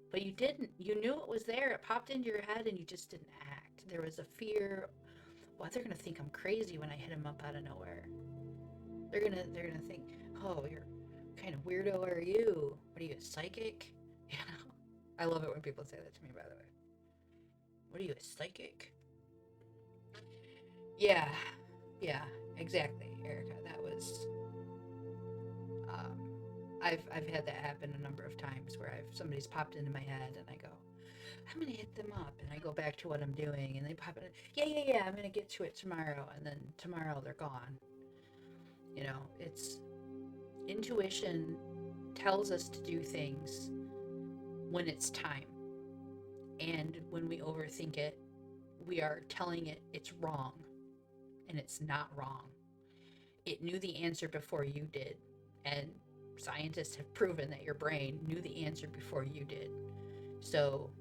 But you didn't. You knew it was there. It popped into your head and you just didn't act. There was a fear. Well, they're going to think I'm crazy when I hit them up out of nowhere. They're gonna think, oh, you're kind of weirdo, are you? What are you, a psychic? You know? I love it when people say that to me, by the way. What are you, a psychic? Yeah, exactly, Erica. That was, I've had that happen a number of times where somebody's popped into my head and I go, I'm gonna hit them up, and I go back to what I'm doing, and they pop in, yeah, I'm gonna get to it tomorrow, and then tomorrow they're gone. You know, it's intuition tells us to do things when it's time, and when we overthink it, we are telling it it's wrong, and it's not wrong. It knew the answer before you did, and scientists have proven that your brain knew the answer before you did. So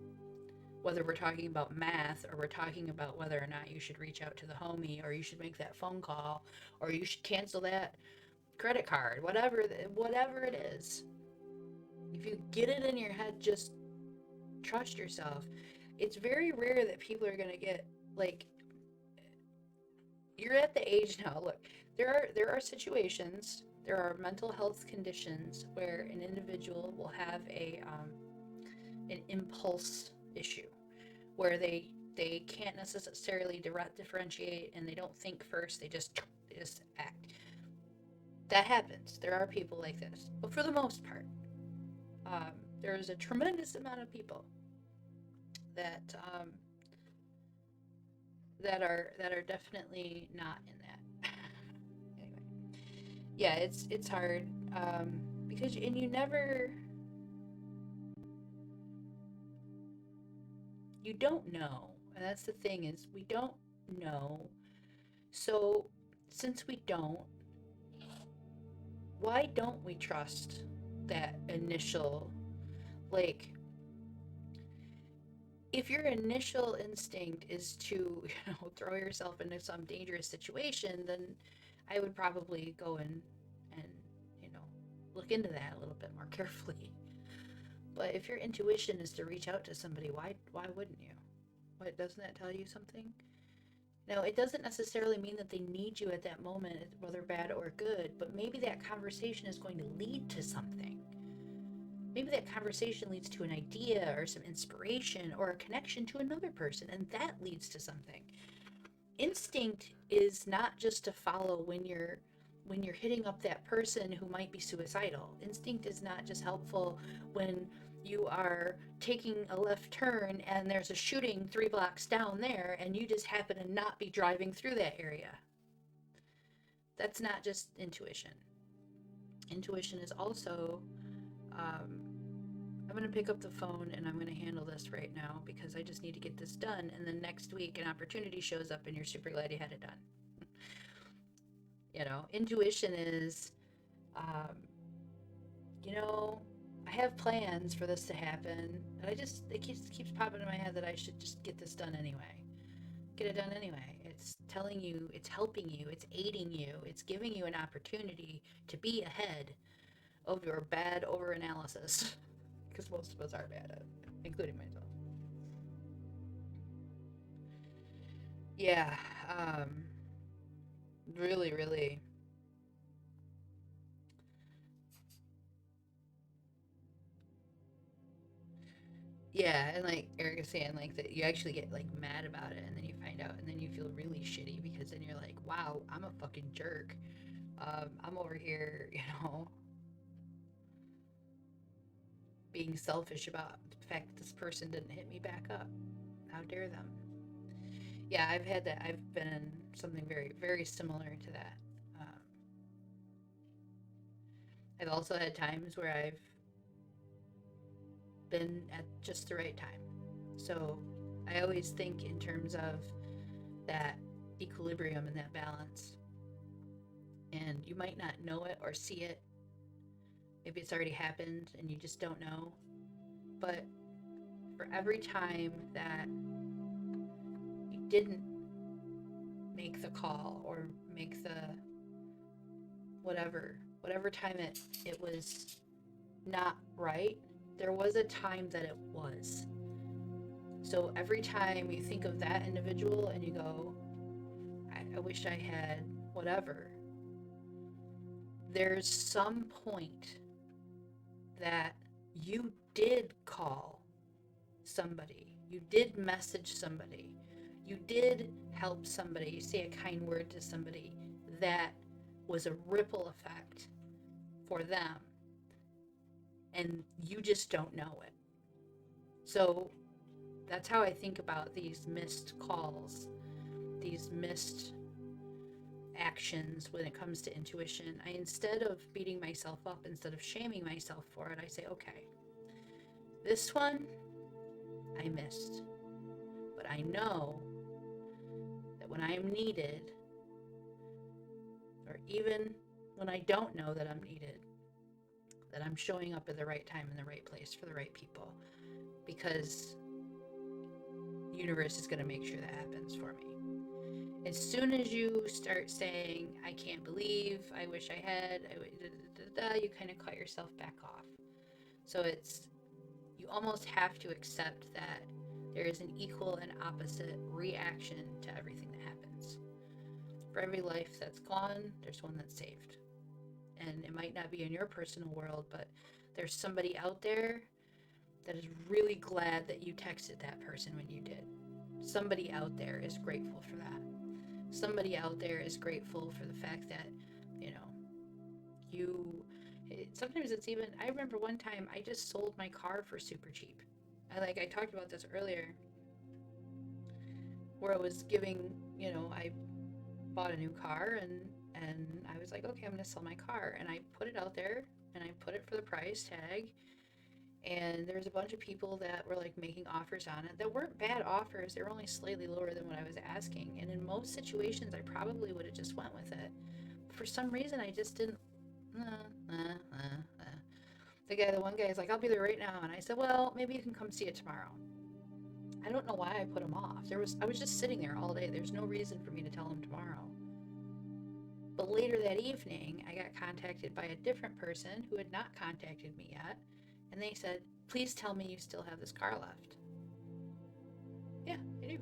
whether we're talking about math, or we're talking about whether or not you should reach out to the homie, or you should make that phone call, or you should cancel that credit card, whatever it is, if you get it in your head, just trust yourself. It's very rare that people are going to get, like, you're at the age now. Look, there are situations, there are mental health conditions where an individual will have an impulse issue where they can't necessarily differentiate, and they don't think first, they just act. That happens. There are people like this, but for the most part, there's a tremendous amount of people that that are definitely not in that. Anyway, yeah, it's hard, because you don't know, and that's the thing, is we don't know. So since we don't, why don't we trust that initial, like, if your initial instinct is to, throw yourself into some dangerous situation, then I would probably go and look into that a little bit more carefully. But if your intuition is to reach out to somebody, why wouldn't you? What, doesn't that tell you something? Now, it doesn't necessarily mean that they need you at that moment, whether bad or good, but maybe that conversation is going to lead to something. Maybe that conversation leads to an idea or some inspiration or a connection to another person, and that leads to something. Instinct is not just to follow when you're hitting up that person who might be suicidal. Instinct is not just helpful when you are taking a left turn and there's a shooting 3 blocks down there and you just happen to not be driving through that area. That's not just intuition. Intuition is also, I'm going to pick up the phone and I'm going to handle this right now because I just need to get this done, and then next week an opportunity shows up and you're super glad you had it done. Intuition is, I have plans for this to happen, and it keeps popping in my head that I should just get this done anyway. Get it done anyway. It's telling you, it's helping you, it's aiding you, it's giving you an opportunity to be ahead of your bad overanalysis, because most of us are bad at it, including myself. Yeah, really, really. Yeah, and like Eric is saying, like, that you actually get like mad about it, and then you find out, and then you feel really shitty because then you're like, wow, I'm a fucking jerk. I'm over here, being selfish about the fact that this person didn't hit me back up. How dare them? Yeah, I've had that. I've been in something very, very similar to that. Um, I've also had times where I've been at just the right time. So I always think in terms of that equilibrium and that balance. And you might not know it or see it. Maybe it's already happened and you just don't know. But for every time that you didn't make the call or make the whatever time it was not right, there was a time that it was. So every time you think of that individual and you go, I wish I had whatever, there's some point that you did call somebody, you did message somebody, you did help somebody, say a kind word to somebody that was a ripple effect for them, and you just don't know it. So that's how I think about these missed calls, these missed actions when it comes to intuition. Instead of beating myself up, instead of shaming myself for it, I say, okay, this one I missed. But I know that when I am needed, or even when I don't know that I'm needed, that I'm showing up at the right time in the right place for the right people, because the universe is going to make sure that happens for me. As soon as you start saying, I can't believe, I wish I had, you kind of cut yourself back off. So you almost have to accept that there is an equal and opposite reaction to everything that happens. For every life that's gone, there's one that's saved. And it might not be in your personal world, but there's somebody out there that is really glad that you texted that person when you did. Somebody out there is grateful for that. Somebody out there is grateful for the fact that, sometimes it's even, I remember one time I just sold my car for super cheap. I talked about this earlier, where I was giving, I bought a new car and I was like, okay, I'm going to sell my car. And I put it out there and I put it for the price tag. And there's a bunch of people that were like making offers on it that weren't bad offers. They were only slightly lower than what I was asking. And in most situations, I probably would have just went with it. But for some reason, I just didn't. The one guy is like, I'll be there right now. And I said, well, maybe you can come see it tomorrow. I don't know why I put him off. I was just sitting there all day. There's no reason for me to tell him tomorrow. But later that evening, I got contacted by a different person who had not contacted me yet. And they said, please tell me you still have this car left. Yeah, I do.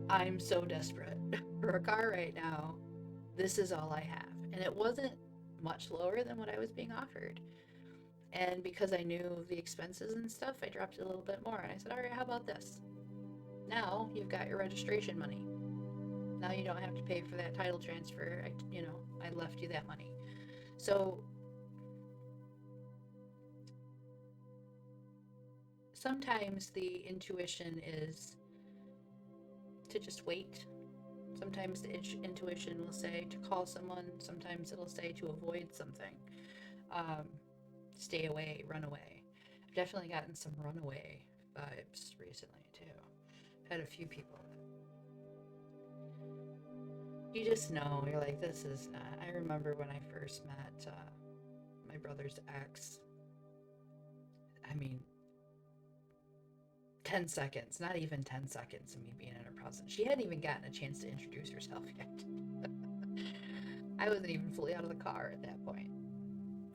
I'm so desperate for a car right now. This is all I have. And it wasn't much lower than what I was being offered. And because I knew the expenses and stuff, I dropped it a little bit more. And I said, all right, how about this? Now you've got your registration money. Now you don't have to pay for that title transfer. I left you that money. So sometimes the intuition is to just wait. Sometimes the intuition will say to call someone. Sometimes it'll say to avoid something. Stay away, run away. I've definitely gotten some runaway vibes recently too. I've had a few people that you just know, you're like, this is not. I remember when I first met my brother's ex. 10 seconds, not even 10 seconds of me being in her presence. She hadn't even gotten a chance to introduce herself yet. I wasn't even fully out of the car at that point.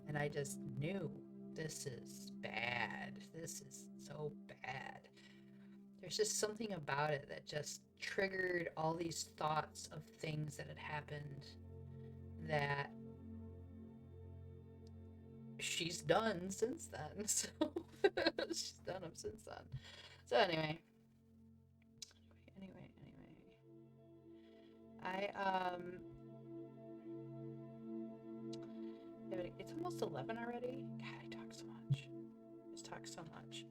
And I just knew, this is bad. This is so bad. There's just something about it that just triggered all these thoughts of things that had happened that she's done since then. So she's done them since then. So anyway, it's almost 11 already. God, I talk so much. I just talk so much.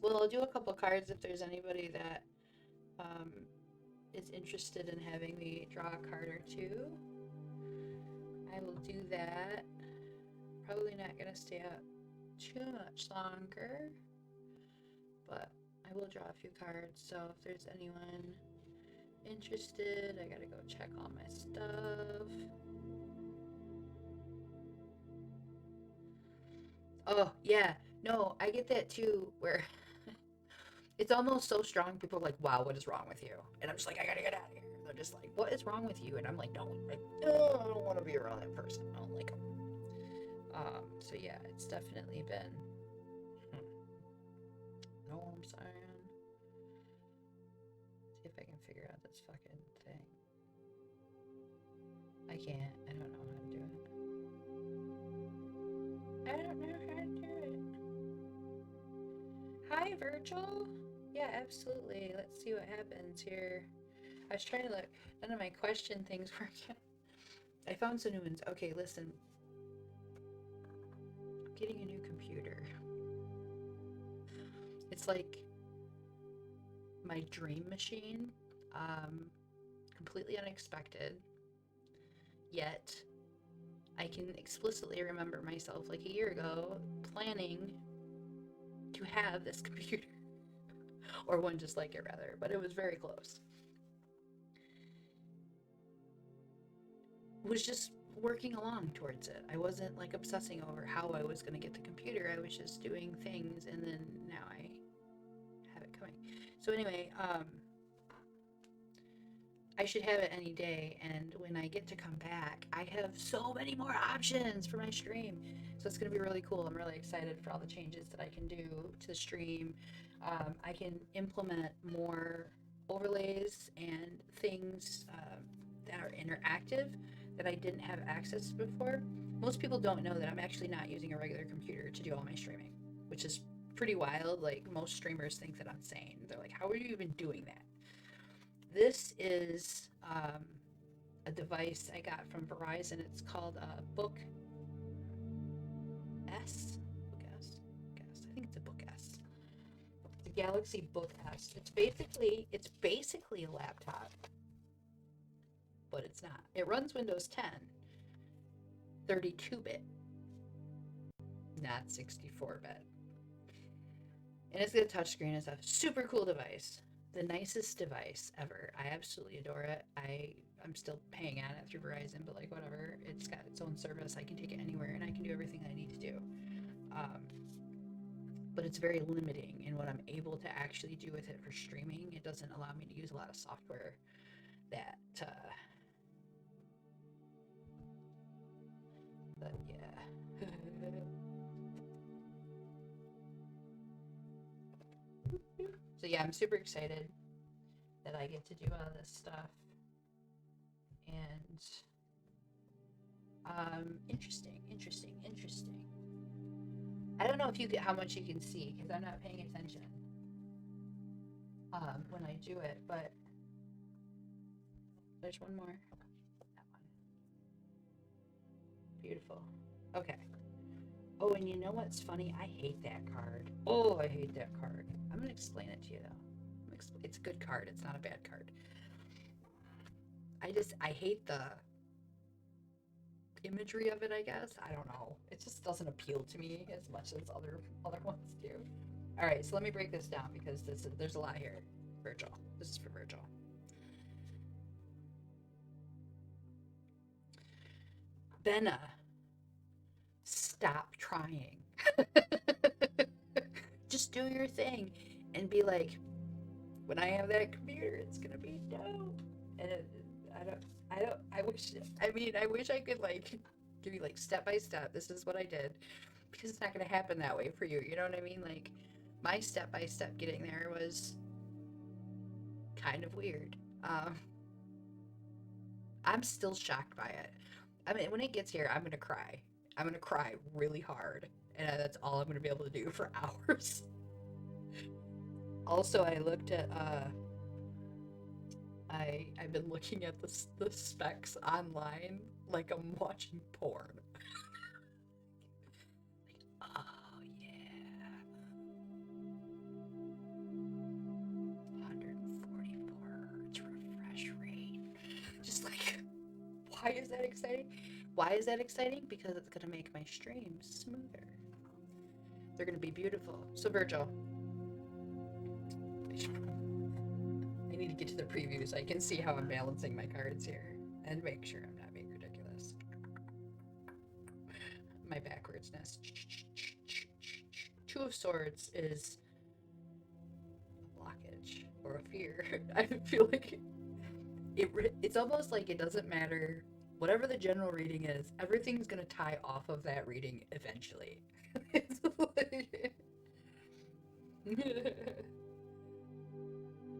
Well, I'll do a couple cards if there's anybody that is interested in having me draw a card or two. I will do that. Probably not going to stay up too much longer, but I will draw a few cards. So if there's anyone interested. I gotta go check all my stuff. Oh, yeah. No, I get that too, where it's almost so strong. People are like, wow, what is wrong with you? And I'm just like, I gotta get out of here. They're just like, what is wrong with you? And I'm like, no, like, oh, I don't want to be around that person. I don't like them. So yeah, it's definitely been. No, I'm saying. See if I can figure out this fucking thing. I can't. I don't know how to do it. I don't know how to do it. Hi, Virgil. Yeah, absolutely. Let's see what happens here. I was trying to look. None of my question things work. I found some new ones. Okay, listen. I'm getting a new computer. It's like my dream machine. Completely unexpected. Yet, I can explicitly remember myself like a year ago planning to have this computer. Or one just like it, rather. But it was very close. Was just working along towards it. I wasn't like obsessing over how I was going to get the computer. I was just doing things, and then now I have it coming. So anyway, I should have it any day, and when I get to come back, I have so many more options for my stream. So it's going to be really cool. I'm really excited for all the changes that I can do to the stream. I can implement more overlays and things that are interactive that I didn't have access to before. Most people don't know that I'm actually not using a regular computer to do all my streaming, which is pretty wild. Like, most streamers think that I'm sane. They're like, how are you even doing that? This is a device I got from Verizon. It's called Book S. Book S. I think it's a Book S. The Galaxy Book S. It's basically a laptop, but it's not. It runs Windows 10, 32-bit, not 64-bit. And it's got a touchscreen. It's a super cool device. The nicest device ever. I absolutely adore it. I'm still paying on it through Verizon, but like, whatever. It's got its own service. I can take it anywhere, and I can do everything I need to do. But it's very limiting in what I'm able to actually do with it for streaming. It doesn't allow me to use a lot of software that but yeah. So yeah, I'm super excited that I get to do all this stuff. And interesting. I don't know if you get how much you can see, because I'm not paying attention when I do it, but there's one more. That one. Beautiful. Okay. Oh, and you know what's funny? I hate that card. Oh, I hate that card. I'm going to explain it to you, though. It's a good card. It's not a bad card. I hate the imagery of it, I guess. I don't know. It just doesn't appeal to me as much as other ones do. All right, so let me break this down, because there's a lot here. Virgil. This is for Virgil. Benna, stop trying. Just do your thing and be like, when I have that computer, it's gonna be dope. And I wish I could like give you like step by step. This is what I did, because it's not gonna happen that way for you. You know what I mean? Like, my step by step getting there was kind of weird. I'm still shocked by it. I mean, when it gets here, I'm gonna cry. I'm gonna cry really hard, and that's all I'm gonna be able to do for hours. Also, I looked at I've been looking at the specs online like I'm watching porn. Like, oh yeah, 144 hertz refresh rate. Just like, why is that exciting? Why is that exciting? Because it's gonna make my streams smoother. They're gonna be beautiful. So Virgil, I need to get to the preview so I can see how I'm balancing my cards here and make sure I'm not being ridiculous. My backwardsness. Two of Swords is a blockage or a fear. I feel like it's almost like it doesn't matter. Whatever the general reading is, everything's going to tie off of that reading eventually. It's like...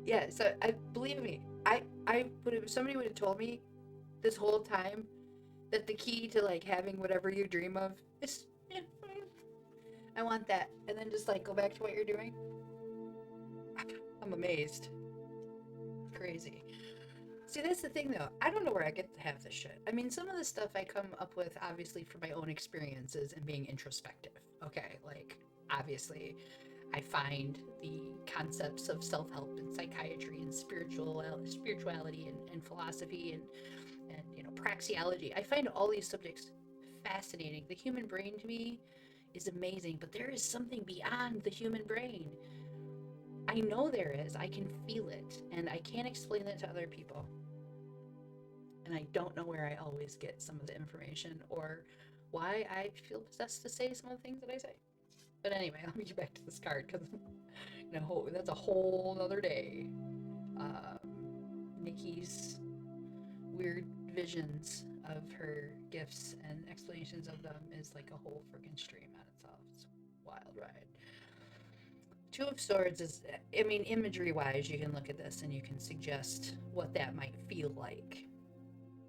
Yeah, so believe me, I would have, somebody would have told me this whole time that the key to like having whatever you dream of is, yeah, I want that, and then just like go back to what you're doing. I'm amazed. Crazy. See, that's the thing though. I don't know where I get to have this shit. I mean, some of the stuff I come up with obviously from my own experiences and being introspective. Okay, like obviously I find the concepts of self-help and psychiatry and spirituality and philosophy and you know, praxeology. I find all these subjects fascinating. The human brain to me is amazing, but there is something beyond the human brain. I know there is. I can feel it, and I can't explain it to other people. And I don't know where I always get some of the information or why I feel possessed to say some of the things that I say. But anyway, let me get back to this card because you know, that's a whole other day. Niki's weird visions of her gifts and explanations of them is like a whole freaking stream on itself. It's a wild ride. Two of Swords is, I mean, imagery wise, you can look at this and you can suggest what that might feel like.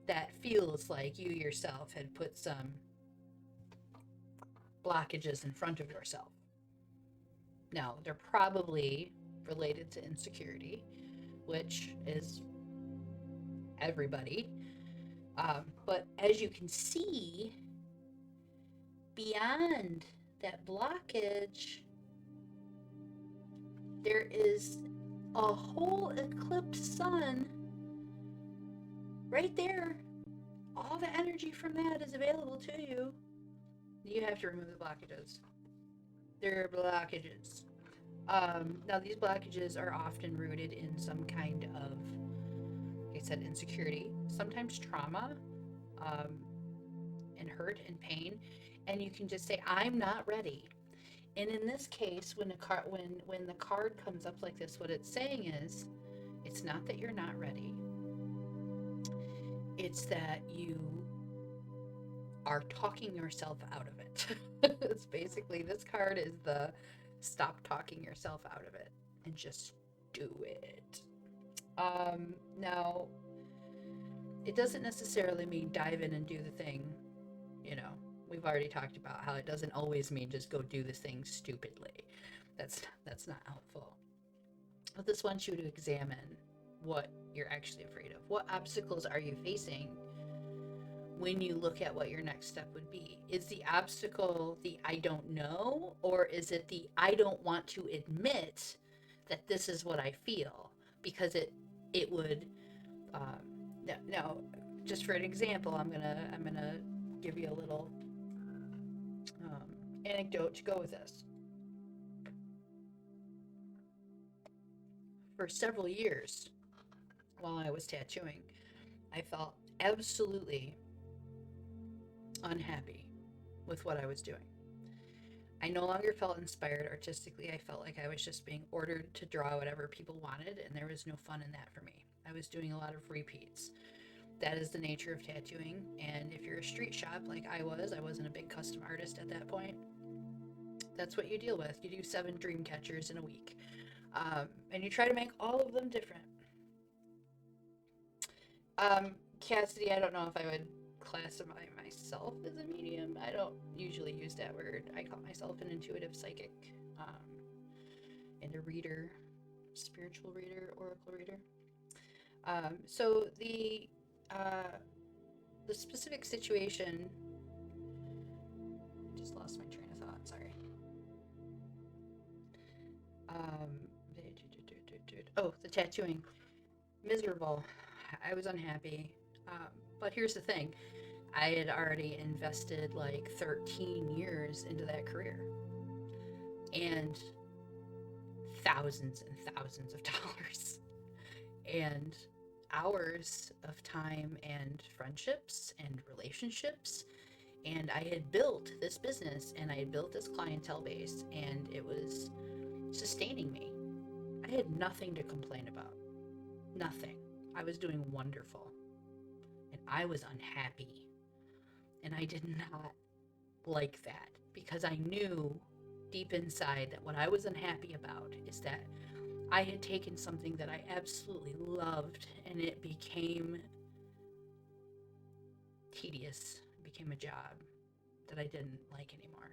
That feels like you yourself had put some blockages in front of yourself. Now, they're probably related to insecurity, which is everybody. But as you can see, beyond that blockage, there is a whole eclipsed sun right there. All the energy from that is available to you. You have to remove the blockages. There are blockages. Now, these blockages are often rooted in some kind of, like I said, insecurity, sometimes trauma, and hurt and pain. And you can just say, I'm not ready. And in this case, when the card comes up like this, what it's saying is, it's not that you're not ready. It's that you are talking yourself out of it. It's basically, this card is the stop talking yourself out of it and just do it. Now, it doesn't necessarily mean dive in and do the thing. You know, we've already talked about how it doesn't always mean just go do this thing stupidly. That's not helpful. But this wants you to examine what you're actually afraid of. What obstacles are you facing when you look at what your next step would be? Is the obstacle the I don't know, or is it the I don't want to admit that this is what I feel? Because it would now, just for an example, I'm gonna give you a little anecdote to go with this. For several years while I was tattooing, I felt absolutely unhappy with what I was doing. I no longer felt inspired artistically. I felt like I was just being ordered to draw whatever people wanted, and there was no fun in that for me. I was doing a lot of repeats. That is the nature of tattooing, and if you're a street shop like I wasn't a big custom artist at that point, that's what you deal with. You do 7 dream catchers in a week, and you try to make all of them different. Cassidy, I don't know if I would classify myself as a medium. I don't usually use that word. I call myself an intuitive psychic, and a reader, spiritual reader, oracle reader. So the specific situation, I just lost my train of thought, sorry. Oh, the tattooing. Miserable. I was unhappy. But here's the thing. I had already invested like 13 years into that career. And thousands and thousands of dollars. and hours of time and friendships and relationships. And I had built this business and I had built this clientele base, and it was sustaining me. I had nothing to complain about. Nothing. I was doing wonderful. And I was unhappy. And I did not like that, because I knew deep inside that what I was unhappy about is that I had taken something that I absolutely loved and it became tedious. It became a job that I didn't like anymore.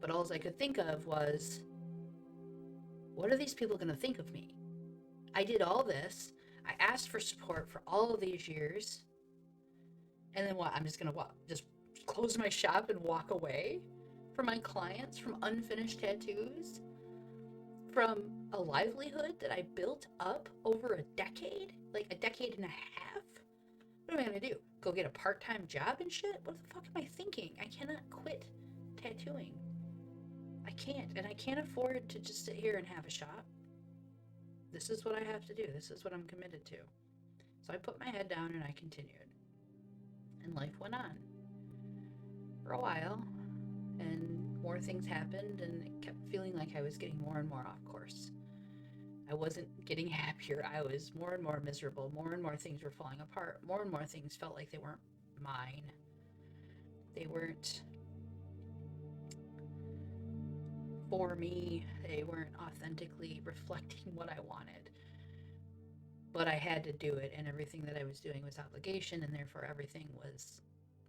But all I could think of was, what are these people going to think of me? I did all this. I asked for support for all of these years. And then what? I'm just going to just close my shop and walk away from my clients, from unfinished tattoos, from a livelihood that I built up over a decade, like a decade and a half? What am I going to do? Go get a part-time job and shit? What the fuck am I thinking? I cannot quit tattooing. I can't. And I can't afford to just sit here and have a shop. This is what I have to do. This is what I'm committed to. So I put my head down and I continued. And life went on for a while, and more things happened, and it kept feeling like I was getting more and more off course. I wasn't getting happier. I was more and more miserable. More and more things were falling apart. More and more things felt like they weren't mine. They weren't for me. They weren't authentically reflecting what I wanted. But I had to do it, and everything that I was doing was obligation, and therefore everything was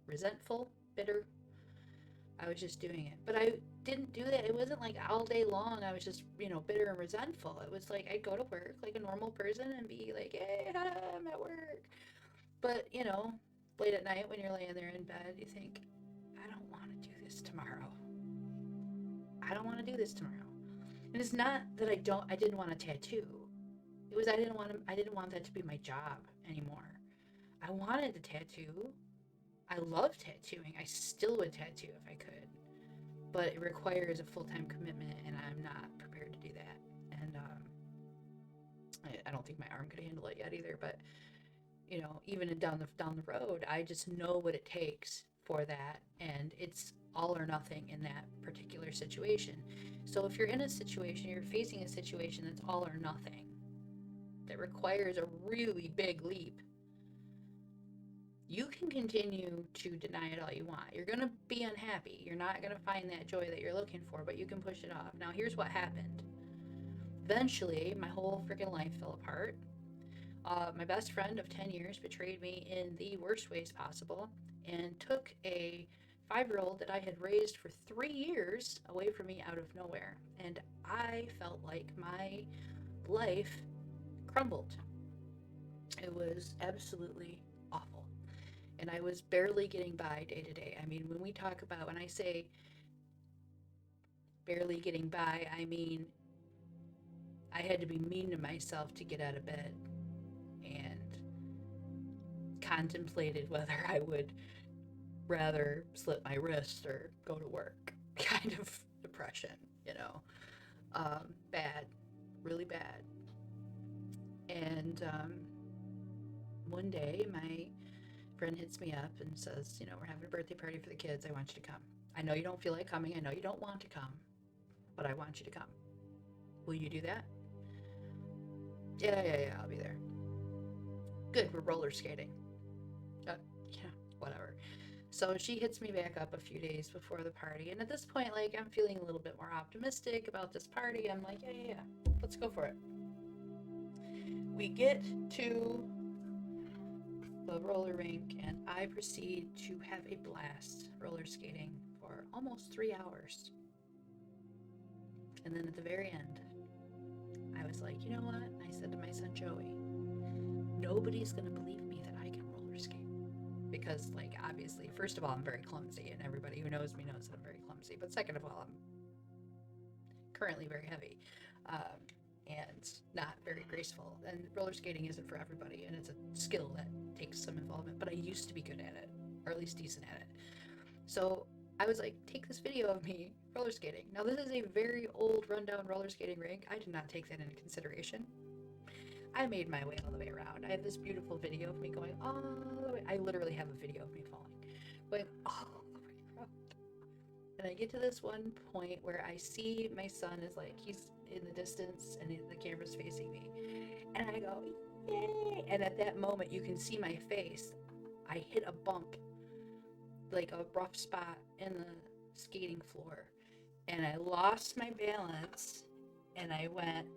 resentful, bitter. I was just doing it. But I didn't do that. It wasn't like all day long I was just, bitter and resentful. It was like I'd go to work like a normal person and be like, hey, I'm at work. But, late at night when you're laying there in bed, you think, I don't want to do this tomorrow. I don't want to do this tomorrow. And it's not that I didn't want a tattoo. It was I didn't want that to be my job anymore. I wanted to tattoo. I love tattooing. I still would tattoo if I could. But it requires a full-time commitment, and I'm not prepared to do that. And I don't think my arm could handle it yet either. But, even down the road, I just know what it takes for that. And it's all or nothing in that particular situation. So if you're in a situation, you're facing a situation that's all or nothing, that requires a really big leap, you can continue to deny it all you want. You're going to be unhappy. You're not going to find that joy that you're looking for, but you can push it off. Now, here's what happened. Eventually, my whole freaking life fell apart. My best friend of 10 years betrayed me in the worst ways possible and took a 5-year-old that I had raised for 3 years away from me out of nowhere. And I felt like my life crumbled. It was absolutely awful. And I was barely getting by day to day. I mean, when I say barely getting by, I mean, I had to be mean to myself to get out of bed, and contemplated whether I would rather slit my wrist or go to work. Kind of depression, bad, really bad. And one day my friend hits me up and says, we're having a birthday party for the kids. I want you to come. I know you don't feel like coming. I know you don't want to come, but I want you to come. Will you do that? Yeah, I'll be there. Good, we're roller skating. Whatever. So she hits me back up a few days before the party. And at this point, I'm feeling a little bit more optimistic about this party. I'm like, yeah, let's go for it. We get to the roller rink, and I proceed to have a blast roller skating for almost 3 hours. And then at the very end, I was like, you know what? I said to my son Joey, nobody's going to believe me that I can roller skate. Because, obviously, first of all, I'm very clumsy, and everybody who knows me knows that I'm very clumsy. But second of all, I'm currently very heavy. And not very graceful. And roller skating isn't for everybody, and it's a skill that takes some involvement, but I used to be good at it, or at least decent at it. So I was like, take this video of me roller skating. Now, this is a very old, rundown roller skating rink. I did not take that into consideration. I made my way all the way around. I have this beautiful video of me going all the way. I literally have a video of me falling, going all the way around. And I get to this one point where I see my son is like, he's in the distance and the camera's facing me. And I go, yay! And at that moment, you can see my face. I hit a bump, like a rough spot in the skating floor. And I lost my balance. And I went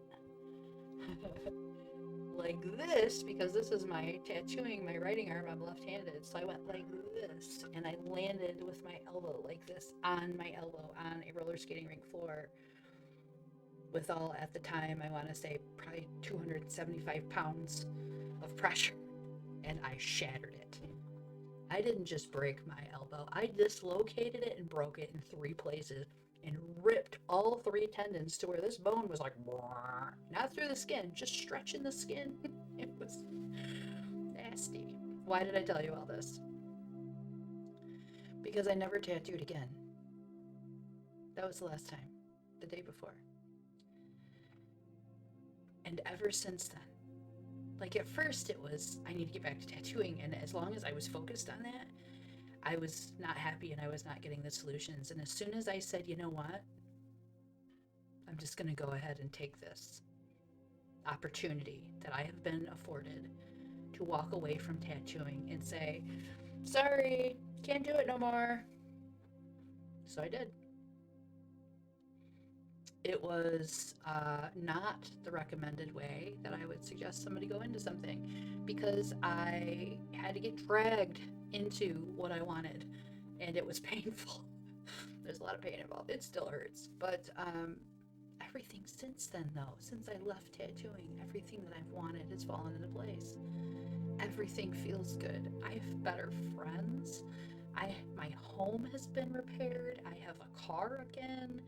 like this, because this is my tattooing, my writing arm. I'm left-handed. So I went like this. And I landed with my elbow like this on my elbow on a roller skating rink floor. With all, at the time, I want to say probably 275 pounds of pressure, and I shattered it. I didn't just break my elbow, I dislocated it and broke it in 3 places and ripped all 3 tendons to where this bone was like, not through the skin, just stretching the skin. It was nasty. Why did I tell you all this? Because I never tattooed again. That was the last time, the day before. And ever since then, like at first it was, I need to get back to tattooing. And as long as I was focused on that, I was not happy and I was not getting the solutions. And as soon as I said, you know what, I'm just going to go ahead and take this opportunity that I have been afforded to walk away from tattooing and say, sorry, can't do it no more. So I did. It was not the recommended way that I would suggest somebody go into something, because I had to get dragged into what I wanted, and it was painful. There's a lot of pain involved. It still hurts, but everything since then, though, since I left tattooing, everything that I've wanted has fallen into place. Everything feels good. I have better friends. My home has been repaired. I have a car again.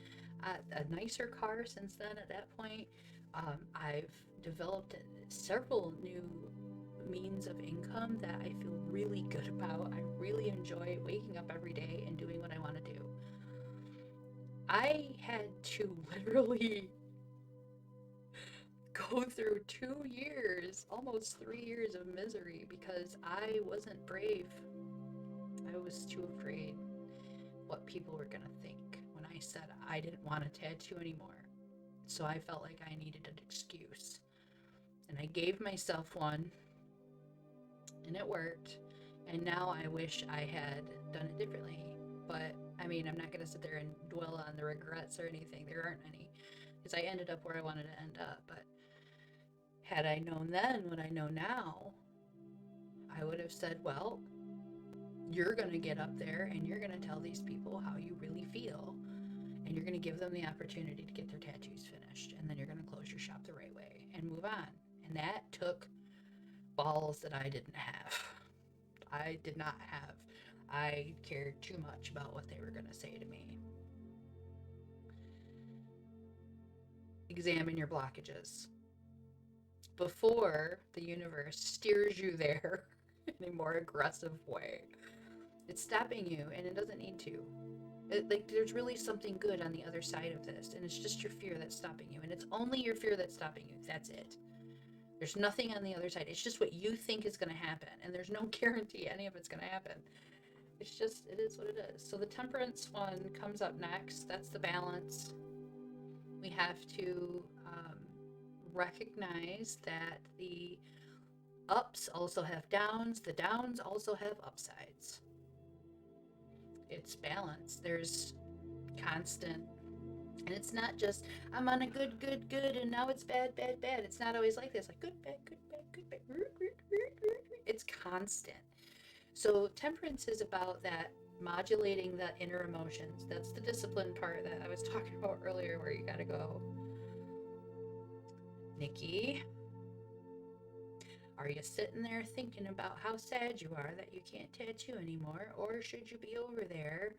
A nicer car since then. At that point, I've developed several new means of income that I feel really good about. I really enjoy waking up every day and doing what I want to do. I had to literally go through 2 years, almost 3 years of misery, because I wasn't brave. I was too afraid what people were going to think when I said I didn't want to tattoo anymore. So I felt like I needed an excuse. And I gave myself one, and it worked. And now I wish I had done it differently. But I mean, I'm not going to sit there and dwell on the regrets or anything. There aren't any, because I ended up where I wanted to end up. But had I known then what I know now, I would have said, well, you're going to get up there and you're going to tell these people how you really feel, and you're going to give them the opportunity to get their tattoos finished, and then you're going to close your shop the right way and move on. And that took balls that I didn't have. I did not have. I cared too much about what they were going to say to me. Examine your blockages before the universe steers you there in a more aggressive way. It's stopping you, and it doesn't need to. There's really something good on the other side of this, and it's just your fear that's stopping you, and it's only your fear that's stopping you. That's it. There's nothing on the other side. It's just what you think is going to happen, and there's no guarantee any of it's going to happen. It's just, it is what it is. So the temperance one comes up next. That's the balance. We have to recognize that the ups also have downs. The downs also have upsides. It's balance. There's constant, and it's not just I'm on a good, and now it's bad. It's not always like this, like good, bad. It's constant. So temperance is about that modulating the inner emotions. That's the discipline part that I was talking about earlier, where you gotta go, Nikki, are you sitting there thinking about how sad you are that you can't tattoo anymore? Or should you be over there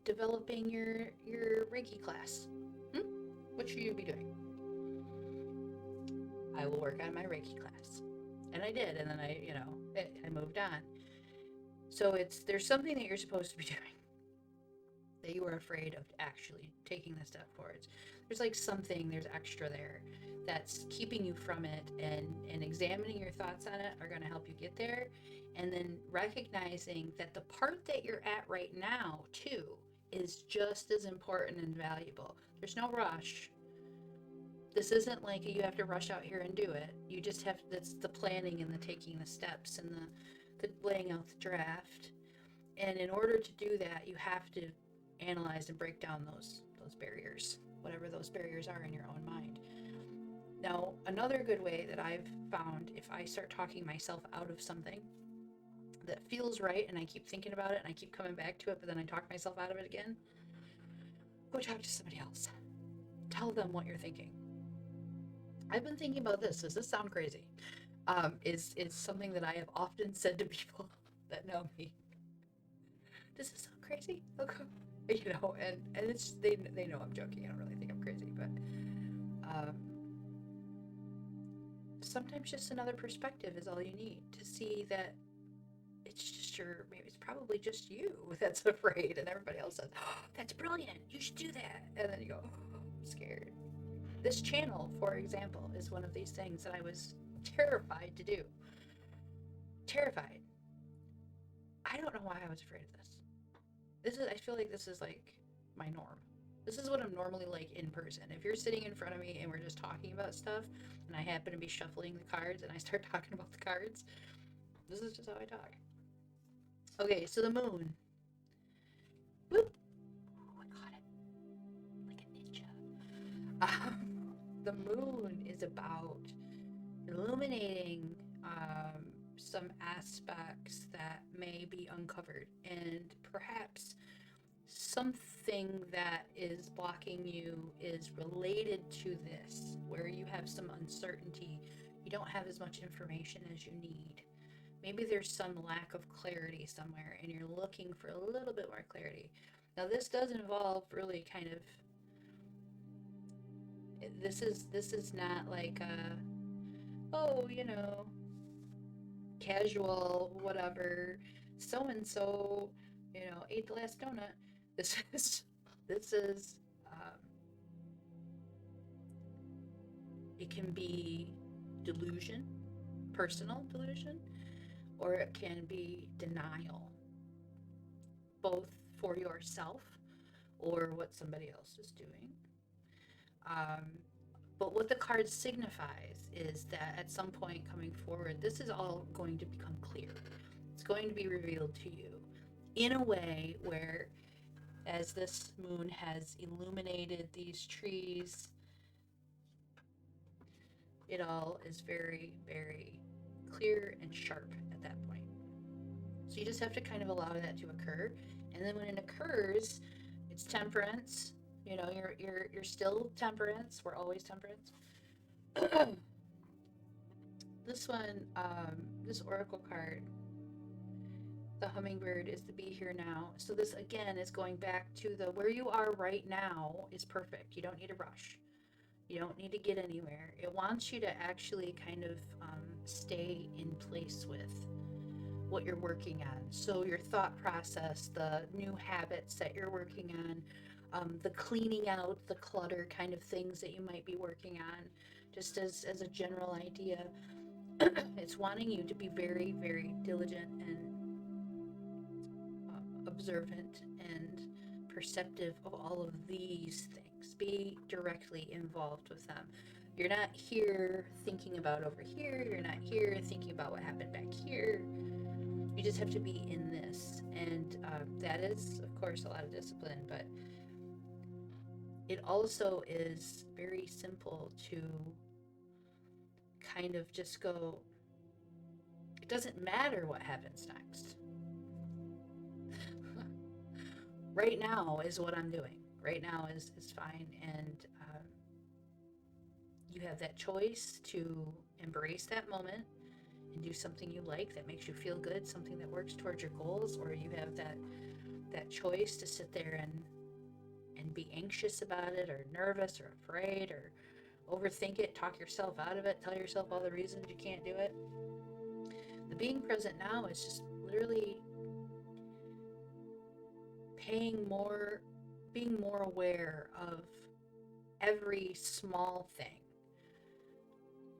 developing your Reiki class? What should you be doing? I will work on my Reiki class. And I did, and then I moved on. So there's something that you're supposed to be doing. that you were afraid of actually taking the step forwards. There's like something, there's extra there that's keeping you from it, and examining your thoughts on it are going to help you get there. And then recognizing that the part that you're at right now, too, is just as important and valuable. There's no rush. This isn't like you have to rush out here and do it. You just have, that's the planning and the taking the steps and the laying out the draft. And in order to do that, you have to analyze and break down those barriers, whatever those barriers are in your own mind. Now, another good way that I've found, if I start talking myself out of something that feels right and I keep thinking about it and I keep coming back to it, but then I talk myself out of it again, go talk to somebody else. Tell them what you're thinking. I've been thinking about this. Does this sound crazy? Is something that I have often said to people that know me. Does this sound crazy? Okay. You know, and it's they know I'm joking. I don't really think I'm crazy, but sometimes just another perspective is all you need to see that it's just maybe it's probably just you that's afraid, and everybody else says, oh, that's brilliant, you should do that, and then you go, oh, I'm scared. This channel, for example, is one of these things that I was terrified to do. Terrified. I don't know why I was afraid of this. I feel like this is like my norm. This is what I'm normally like in person. If you're sitting in front of me and we're just talking about stuff, and I happen to be shuffling the cards and I start talking about the cards, this is just how I talk. Okay, so the moon. Whoop! Oh, I got it. Like a ninja. The moon is about illuminating some aspects that may be uncovered, and perhaps something that is blocking you is related to this, where you have some uncertainty, you don't have as much information as you need. Maybe there's some lack of clarity somewhere and you're looking for a little bit more clarity. Now this does involve really kind of, this is not like oh, you know, casual whatever, so and so, you know, ate the last donut. This is it can be delusion, personal delusion, or it can be denial, both for yourself or what somebody else is doing. But what the card signifies is that at some point coming forward, this is all going to become clear. It's going to be revealed to you in a way where, as this moon has illuminated these trees, it all is very, very clear and sharp at that point. So you just have to kind of allow that to occur. And then when it occurs, it's temperance. You know, you're still temperance. We're always temperance. This one, this oracle card, the hummingbird, is to be here now. So this again is going back to the where you are right now is perfect. You don't need to rush. You don't need to get anywhere. It wants you to actually kind of stay in place with what you're working on. So your thought process, the new habits that you're working on, the cleaning out, the clutter kind of things that you might be working on, just as a general idea. It's wanting you to be very, very diligent and observant and perceptive of all of these things. Be directly involved with them. You're not here thinking about over here. You're not here thinking about what happened back here. You just have to be in this. And that is, of course, a lot of discipline, but it also is very simple to kind of just go, it doesn't matter what happens next. Right now is what I'm doing. Right now is fine. And you have that choice to embrace that moment and do something you like that makes you feel good, something that works towards your goals, or you have that choice to sit there and be anxious about it, or nervous, or afraid, or overthink it, talk yourself out of it, tell yourself all the reasons you can't do it. The being present now is just literally being more aware of every small thing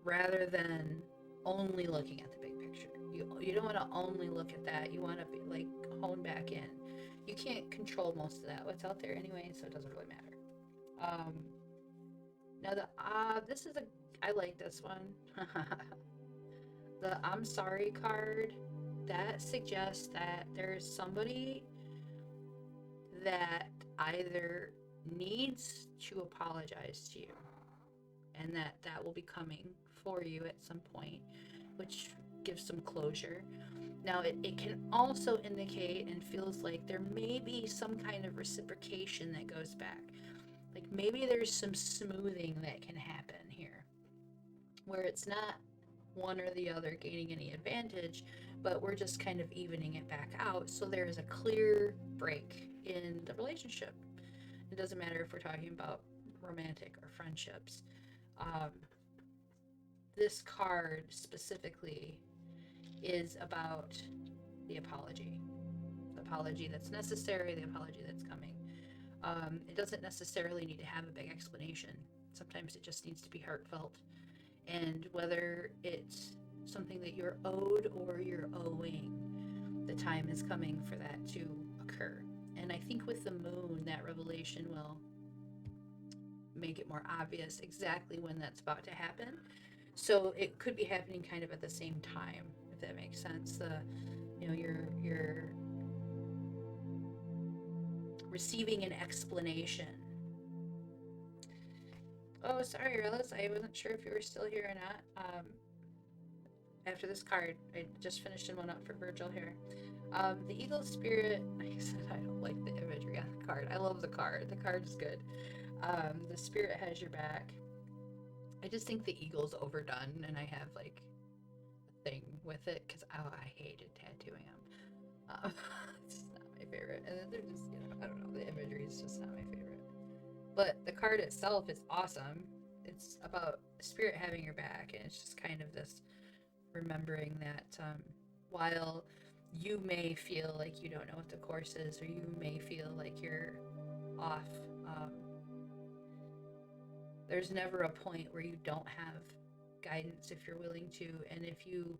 rather than only looking at the big picture. You don't want to only look at that. You want to be like hone back in. You can't control most of that. What's out there anyway, so it doesn't really matter. Now this is I like this one. The I'm sorry card, that suggests that there's somebody that either needs to apologize to you, and that will be coming for you at some point, which gives some closure. Now it can also indicate and feels like there may be some kind of reciprocation that goes back. Like maybe there's some smoothing that can happen here, where it's not one or the other gaining any advantage, but we're just kind of evening it back out. So there is a clear break in the relationship. It doesn't matter if we're talking about romantic or friendships. This card specifically is about the apology that's necessary, the apology that's coming. It doesn't necessarily need to have a big explanation. Sometimes it just needs to be heartfelt. And whether it's something that you're owed or you're owing, the time is coming for that to occur. And I think with the moon, that revelation will make it more obvious exactly when that's about to happen. So it could be happening kind of at the same time, if that makes sense. You're receiving an explanation. Oh, sorry, Relis. I wasn't sure if you were still here or not. After this card, I just finished one up for Virgil here. The Eagle Spirit, like I said, I don't like the imagery on the card. I love the card. The card is good. The Spirit has your back. I just think the eagle's overdone, and I have like a thing with it because I hated tattooing them. It's just not my favorite. And then they're just, I don't know, the imagery is just not my favorite. But the card itself is awesome. It's about Spirit having your back, and it's just kind of this remembering that while you may feel like you don't know what the course is, or you may feel like you're off, there's never a point where you don't have guidance if you're willing to. And if you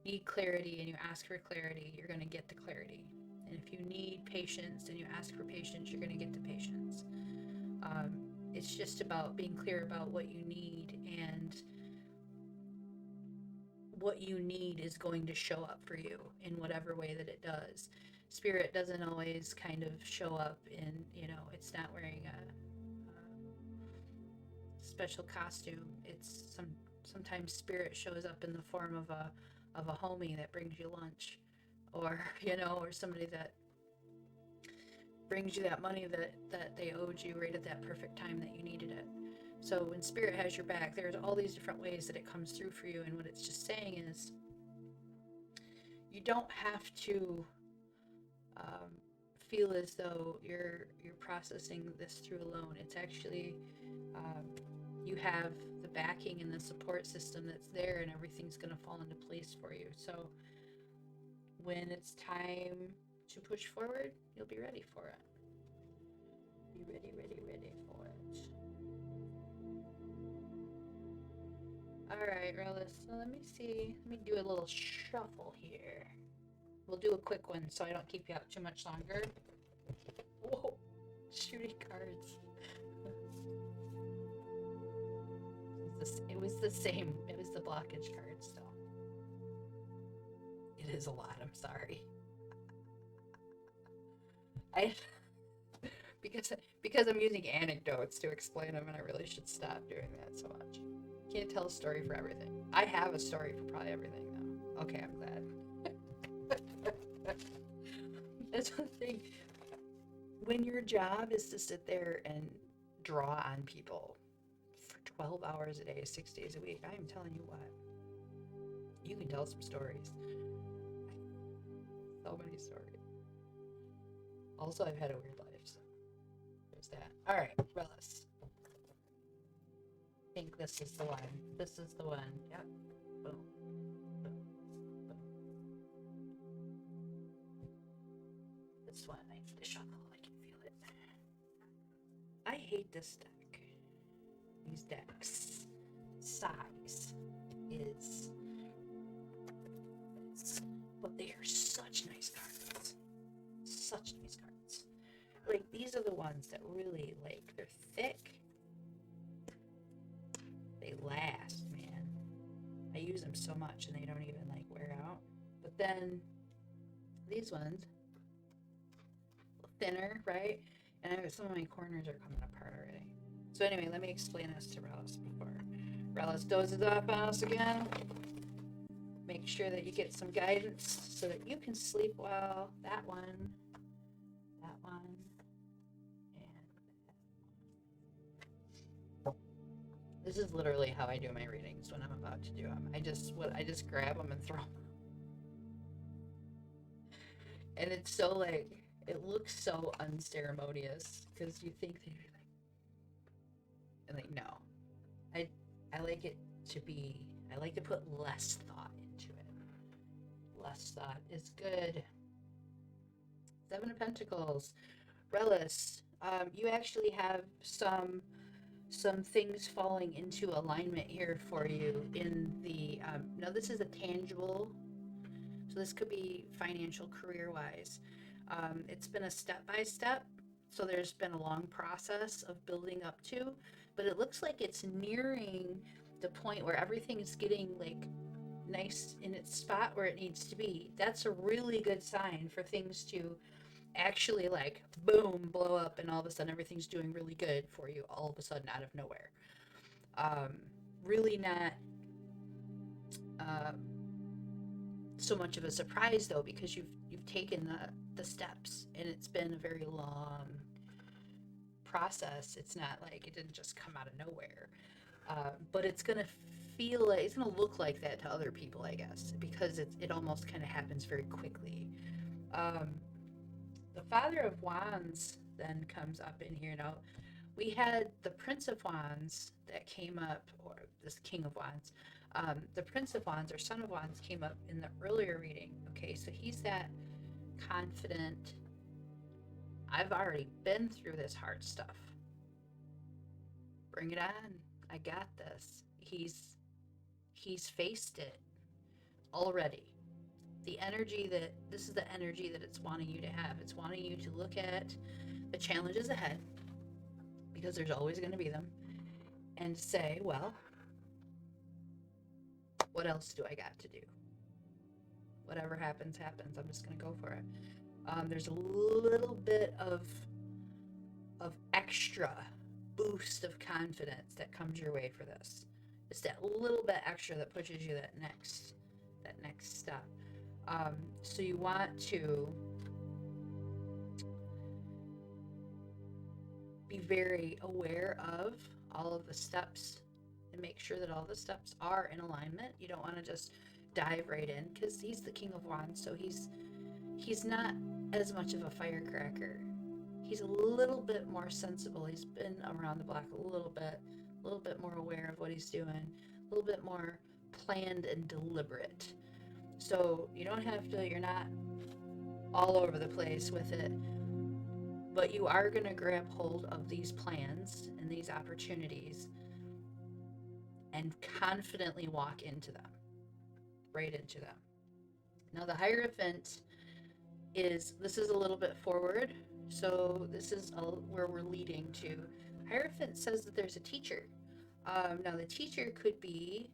need clarity and you ask for clarity, you're going to get the clarity. And if you need patience and you ask for patience, you're going to get the patience. It's just about being clear about what you need, and what you need is going to show up for you in whatever way that it does. Spirit doesn't always kind of show up in, it's not wearing a special costume. It's sometimes Spirit shows up in the form of a homie that brings you lunch, or or somebody that brings you that money that they owed you right at that perfect time that you needed it. So when Spirit has your back, there's all these different ways that it comes through for you. And what it's just saying is, you don't have to feel as though you're processing this through alone. It's actually, you have the backing and the support system that's there, and everything's going to fall into place for you. So when it's time to push forward, you'll be ready for it. Be ready for it. All right, Relis. So let me see. Let me do a little shuffle here. We'll do a quick one so I don't keep you out too much longer. Whoa, shooting cards. It was the same. It was the blockage card still. It is a lot. I'm sorry. Because I'm using anecdotes to explain them, and I really should stop doing that so much. Can't tell a story for everything. I have a story for probably everything, though. Okay, I'm glad. That's one thing. When your job is to sit there and draw on people for 12 hours a day, 6 days a week, I am telling you what. You can tell some stories. So many stories. Also, I've had a weird life, so there's that. All right, Relis. I think this is the one. This is the one. Yep. Boom. Boom. Boom. This one I need to shuffle again. need this deck. These decks. Size is... But they are such nice cards. Such nice cards. Like, these are the ones that really, like, they're thick. They last, man. I use them so much and they don't even, like, wear out. But then, these ones, thinner, right? And some of my corners are coming apart already. So anyway, let me explain this to Relish before Relish dozes off on us again. Make sure that you get some guidance so that you can sleep well. That one, and this is literally how I do my readings when I'm about to do them. I just grab them and throw them. And it's so, like, it looks so unceremonious because you think they're like, and like, no, I like it to be, I like to put less thought into it. Less thought is good. 7 of Pentacles. Relish, you actually have some things falling into alignment here for you in the, now this is a tangible, so this could be financial, career-wise. It's been a step-by-step, so there's been a long process of building up to, but it looks like it's nearing the point where everything is getting, like, nice in its spot where it needs to be. That's a really good sign for things to actually, like, boom, blow up, and all of a sudden everything's doing really good for you all of a sudden out of nowhere. Really not so much of a surprise, though, because you've taken the steps, and it's been a very long process. It's not like it didn't just come out of nowhere, but it's gonna feel like, it's gonna look like that to other people, I guess, because it almost kind of happens very quickly. The Father of Wands then comes up in here. Now, we had the Prince of Wands that came up, or this King of Wands. The Prince of Wands or Son of Wands came up in the earlier reading. Okay, so he's that confident, I've already been through this hard stuff. Bring it on. I got this. He's faced it already. The energy that, this is the energy that it's wanting you to have. It's wanting you to look at the challenges ahead, because there's always going to be them, and say, well, what else do I got to do? Whatever happens, happens. I'm just going to go for it. There's a little bit of extra boost of confidence that comes your way for this. It's that little bit extra that pushes you that next step. So you want to be very aware of all of the steps and make sure that all the steps are in alignment. You don't want to just dive right in, because he's the King of Wands, so he's not as much of a firecracker. He's a little bit more sensible. He's been around the block a little bit more aware of what he's doing, a little bit more planned and deliberate. So you don't have to, you're not all over the place with it, but you are going to grab hold of these plans and these opportunities and confidently walk into them, right into them. Now the Hierophant this is a little bit forward, so this is where we're leading to. Hierophant says that there's a teacher. Now the teacher could be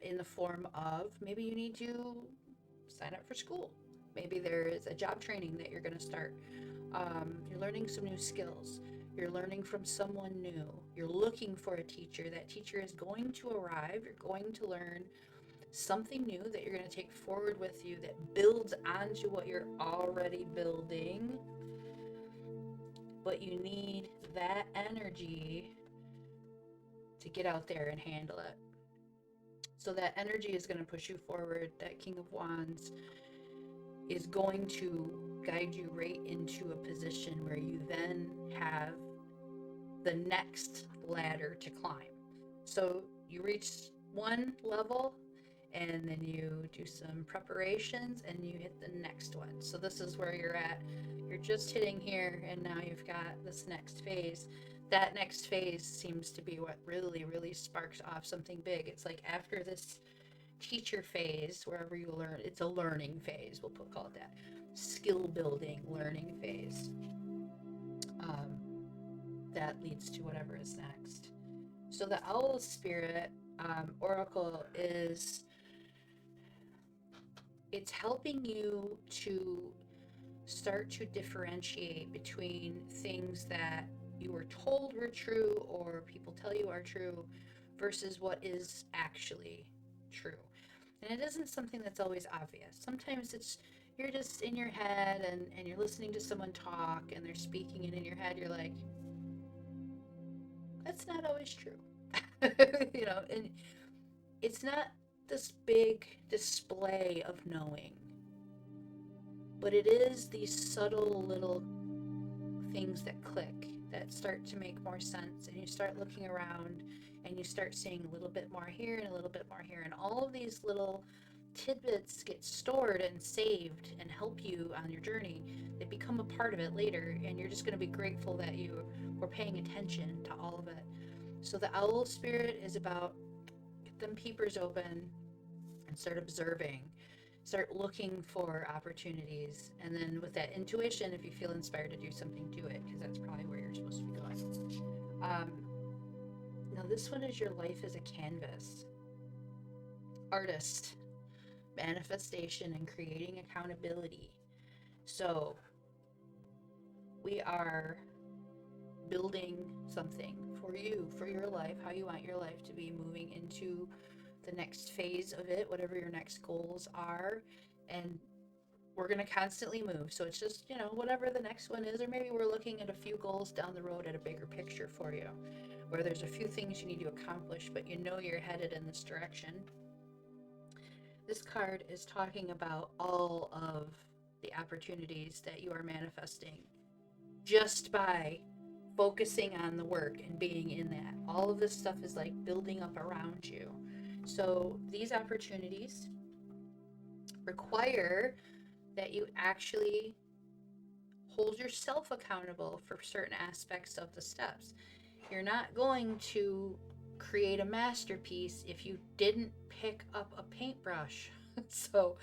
in the form of, maybe you need to sign up for school. Maybe there is a job training that you're going to start. You're learning some new skills. You're learning from someone new. You're looking for a teacher. That teacher is going to arrive. You're going to learn something new that you're going to take forward with you that builds onto what you're already building. But you need that energy to get out there and handle it. So that energy is going to push you forward. That King of Wands is going to guide you right into a position where you then have the next ladder to climb. So you reach one level, and then you do some preparations, and you hit the next one. So this is where you're at. You're just hitting here, and now you've got this next phase that next phase seems to be what really, really sparks off something big. It's like after this teacher phase, wherever you learn, it's a learning phase, call it that. Skill building learning phase. Um, that leads to whatever is next. So the owl spirit oracle is, it's helping you to start to differentiate between things that you were told were true or people tell you are true versus what is actually true. And it isn't something that's always obvious. Sometimes it's, you're just in your head and you're listening to someone talk and they're speaking, and in your head you're like, that's not always true. You know, and it's not this big display of knowing, but it is these subtle little things that click, that start to make more sense, and you start looking around and you start seeing a little bit more here and a little bit more here, and all of these little tidbits get stored and saved and help you on your journey. They become a part of it later, and you're just going to be grateful that you were paying attention to all of it. So the owl spirit is about, get them peepers open and start observing, start looking for opportunities, and then with that intuition, if you feel inspired to do something, do it, because that's probably where you're supposed to be going. Now this one is your life as a canvas. Artist, manifestation, and creating accountability. So we are building something for you, for your life, how you want your life to be moving into the next phase of it, whatever your next goals are. And we're going to constantly move. So it's just, you know, whatever the next one is, or maybe we're looking at a few goals down the road at a bigger picture for you, where there's a few things you need to accomplish, but you know you're headed in this direction. This card is talking about all of the opportunities that you are manifesting just by focusing on the work and being in that. All of this stuff is like building up around you. So these opportunities require that you actually hold yourself accountable for certain aspects of the steps. You're not going to create a masterpiece if you didn't pick up a paintbrush. So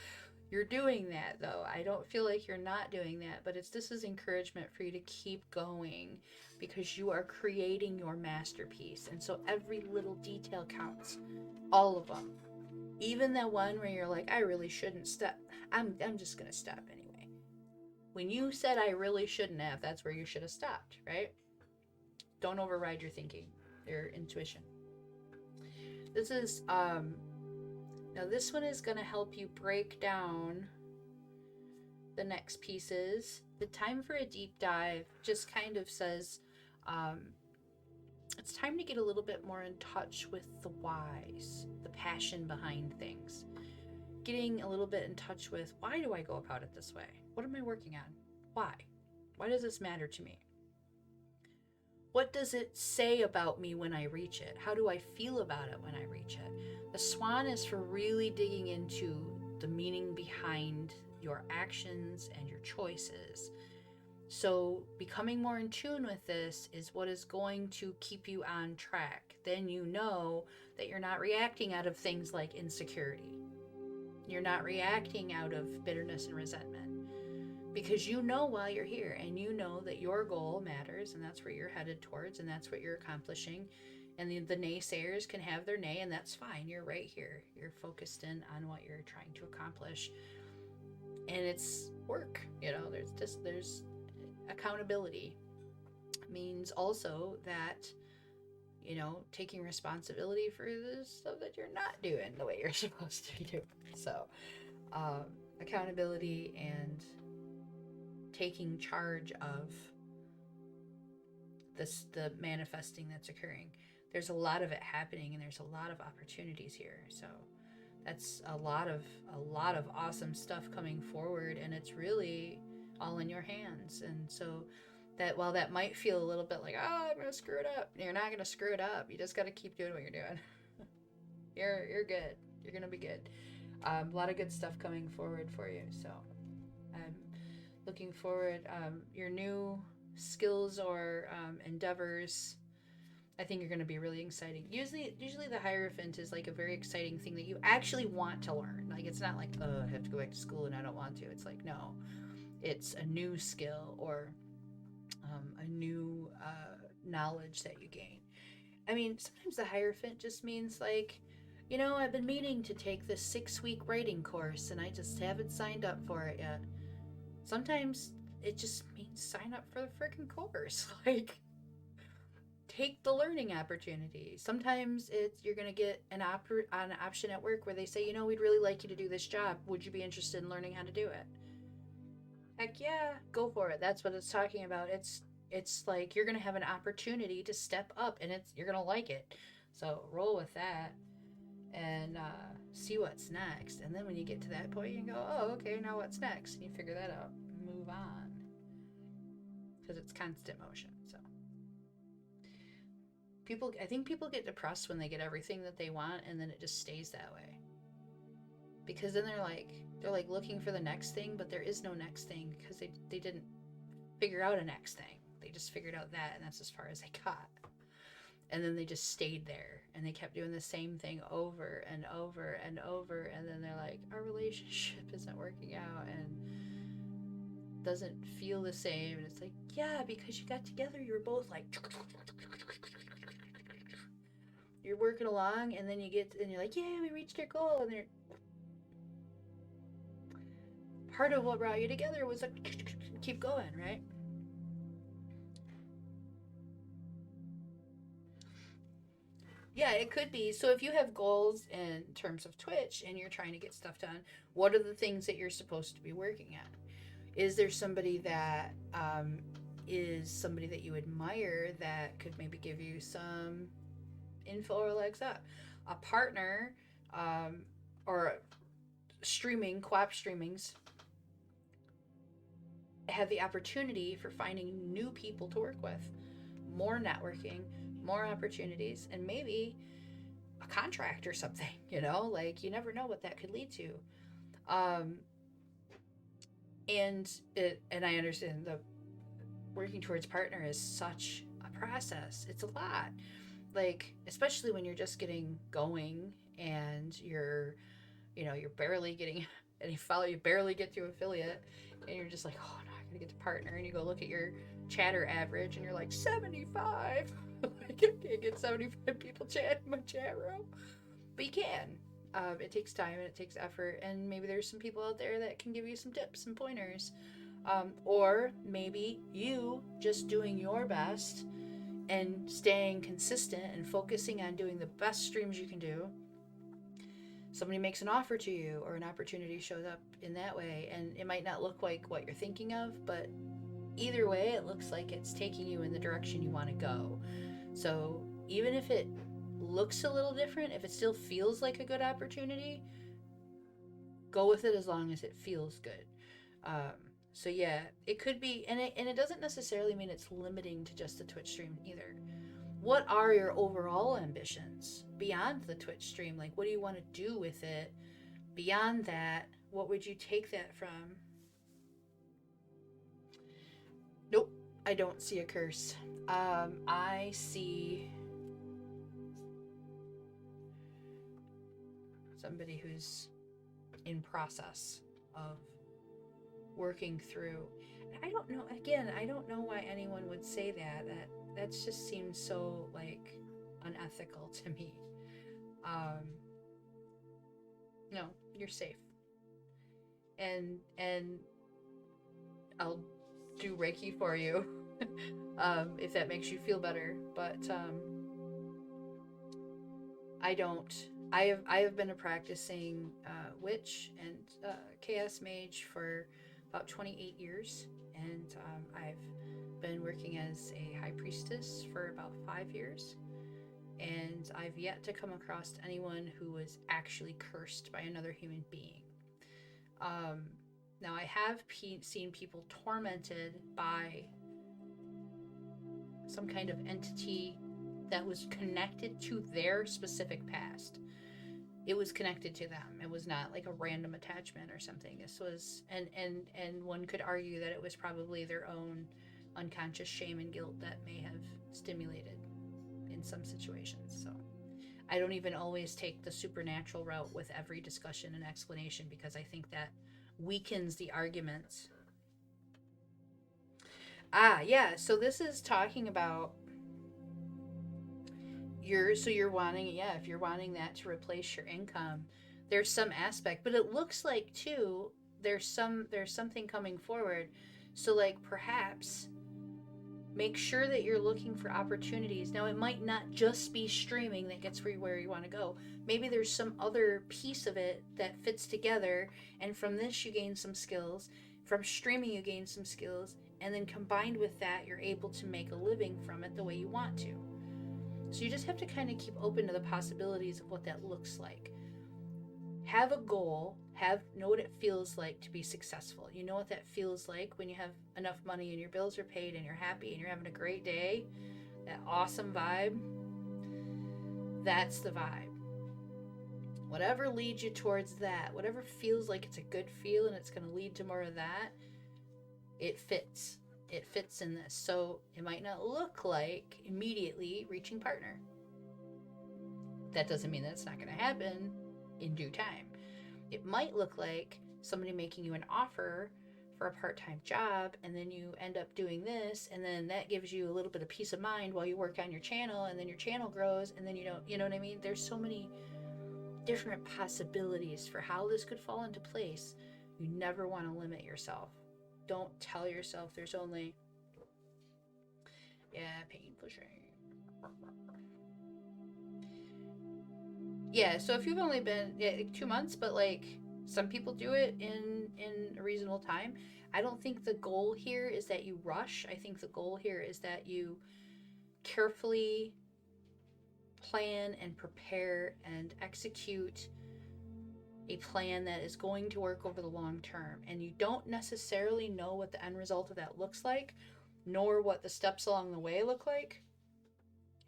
you're doing that, though. I don't feel like you're not doing that, but this is encouragement for you to keep going, because you are creating your masterpiece. And so every little detail counts, all of them. Even that one where you're like, I really shouldn't step. I'm just going to stop anyway. When you said I really shouldn't have, that's where you should have stopped, right? Don't override your thinking, your intuition. This is, now this one is going to help you break down the next pieces. The time for a deep dive just kind of says, it's time to get a little bit more in touch with the whys, the passion behind things. Getting a little bit in touch with, why do I go about it this way? What am I working on? Why? Why does this matter to me? What does it say about me when I reach it? How do I feel about it when I reach it? The swan is for really digging into the meaning behind your actions and your choices. So becoming more in tune with this is what is going to keep you on track. Then you know that you're not reacting out of things like insecurity. You're not reacting out of bitterness and resentment, because you know while you're here, and you know that your goal matters, and that's where you're headed towards, and that's what you're accomplishing. And the naysayers can have their nay, and that's fine. You're right here. You're focused in on what you're trying to accomplish. And it's work, you know, there's accountability means also that, you know, taking responsibility for the stuff that you're not doing the way you're supposed to be doing. So accountability and taking charge of the manifesting that's occurring. There's a lot of it happening, and there's a lot of opportunities here. So that's a lot of awesome stuff coming forward, and it's really all in your hands. And so that, while that might feel a little bit like, oh, I'm gonna screw it up, you're not gonna screw it up. You just got to keep doing what you're doing. You're good. You're gonna be good. A lot of good stuff coming forward for you. So I'm looking forward. Your new skills or endeavors, I think are going to be really exciting. Usually the Hierophant is like a very exciting thing that you actually want to learn. Like it's not like, oh, I have to go back to school and I don't want to. It's like, no, it's a new skill or a new knowledge that you gain. I mean, sometimes the Hierophant just means like, I've been meaning to take this 6-week writing course and I just haven't signed up for it yet. Sometimes it just means sign up for the freaking course. Like, take the learning opportunity. Sometimes you're going to get an option at work where they say, we'd really like you to do this job. Would you be interested in learning how to do it? Heck yeah, go for it. That's what it's talking about. It's like you're going to have an opportunity to step up and you're going to like it. So roll with that and see what's next. And then when you get to that point, you go, oh, okay, now what's next? And you figure that out. Move on. Because it's constant motion. So I think people get depressed when they get everything that they want and then it just stays that way. Because then they're like looking for the next thing, but there is no next thing because they didn't figure out a next thing. They just figured out that, and that's as far as they got. And then they just stayed there and they kept doing the same thing over and over and over, and then they're like, our relationship isn't working out and doesn't feel the same. And it's like, yeah, because you got together, you were both like you're working along, and then you're like, yeah, we reached our goal, and they're part of what brought you together was like keep going, right? Yeah, it could be. So if you have goals in terms of Twitch and you're trying to get stuff done, what are the things that you're supposed to be working at? Is there somebody that is somebody that you admire that could maybe give you some info or legs up? A partner or streaming, co-op streamings have the opportunity for finding new people to work with, more networking, more opportunities, and maybe a contract or something, like you never know what that could lead to. Um, and I understand the working towards partner is such a process. It's a lot. Like, especially when you're just getting going and you're barely getting any follow, you barely get to affiliate, and you're just like, oh no, I gotta get to partner, and you go look at your chatter average and you're like 75. Like, I can't get 75 people chatting in my chat room. But you can. It takes time and it takes effort, and maybe there's some people out there that can give you some tips and pointers. Or maybe you just doing your best and staying consistent and focusing on doing the best streams you can do. Somebody makes an offer to you or an opportunity shows up in that way, and it might not look like what you're thinking of, but either way, it looks like it's taking you in the direction you want to go. So even if it looks a little different, if it still feels like a good opportunity, go with it as long as it feels good. So yeah, it could be, and it doesn't necessarily mean it's limiting to just the Twitch stream either. What are your overall ambitions beyond the Twitch stream? Like, what do you want to do with it? Beyond that, what would you take that from? Nope, I don't see a curse. I see somebody who's in process of working through. I don't know, again, I don't know why anyone would say that just seems so like unethical to me. No, you're safe, and I'll do Reiki for you if that makes you feel better. But I have been a practicing witch and chaos mage for about 28 years, and I've been working as a high priestess for about 5 years, and I've yet to come across anyone who was actually cursed by another human being. Now I have seen people tormented by some kind of entity that was connected to their specific past. It was connected to them. It was not like a random attachment or something. This was, and one could argue that it was probably their own unconscious shame and guilt that may have stimulated in some situations. So I don't even always take the supernatural route with every discussion and explanation, because I think that weakens the arguments. Yeah, so this is talking about you're wanting, yeah, if you're wanting that to replace your income, there's some aspect, but it looks like too there's something coming forward. So like perhaps make sure that you're looking for opportunities. Now, it might not just be streaming that gets where you want to go. Maybe there's some other piece of it that fits together, and from this you gain some skills. From streaming you gain some skills, and then combined with that you're able to make a living from it the way you want to. So you just have to kind of keep open to the possibilities of what that looks like. Have a goal, know what it feels like to be successful. You know what that feels like when you have enough money and your bills are paid and you're happy and you're having a great day. That awesome vibe. That's the vibe. Whatever leads you towards that, whatever feels like it's a good feel and it's going to lead to more of that, it fits. It fits in this. So it might not look like immediately reaching partner. That doesn't mean that it's not going to happen in due time. It might look like somebody making you an offer for a part-time job, and then you end up doing this, and then that gives you a little bit of peace of mind while you work on your channel, and then your channel grows, and then you know what I mean? There's so many different possibilities for how this could fall into place. You never want to limit yourself. Don't tell yourself there's only, painful shame. Yeah, so if you've only been 2 months, but like some people do it in a reasonable time. I don't think the goal here is that you rush. I think the goal here is that you carefully plan and prepare and execute a plan that is going to work over the long term. And you don't necessarily know what the end result of that looks like, nor what the steps along the way look like.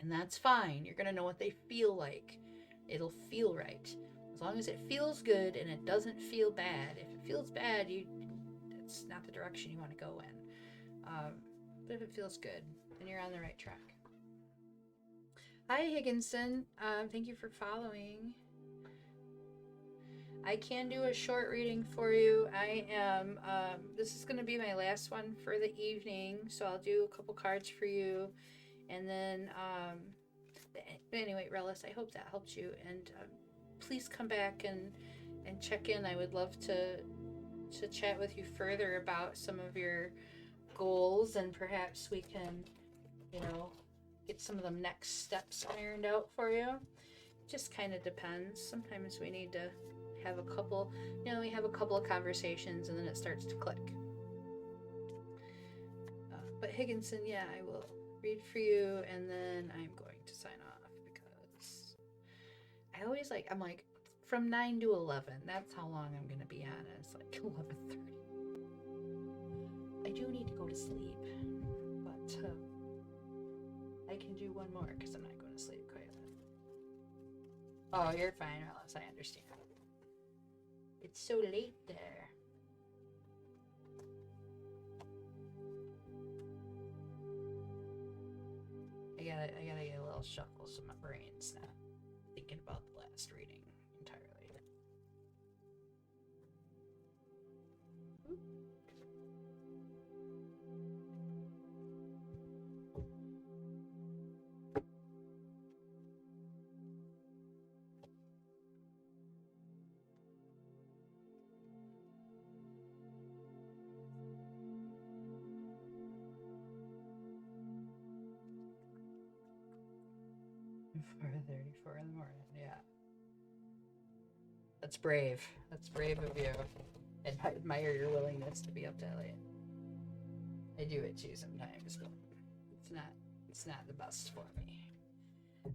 And that's fine. You're going to know what they feel like. It'll feel right. As long as it feels good and it doesn't feel bad. If it feels bad, it's not the direction you want to go in. But if it feels good, then you're on the right track. Hi, Higginson. Thank you for following. I can do a short reading for you. I am, this is going to be my last one for the evening, so I'll do a couple cards for you. And then, but anyway, Relis, I hope that helped you. And please come back and check in. I would love to chat with you further about some of your goals, and perhaps we can, get some of the next steps ironed out for you. It just kind of depends. Sometimes we need to have a couple, we have a couple of conversations and then it starts to click. But Higginson, yeah, I will read for you, and then I'm going to sign off because I always I'm like from 9 to 11. That's how long I'm going to be on. It's like 11:30. I do need to go to sleep, but I can do one more because I'm not going to sleep quite yet. Oh, you're fine, Alice. I understand. It's so late there. I gotta get a little shuffle so my brain's not thinking about the last reading entirely. $4:34 in the morning, yeah. That's brave. That's brave of you. And I admire your willingness to be up that late. I do it too sometimes, but it's not the best for me.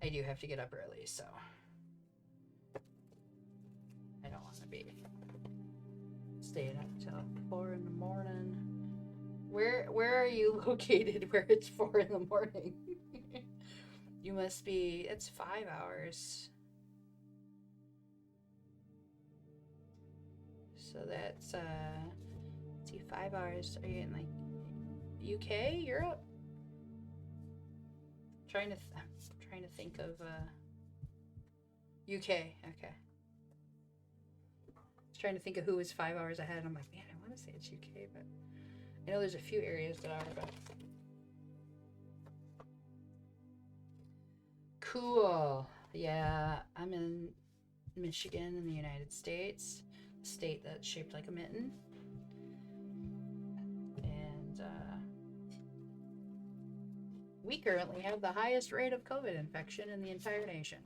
I do have to get up early, so I don't want to be staying up till 4 in the morning. Where are you located where it's 4 in the morning? You must be, it's 5 hours. So that's, let's see, 5 hours. Are you in UK, Europe. I'm trying to think of UK. Okay. I was trying to think of who is 5 hours ahead. I'm like, man, I want to say it's UK, but I know there's a few areas that are. But cool. Yeah, I'm in Michigan in the United States, a state that's shaped like a mitten. And we currently have the highest rate of COVID infection in the entire nation.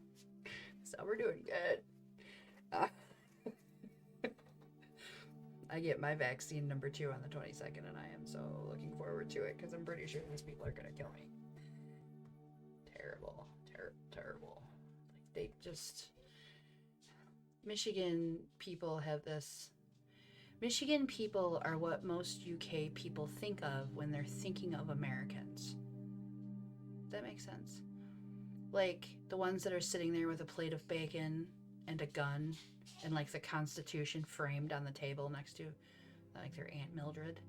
So we're doing good. I get my vaccine number 2 on the 22nd, and I am so looking forward to it because I'm pretty sure these people are going to kill me. Terrible. Terrible. Like, they just... Michigan people have this... Michigan people are what most UK people think of when they're thinking of Americans. Does that make sense? Like, the ones that are sitting there with a plate of bacon and a gun and, like, the Constitution framed on the table next to, like, their Aunt Mildred.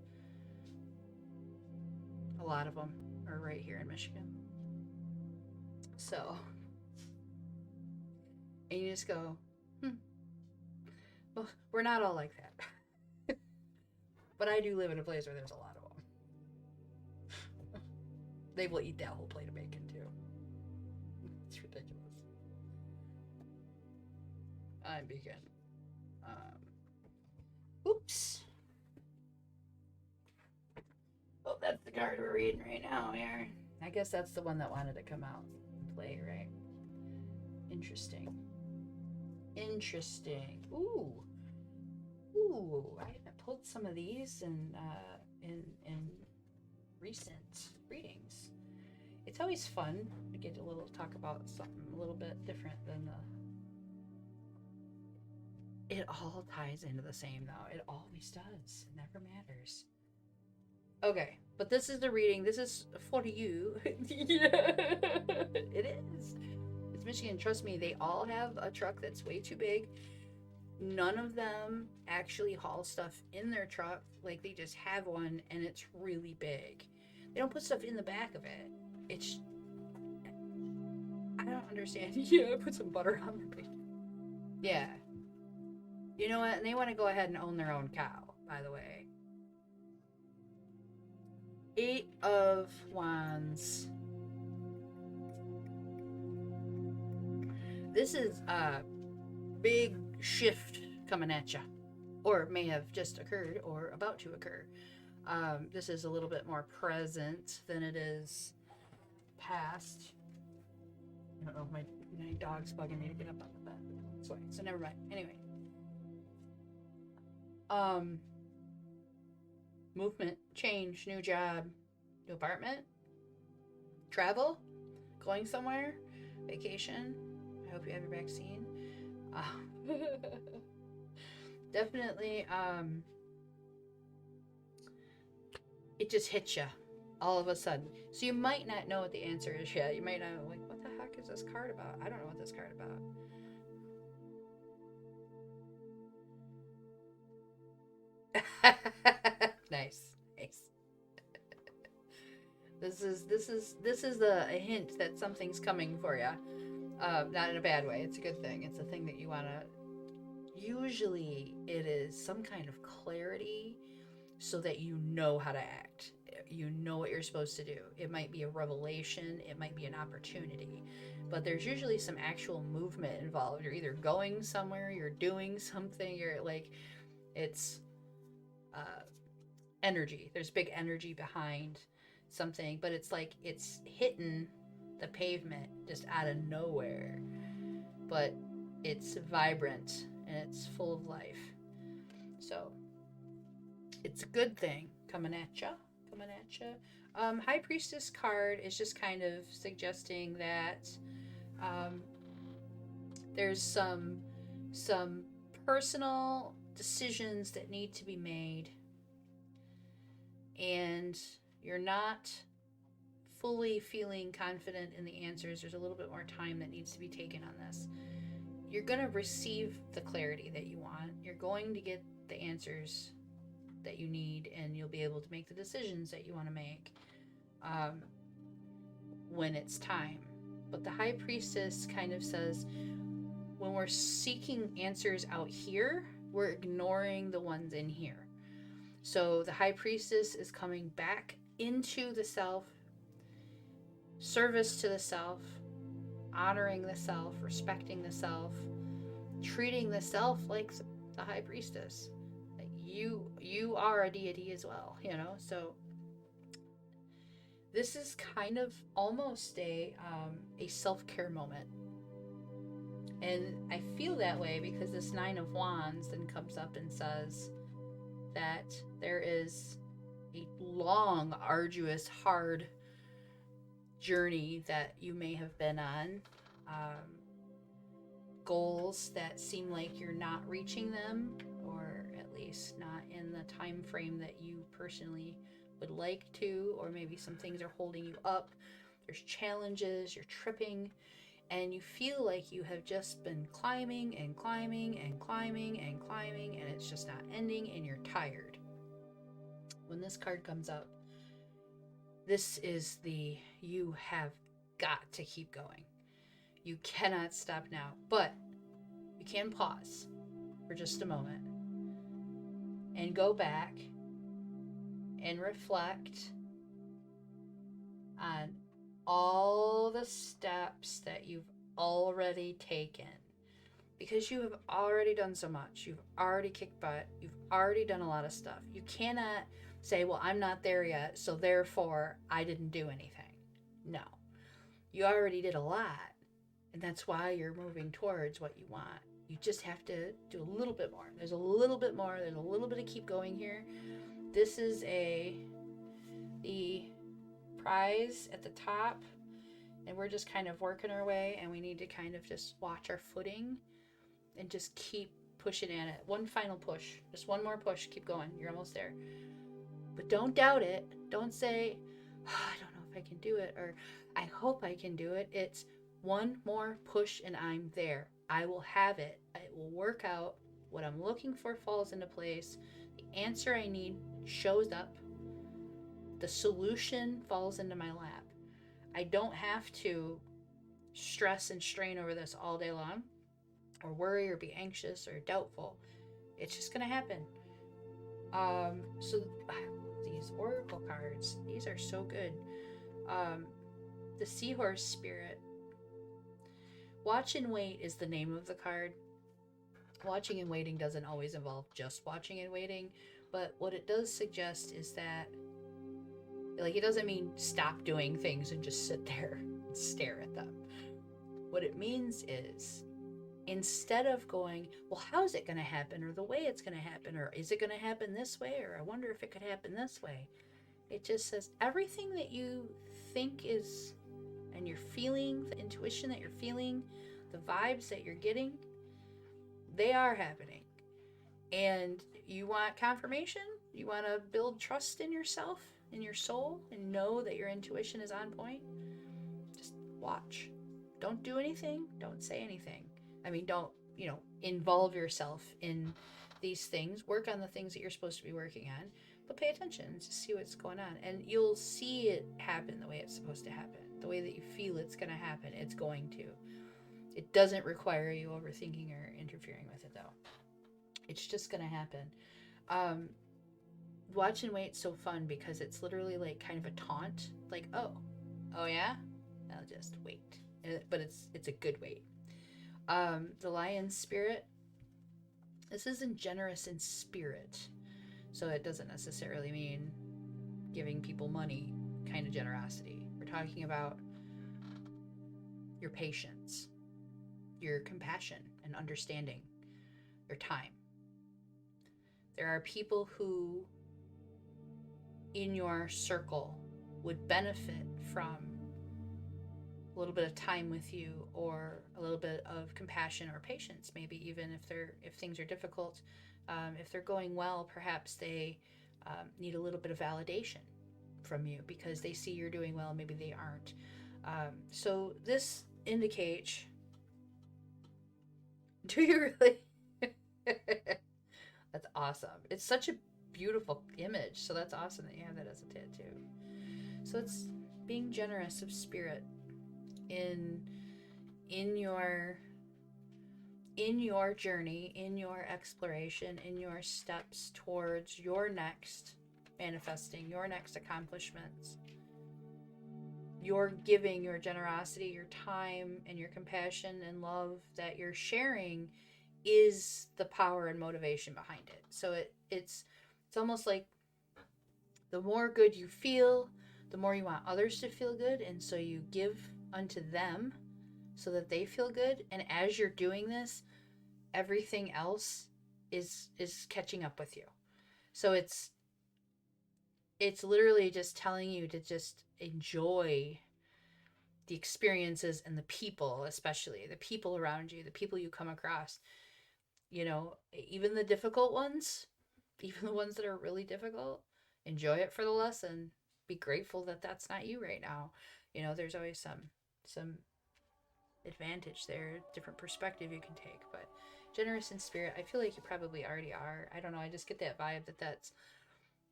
A lot of them are right here in Michigan. So, and you just go, well, we're not all like that. But I do live in a place where there's a lot of them. They will eat that whole plate of bacon, too. It's ridiculous. I'm vegan. Oops. Oh, that's the card we're reading right now here. I guess that's the one that wanted to come out and play, right? Interesting. Ooh. I haven't pulled some of these in recent readings. It's always fun to get a little talk about something a little bit different than the... It all ties into the same, though. It always does. It never matters. Okay, but this is the reading. This is for you. Yeah, it is. It's Michigan. Trust me, they all have a truck that's way too big. None of them actually haul stuff in their truck. Like, they just have one, and it's really big. They don't put stuff in the back of it. It's... I don't understand. Yeah, put some butter on their bacon. Yeah. You know what? And they want to go ahead and own their own cow, by the way. 8 of Wands. This is a big shift coming at you. Or may have just occurred or about to occur. This is a little bit more present than it is past. I don't know if my dog's bugging me to get up on the bed. So never mind. Anyway. Movement, change, new job, new apartment, travel, going somewhere, vacation. I hope you have your vaccine. Definitely, it just hits you all of a sudden. So you might not know what the answer is yet. You might not know, like, what the heck is this card about? I don't know what this card about. Nice. This is a hint that something's coming for you. Not in a bad way. It's a good thing. It's a thing that you want to... Usually it is some kind of clarity so that you know how to act. You know what you're supposed to do. It might be a revelation. It might be an opportunity. But there's usually some actual movement involved. You're either going somewhere, you're doing something, you're like... It's... energy. There's big energy behind something, but it's like it's hitting the pavement just out of nowhere. But it's vibrant and it's full of life. So it's a good thing coming at you. High Priestess card is just kind of suggesting that there's some personal decisions that need to be made, and you're not fully feeling confident in the answers. There's a little bit more time that needs to be taken on this. You're going to receive the clarity that you want. You're going to get the answers that you need, and you'll be able to make the decisions that you want to make um, when it's time. But the high priestess kind of says, when we're seeking answers out here, we're ignoring the ones in here. So the high priestess is coming back into the self, service to the self, honoring the self, respecting the self, treating the self like the high priestess. Like you are a deity as well, you know. So this is kind of almost a self-care moment. And I feel that way because this Nine of Wands then comes up and says that there is a long, arduous, hard journey that you may have been on. Goals that seem like you're not reaching them, or at least not in the time frame that you personally would like to, or maybe some things are holding you up. There's challenges, you're tripping, and you feel like you have just been climbing and climbing and climbing and climbing, and it's just not ending, and you're tired. When this card comes up, this is the you have got to keep going. You cannot stop now, but you can pause for just a moment and go back and reflect on all the steps that you've already taken, because you have already done so much. You've already kicked butt. You've already done a lot of stuff. You cannot say, well, I'm not there yet, so therefore I didn't do anything. No, you already did a lot, and that's why you're moving towards what you want. You just have to do a little bit more. There's a little bit more. There's a little bit of keep going here. This is the prize at the top, and we're just kind of working our way, and we need to kind of just watch our footing and just keep pushing at it. One final push. Just one more push. Keep going. You're almost there. But don't doubt it. Don't say, oh, I don't know if I can do it, or I hope I can do it. It's one more push and I'm there. I will have it. It will work out. What I'm looking for falls into place. The answer I need shows up. The solution falls into my lap. I don't have to stress and strain over this all day long, or worry or be anxious or doubtful. It's just going to happen. So these oracle cards, these are so good. The seahorse spirit. Watch and wait is the name of the card. Watching and waiting doesn't always involve just watching and waiting, but what it does suggest is that, like, it doesn't mean stop doing things and just sit there and stare at them. What it means is, instead of going, well, how's it going to happen, or the way it's going to happen, or is it going to happen this way, or I wonder if it could happen this way, it just says everything that you think is, and you're feeling, the intuition that you're feeling, the vibes that you're getting, they are happening. And you want confirmation? You want to build trust in yourself, in your soul, and know that your intuition is on point? Just watch. Don't do anything. Don't say anything. I mean, don't, involve yourself in these things. Work on the things that you're supposed to be working on, but pay attention to see what's going on. And you'll see it happen the way it's supposed to happen. The way that you feel it's going to happen, it's going to. It doesn't require you overthinking or interfering with it, though. It's just going to happen. Watch and wait's so fun because it's literally like kind of a taunt. Like, oh yeah? I'll just wait. But it's a good wait. The lion spirit. This isn't generous in spirit. So it doesn't necessarily mean giving people money kind of generosity. We're talking about your patience, your compassion and understanding, your time. There are people who in your circle would benefit from a little bit of time with you, or a little bit of compassion or patience, maybe even if things are difficult. If they're going well, perhaps they need a little bit of validation from you because they see you're doing well, maybe they aren't. So this indicates, do you really? That's awesome. It's such a beautiful image. So that's awesome that you have that as a tattoo. So it's being generous of spirit in your journey, in your exploration, in your steps towards your next manifesting, your next accomplishments. Your giving, your generosity, your time, and your compassion and love that you're sharing is the power and motivation behind it. So it's almost like the more good you feel, the more you want others to feel good, and so you give unto them so that they feel good. And as you're doing this, everything else is catching up with you. So it's literally just telling you to just enjoy the experiences and the people, especially the people around you, the people you come across. You know, even the difficult ones, even the ones that are really difficult, enjoy it for the lesson. Be grateful that that's not you right now. You know, there's always some advantage there, different perspective you can take. But generous in spirit, I feel like you probably already are. I don't know, I just get that vibe that that's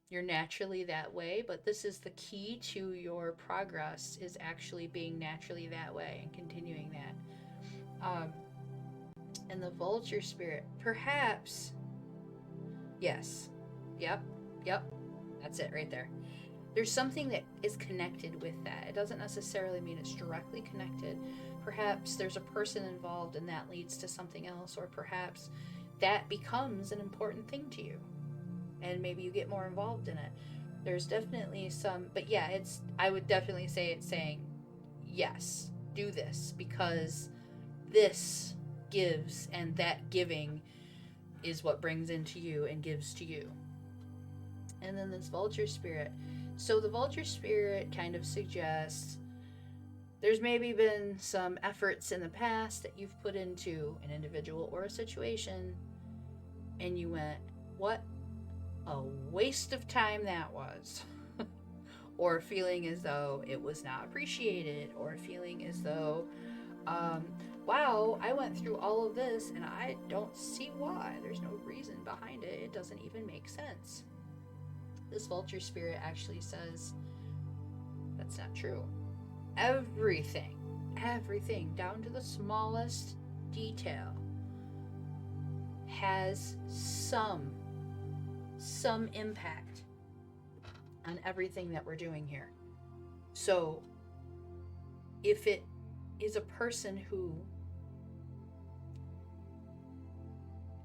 you're naturally that way, but this is the key to your progress, is actually being naturally that way and continuing that. And the vulture spirit, perhaps, yes, yep, that's it right there. There's something that is connected with that. It doesn't necessarily mean it's directly connected. Perhaps there's a person involved and that leads to something else, or perhaps that becomes an important thing to you and maybe you get more involved in it. There's definitely some, but yeah, I would definitely say it's saying, yes, do this, because this gives, and that giving is what brings into you and gives to you. And then this vulture spirit. So the vulture spirit kind of suggests there's maybe been some efforts in the past that you've put into an individual or a situation, and you went, what a waste of time that was. Or feeling as though it was not appreciated, or feeling as though, wow, I went through all of this and I don't see why. There's no reason behind it. It doesn't even make sense. This vulture spirit actually says that's not true. Everything, down to the smallest detail, has some impact on everything that we're doing here. So if it is a person who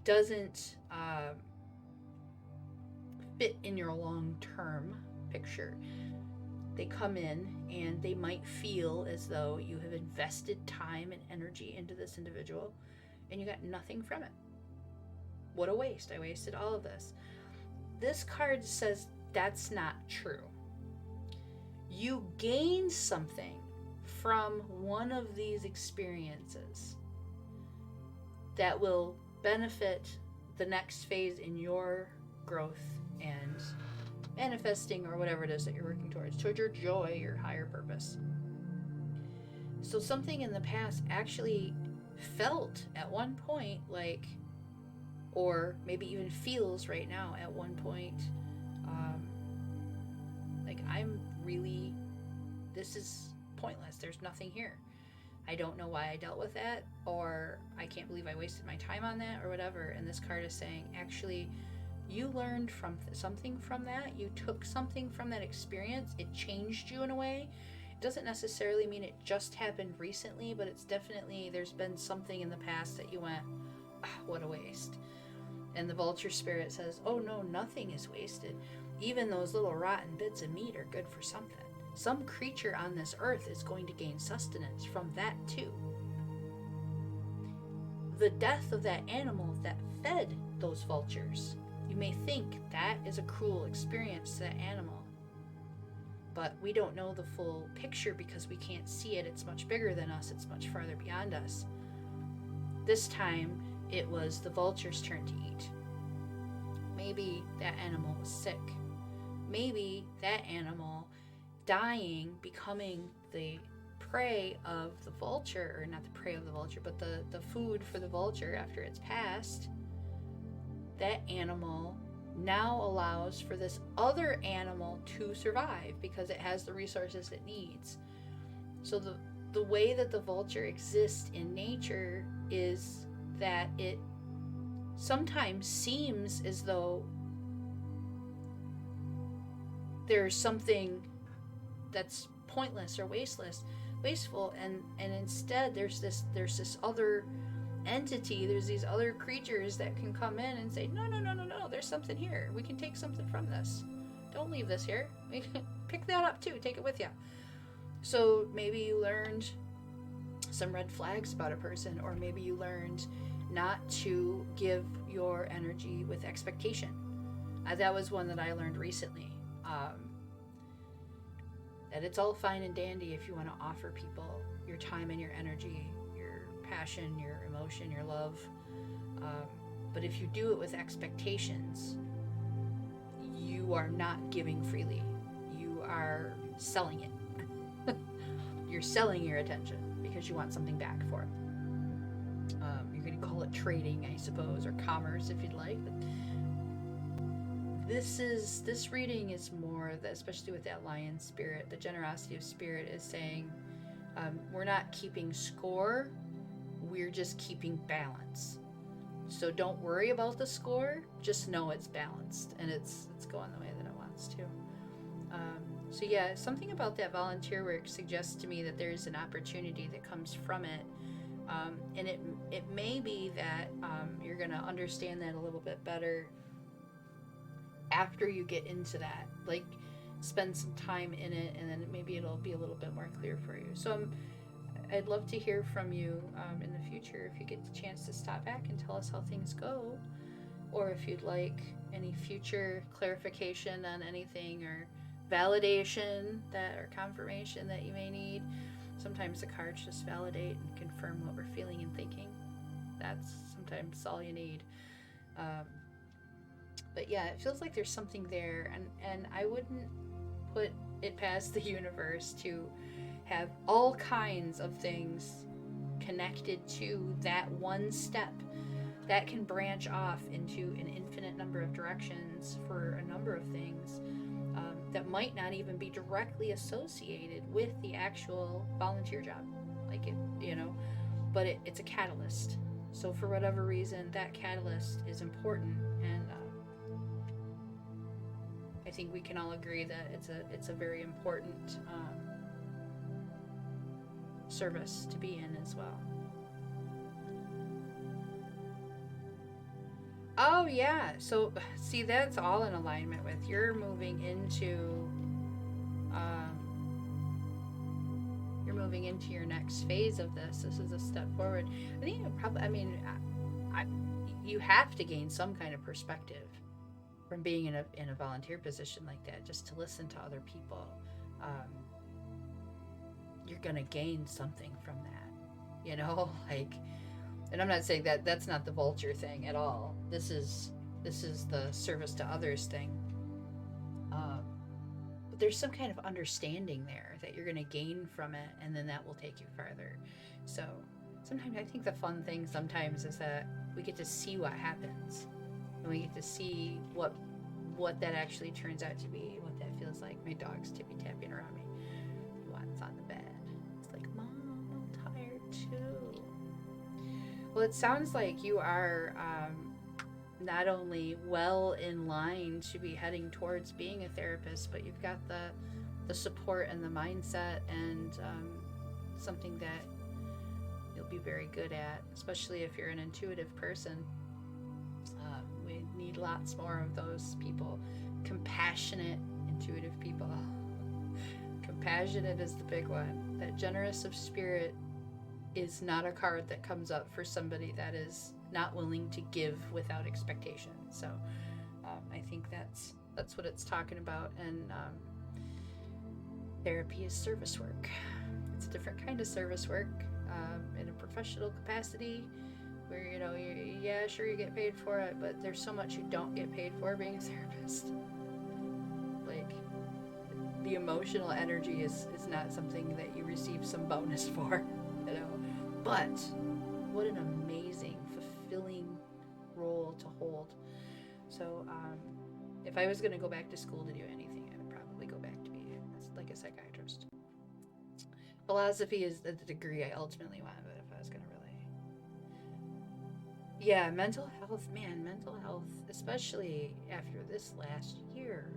doesn't fit in your long-term picture, they come in and they might feel as though you have invested time and energy into this individual and you got nothing from it. What a waste. I wasted all of this. This card says that's not true. You gain something from one of these experiences that will benefit the next phase in your growth and manifesting, or whatever it is that you're working towards your joy, your higher purpose. So something in the past actually felt at one point like, or maybe even feels right now at one point, like this is pointless. There's nothing here. I don't know why I dealt with that, or I can't believe I wasted my time on that, or whatever. And this card is saying, actually, you learned from something from that. You took something from that experience. It changed you in a way. It doesn't necessarily mean it just happened recently, but it's definitely, there's been something in the past that you went, what a waste. And the vulture spirit says, oh no, nothing is wasted. Even those little rotten bits of meat are good for something. Some creature on this earth is going to gain sustenance from that too. The death of that animal that fed those vultures, you may think that is a cruel experience to that animal. But we don't know the full picture because we can't see it. It's much bigger than us. It's much farther beyond us. This time, it was the vulture's turn to eat. Maybe that animal was sick. Maybe that animal dying, becoming the prey of the vulture, or not the prey of the vulture, but the food for the vulture after it's passed, that animal now allows for this other animal to survive because it has the resources it needs. So the way that the vulture exists in nature is that it sometimes seems as though there's something that's pointless or wasteful, and instead there's this other entity, there's these other creatures that can come in and say, no, there's something here, we can take something from this, don't leave this here, we can pick that up too, take it with you. So maybe you learned some red flags about a person, or maybe you learned not to give your energy with expectation. That was one that I learned recently, that it's all fine and dandy if you want to offer people your time and your energy, your passion, your emotion, your love, but if you do it with expectations, you are not giving freely, you are selling it. You're selling your attention because you want something back for it. You're going to call it trading, I suppose, or commerce if you'd like. But this reading is more that, especially with that lion spirit, the generosity of spirit is saying, we're not keeping score, we're just keeping balance. So don't worry about the score, just know it's balanced and it's going the way that it wants to. So yeah, something about that volunteer work suggests to me that there's an opportunity that comes from it. And it may be that you're going to understand that a little bit better after you get into that. Like, spend some time in it, and then maybe it'll be a little bit more clear for you. So I'd love to hear from you in the future if you get the chance to stop back and tell us how things go, or if you'd like any future clarification on anything, or validation that, or confirmation that you may need. Sometimes the cards just validate and confirm what we're feeling and thinking. That's sometimes all you need. But yeah, it feels like there's something there, and I wouldn't put it past the universe to have all kinds of things connected to that one step that can branch off into an infinite number of directions for a number of things that might not even be directly associated with the actual volunteer job, like it, but it's a catalyst. So for whatever reason, that catalyst is important, and I think we can all agree that it's a very important service to be in as well. Oh yeah, so see, that's all in alignment with you're moving into your next phase of this. This is a step forward. I think you have to gain some kind of perspective from being in a volunteer position like that, just to listen to other people. You're gonna gain something from that, like. And I'm not saying that that's not the vulture thing at all. This is the service to others thing. But there's some kind of understanding there that you're going to gain from it, and then that will take you further. So sometimes I think the fun thing sometimes is that we get to see what happens, and we get to see what that actually turns out to be, what that feels like. My dog's tippy tapping around me. He wants on the bed. It's like, Mom, I'm tired too. Well, it sounds like you are not only well in line to be heading towards being a therapist, but you've got the support and the mindset, and something that you'll be very good at, especially if you're an intuitive person. We need lots more of those people. Compassionate, intuitive people. Compassionate is the big one. That generous of spirit is not a card that comes up for somebody that is not willing to give without expectation. So I think that's what it's talking about. And therapy is service work. It's a different kind of service work in a professional capacity, where sure, you get paid for it, but there's so much you don't get paid for being a therapist. Like, the emotional energy is not something that you receive some bonus for. But what an amazing, fulfilling role to hold. So if I was going to go back to school to do anything, I would probably go back to be like a psychiatrist. Philosophy is the degree I ultimately want, but if I was going to really... Yeah, mental health, man, mental health, especially after this last year.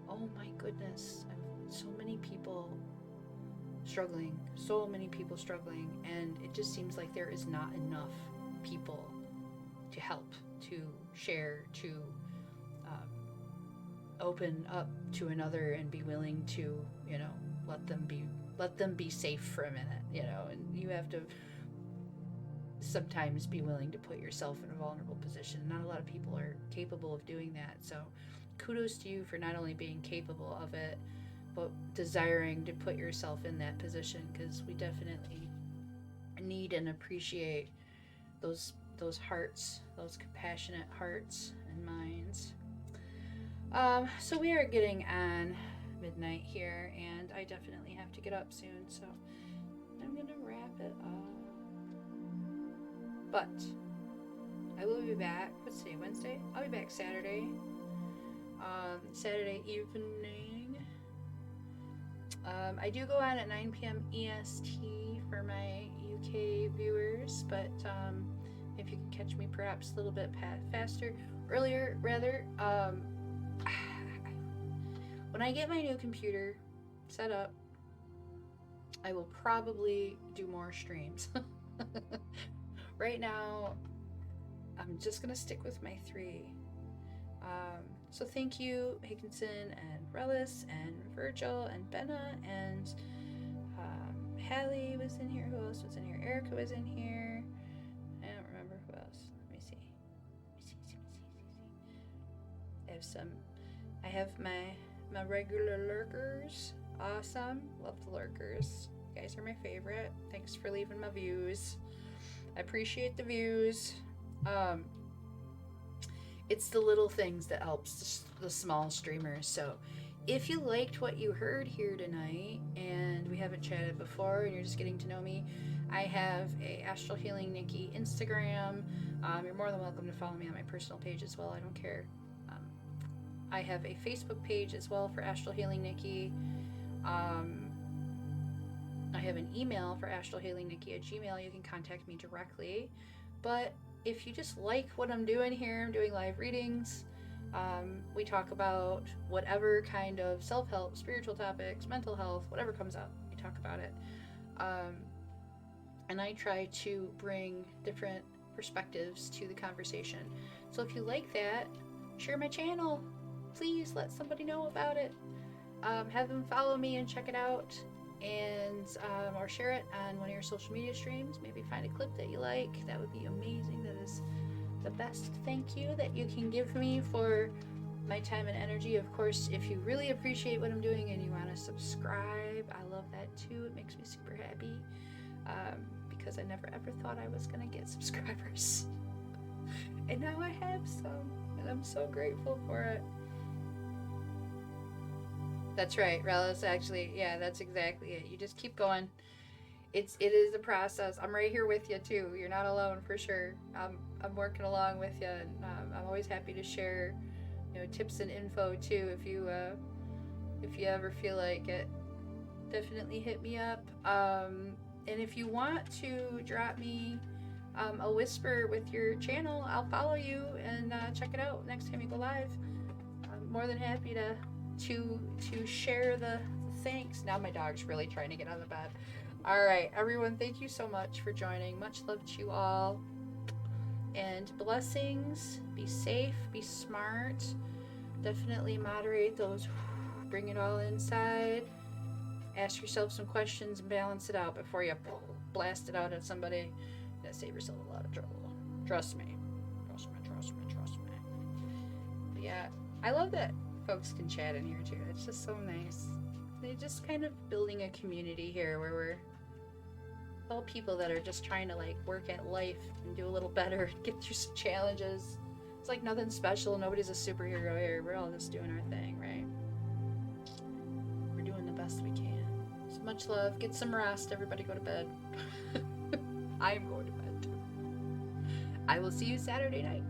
Oh my goodness. So many people struggling, and it just seems like there is not enough people to help, to share, to open up to another and be willing to, you know, let them be safe for a minute, you know. And you have to sometimes be willing to put yourself in a vulnerable position. Not a lot of people are capable of doing that, so kudos to you for not only being capable of it, but desiring to put yourself in that position, because we definitely need and appreciate those hearts, those compassionate hearts and minds. So we are getting on midnight here, and I definitely have to get up soon, so I'm gonna wrap it up. But I will be back. What's today? Wednesday? I'll be back Saturday. Saturday evening. I do go on at 9 p.m. EST for my UK viewers, but if you can catch me perhaps a little bit earlier rather. When I get my new computer set up, I will probably do more streams. Right now, I'm just going to stick with my 3. So thank you, Higginson and Relis and Virgil and Benna and Hallie was in here. Who else was in here? Erica was in here. I don't remember who else. Let me see. I have my regular lurkers. Awesome. Love the lurkers. You guys are my favorite. Thanks for leaving my views. I appreciate the views. It's the little things that helps the small streamers. So if you liked what you heard here tonight and we haven't chatted before and you're just getting to know me, I have a astralhealingNiki Instagram. You're more than welcome to follow me on my personal page as well. I don't care. I have a Facebook page as well for astralhealingNiki. I have an email for astralhealingNiki@gmail. You can contact me directly. But if you just like what I'm doing here, I'm doing live readings. We talk about whatever kind of self-help, spiritual topics, mental health, whatever comes up, we talk about it. And I try to bring different perspectives to the conversation. So if you like that, share my channel. Please let somebody know about it. Have them follow me and check it out. And or share it on one of your social media streams. Maybe find a clip that you like. That would be amazing. That is the best thank you that you can give me for my time and energy. Of course, if you really appreciate what I'm doing and you want to subscribe, I love that too. It makes me super happy, because I never ever thought I was gonna get subscribers, and now I have some, and I'm so grateful for it. That's right, Relis. Actually, yeah, that's exactly it. You just keep going. It is a process. I'm right here with you too. You're not alone for sure. I'm working along with you, and I'm always happy to share, you know, tips and info too. If you ever feel like it, definitely hit me up. And if you want to drop me a whisper with your channel, I'll follow you and check it out next time you go live. I'm more than happy to share the thanks. Now my dog's really trying to get out of the bed. All right, everyone, thank you so much for joining. Much love to you all, and blessings. Be safe, be smart. Definitely moderate those. Bring it all inside. Ask yourself some questions and balance it out before you blast it out at somebody. You gotta save yourself a lot of trouble. Trust me. But yeah, I love that folks can chat in here too. It's just so nice. They're just kind of building a community here where we're all people that are just trying to like work at life and do a little better, get through some challenges. It's like nothing special. Nobody's a superhero here. We're all just doing our thing, right? We're doing the best we can. So much love. Get some rest. Everybody go to bed. I am going to bed too. I will see you Saturday night.